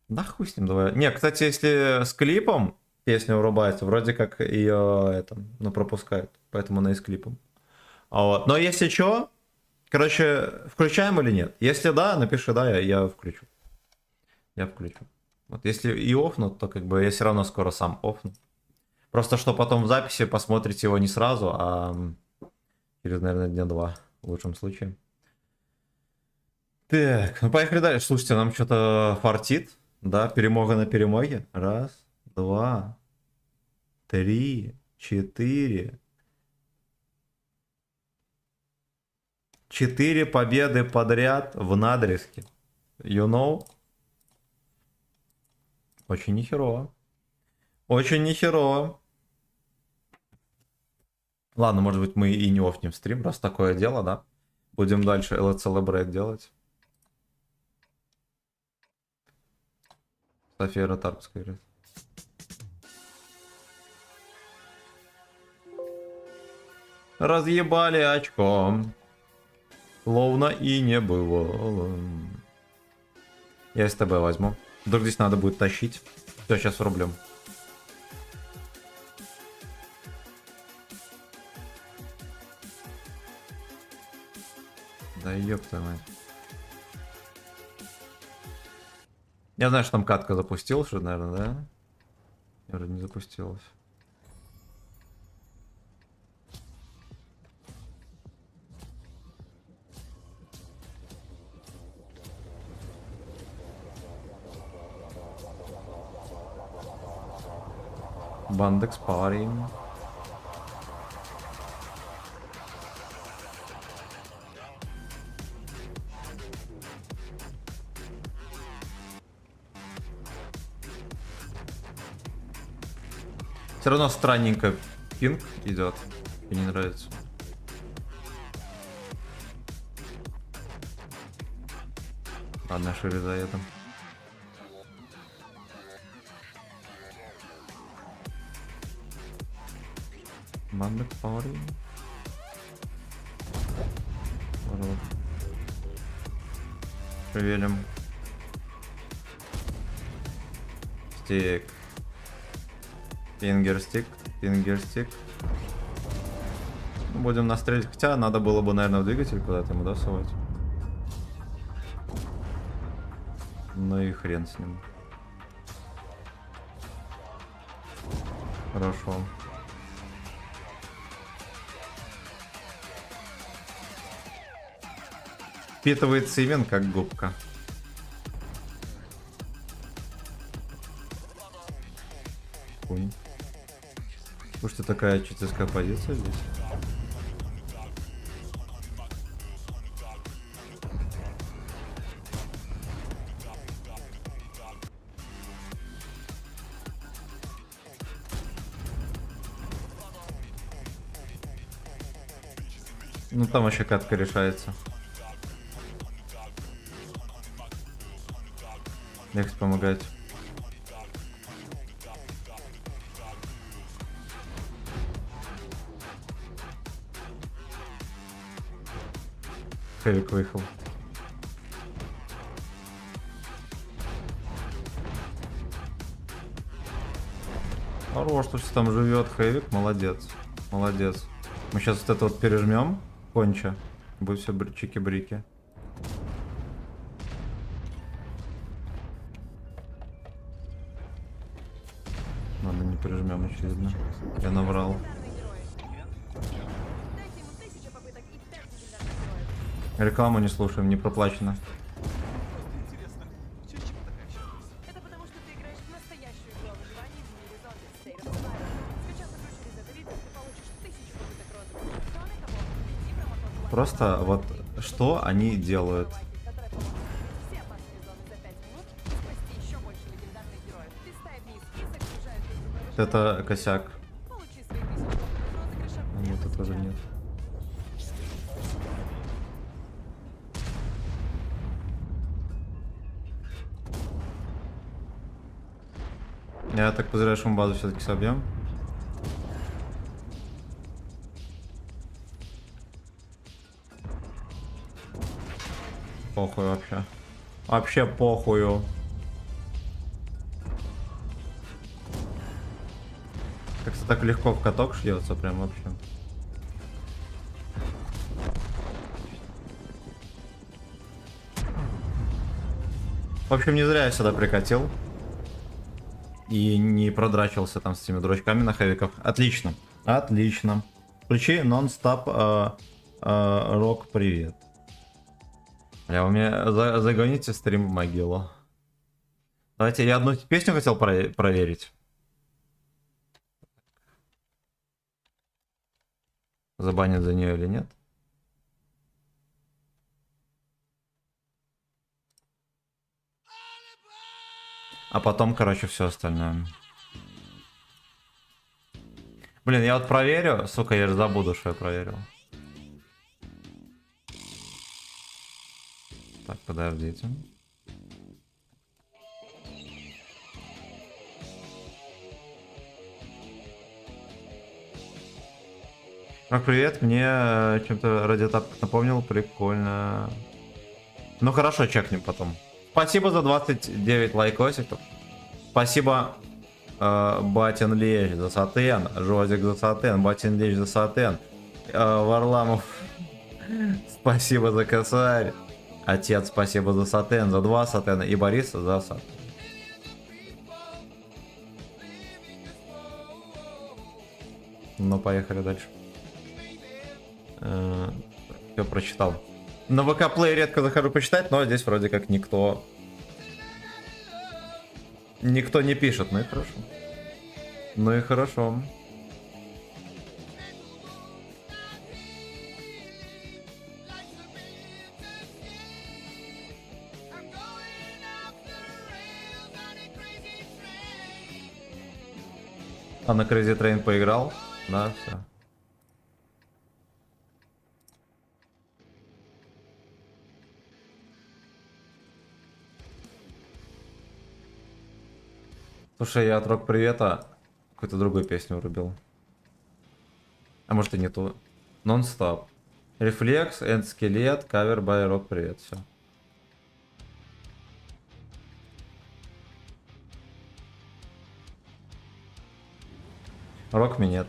Да хуй с ним, давай. Не, кстати, если с клипом песня врубается, вроде как ее это, ну, пропускают. Поэтому она и с клипом. Вот. Но если что, короче, включаем или нет? Если да, напиши да, я включу. Я включу. Вот если и офнут, то как бы я все равно скоро сам офну. Просто что потом в записи посмотрите его не сразу, а через, наверное, дня 2 в лучшем случае. Так, ну поехали дальше. Слушайте, нам что-то фартит. Да, перемога на перемоге. 1, 2, 3, 4. 4 победы подряд в надрезке. You know? Очень нехерово. Очень нехерово. Ладно, может быть, мы и не офнем стрим, раз такое дело, да? Будем дальше Let's Celebrate делать. София Ротарпская говорит. Разъебали очком. Словно и не было. Я СТБ возьму. Вдруг здесь надо будет тащить. Все, сейчас врублем. Да ёпта мать. Я знаю, что там катка запустилась, что, наверное, да? Я вроде не запустилась. Бандекс пари. Все равно странненько пинг идет. Мне не нравится. Ладно, шире заедем. Мамбек парень. Ворот. Шевелим. Стик. Фингерстик. Фингерстик. Будем настрелить. Хотя надо было бы, наверное, в двигатель куда-то ему досовать. Ну и хрен с ним. Хорошо. Впитывает семен, как губка. Хуй. Слушайте, такая читерская позиция здесь. Ну там вообще катка решается. Ехать помогать. Хэвик выехал. Хорош, что там живет Хэвик, молодец. Молодец. Мы сейчас вот это вот пережмем, конча. Будет все чики-брики. Ладно, не пережмем, очевидно. Я наврал. Рекламу не слушаем, не проплачено. Это потому, что ты играешь в настоящую игру о выживании в мире зомби State of Survivor. Скачав игру через это видео, ты получишь 1000 попыток розыгрыша. Кроме того, введи промокод LIKE, Просто вот что они делают. который поможет открыть все опасные зоны за 5 минут и спасти еще больше легендарных героев. Листай вниз список, включая Facebook. Это косяк. Получи свои 1000 попыток розыгрыша. А нет, это тоже нет. Я так подозреваю, что мы базу все-таки собьем. Похуй вообще. Вообще похую. Как-то так легко в каток шьется, прям вообще. В общем, не зря я сюда прикатил. И не продрачивался там с этими дурачками на хэвиков. Отлично. Отлично. Включи нон-стоп рок привет. Бля, вы меня загоните стрим в могилу. Давайте, я одну песню хотел проверить. Забанят за нее или нет. А потом, короче, все остальное. Блин, я вот проверю. Сука, я же забуду, что я проверил. Так, подождите. Рок, привет. Мне чем-то радиотап напомнил. Прикольно. Ну хорошо, чекнем потом. Спасибо за 29 лайкосиков. Спасибо Батин Лещ за сатен, Жозик за сатен, Батин Лещ за сатен, Варламов спасибо за косарь, Отец спасибо за сатен, за 2 сатена и Борис за сатен. Ну, поехали дальше. Все прочитал. На ВК Play редко захожу почитать, но здесь вроде как никто не пишет. Ну и хорошо. Ну и хорошо. А на Crazy Train поиграл? Да, все. Слушай, я от Рок Привета какую-то другую песню врубил. А может и не ту. Нон-стоп. Рефлекс, Энд Скелет, кавер бай Рок Привет. Все. Рок минет.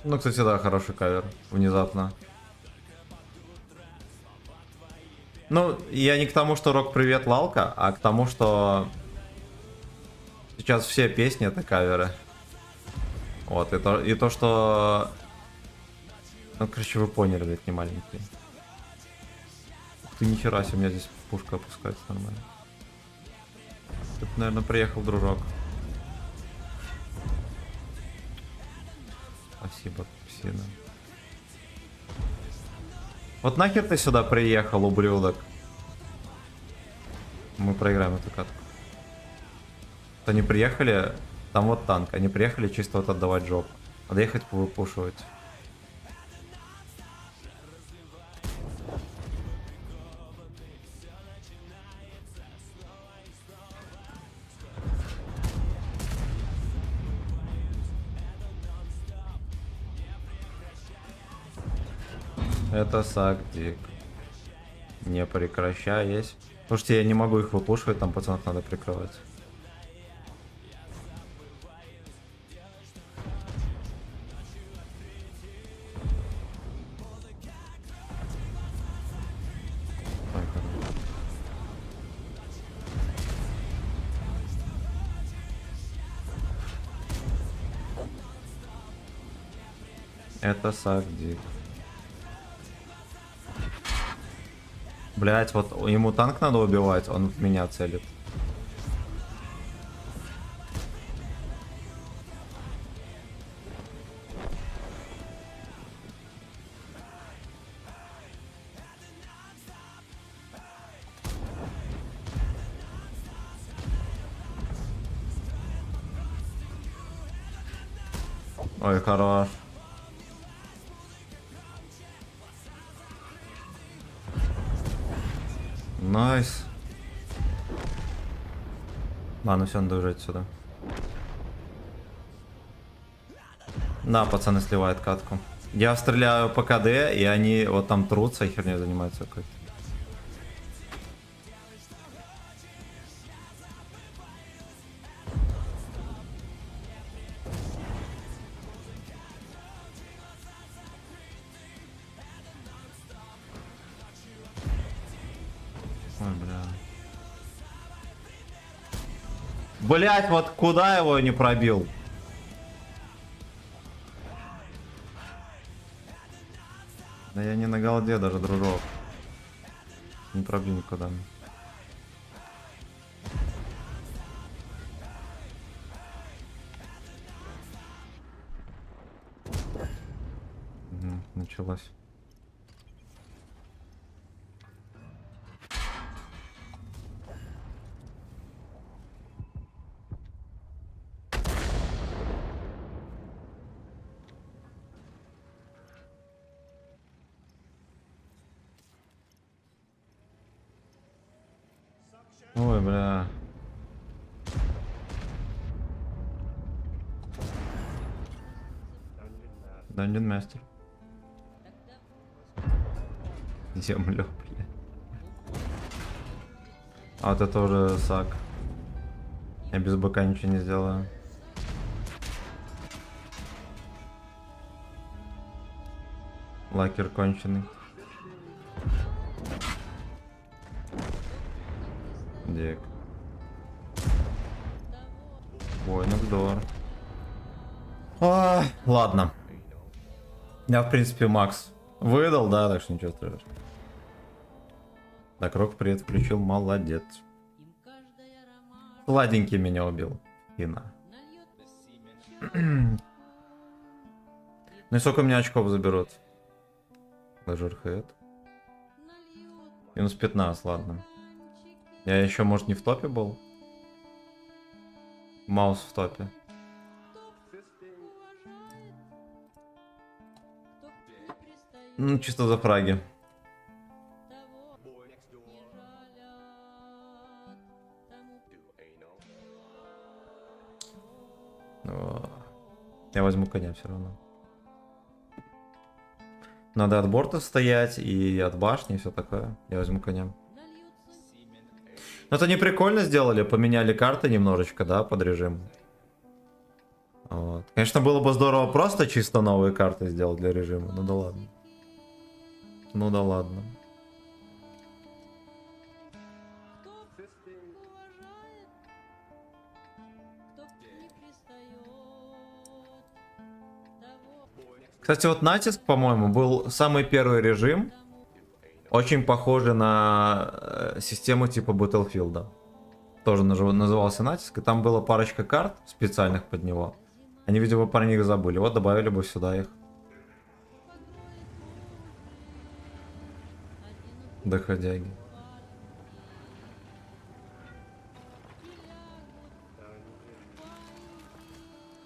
Ну, кстати, да, хороший кавер. Внезапно. Ну, я не к тому, что Рок Привет Лалка, а к тому, что сейчас все песни это каверы. Вот, и то, что... Ну, короче, вы поняли, блядь, не маленькие. Ух ты, нихера себе, у меня здесь пушка опускается нормально. Тут, наверное, приехал дружок. Спасибо, псина. Вот нахер ты сюда приехал, ублюдок? Мы проиграем эту катку. Они приехали, там вот танк, они приехали чисто вот отдавать жоп. Надо ехать повыпушивать. Это сагдик. Не прекращаясь. Слушайте, я не могу их выпушивать, там пацанов надо прикрывать. Ой, хорошо. Это сагдик. Блять, вот ему танк надо убивать, он в меня целит. Ой, хорош. Найс. Ладно, все, надо уезжать сюда. Да, пацаны сливают катку. Я стреляю по КД, и они вот там трутся и херней занимаются какой-то. Ой, бля. Блять, вот куда его не пробил? Да я не на голде даже, дружок. Не пробил никуда. Угу, началось. Ой, бля. Dungeon Master. Землю, бля. А вот это уже сак. Я без БК ничего не сделаю. Лакер конченый. Дик. Ой, Нокдор. Ладно. Я, в принципе, Макс выдал, да, так что ничего страшного. Так, Рок привет включил, молодец. Сладенький меня убил. Кина. Ну и сколько меня очков заберут? Лажерхед. Минус 15, ладно. Я еще, может, не в топе был? Маус в топе. Ну, чисто за фраги. О, я возьму коня все равно. Надо от борта стоять и от башни и все такое. Я возьму коня. Но это не прикольно сделали, поменяли карты немножечко, да, под режим. Вот. Конечно, было бы здорово просто чисто новые карты сделать для режима. Ну да ладно. Ну да ладно. Кстати, вот натиск, по-моему, был самый первый режим. Очень похожий на систему типа Battlefield. Тоже назывался натиск. И там была парочка карт специальных под него. Они, видимо, про них забыли. Вот добавили бы сюда их. Доходяги.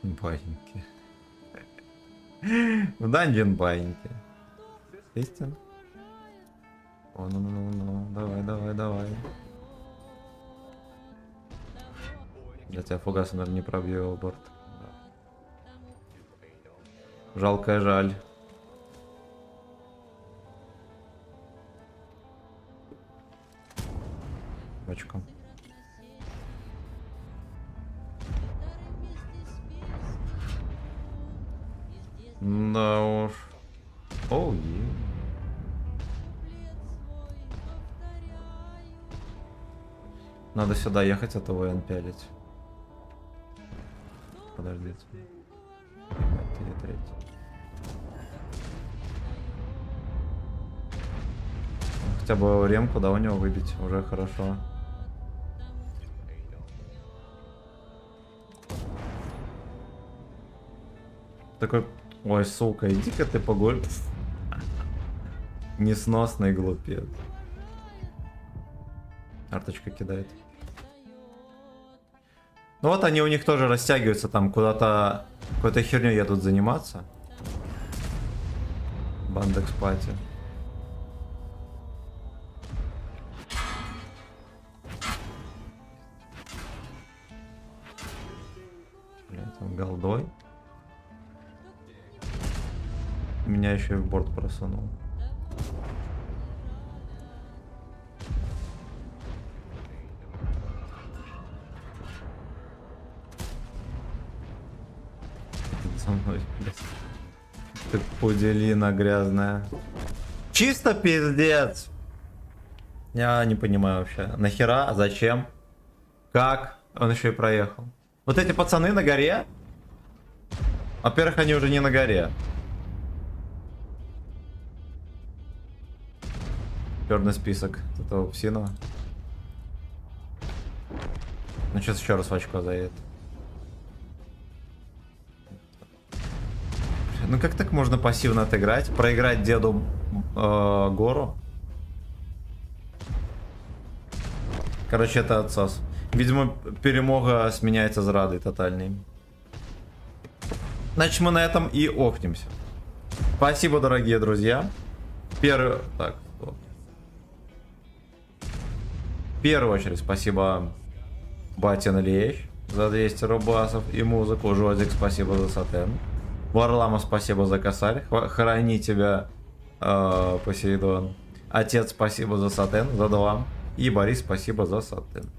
Баиньки. В данжен баиньки. Истинно. О, ну, давай. Я тебя фугасом, наверное, не пробью его борт. Да. Жалкая жаль. Бочком. Да уж. Оу, надо сюда ехать, а то ВН пялить. Подождите. Третий. Хотя бы ремку, да, у него выбить уже хорошо. Такой, ой, сука, иди-ка ты погуль. Несносный глупец. Арточка кидает. Ну вот они у них тоже растягиваются там куда-то, какой-то херней едут заниматься. Бандекс пати. Блин, там голдой. Меня еще и в борт просунул. Со мной, блядь. Ты пуделина грязная. Чисто пиздец. Я не понимаю вообще. Нахера? Зачем? Как? Он еще и проехал. Вот эти пацаны на горе. Во-первых, они уже не на горе. Черный список этого псиного. Ну сейчас еще раз в очко заедет. Ну как так можно пассивно отыграть? Проиграть деду гору? Короче, это отсос. Видимо, перемога сменяется зрадой тотальной. Значит, мы на этом и охнемся. Спасибо, дорогие друзья. Так, стоп. В первую очередь, спасибо Батин Лещ за 200 рубасов и музыку. Жозик, спасибо за сатен. Варламов, спасибо за косарь. Храни тебя, Посейдон. Отец, спасибо за сатен, за 2. И Борис, спасибо за сатен.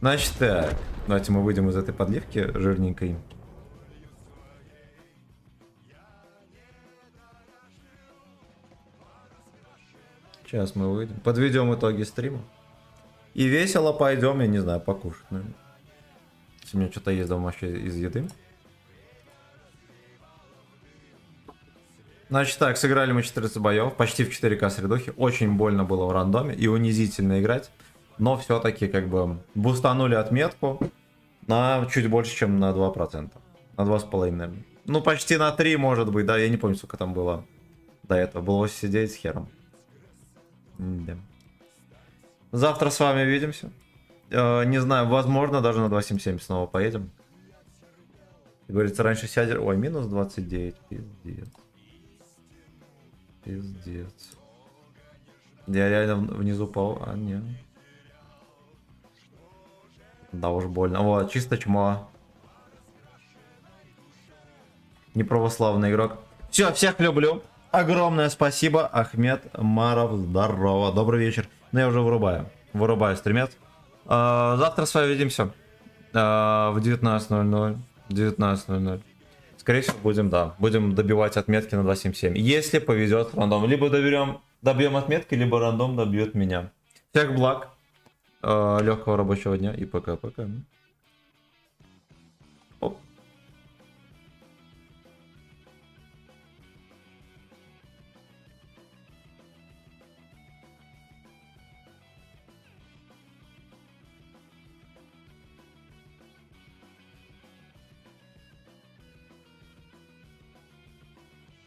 Значит так, давайте мы выйдем из этой подливки жирненькой. Сейчас мы выйдем. Подведем итоги стрима. И весело пойдем, я не знаю, покушать. Наверное. Если у меня что-то есть дома вообще из еды. Значит так, сыграли мы 14 боев, почти в 4К средухи. Очень больно было в рандоме и унизительно играть. но все-таки как бы бустанули отметку на чуть больше, чем на 2%. На 2,5, наверное. Ну, почти на 3, может быть, да, я не помню, сколько там было до этого. Было 89 с хером. Да. Завтра с вами увидимся. Не знаю, возможно, даже на 2.77 снова поедем. Говорится, раньше сядер... Ой, минус 29. Пиздец. Пиздец. Я реально внизу пал. А, нет. Да уж больно. Вот, чисто чмо. Неправославный игрок. Все, всех люблю. Огромное спасибо, Ахмед Маров. Здорово. Добрый вечер. Ну, я уже вырубаю. Вырубаю стримец. Завтра с вами увидимся. В 19:00. 19:00. Скорее всего, будем добивать отметки на 2.77. Если повезет, рандом. Либо добьем отметки, либо рандом добьет меня. Всех благ. Легкого рабочего дня и пока-пока.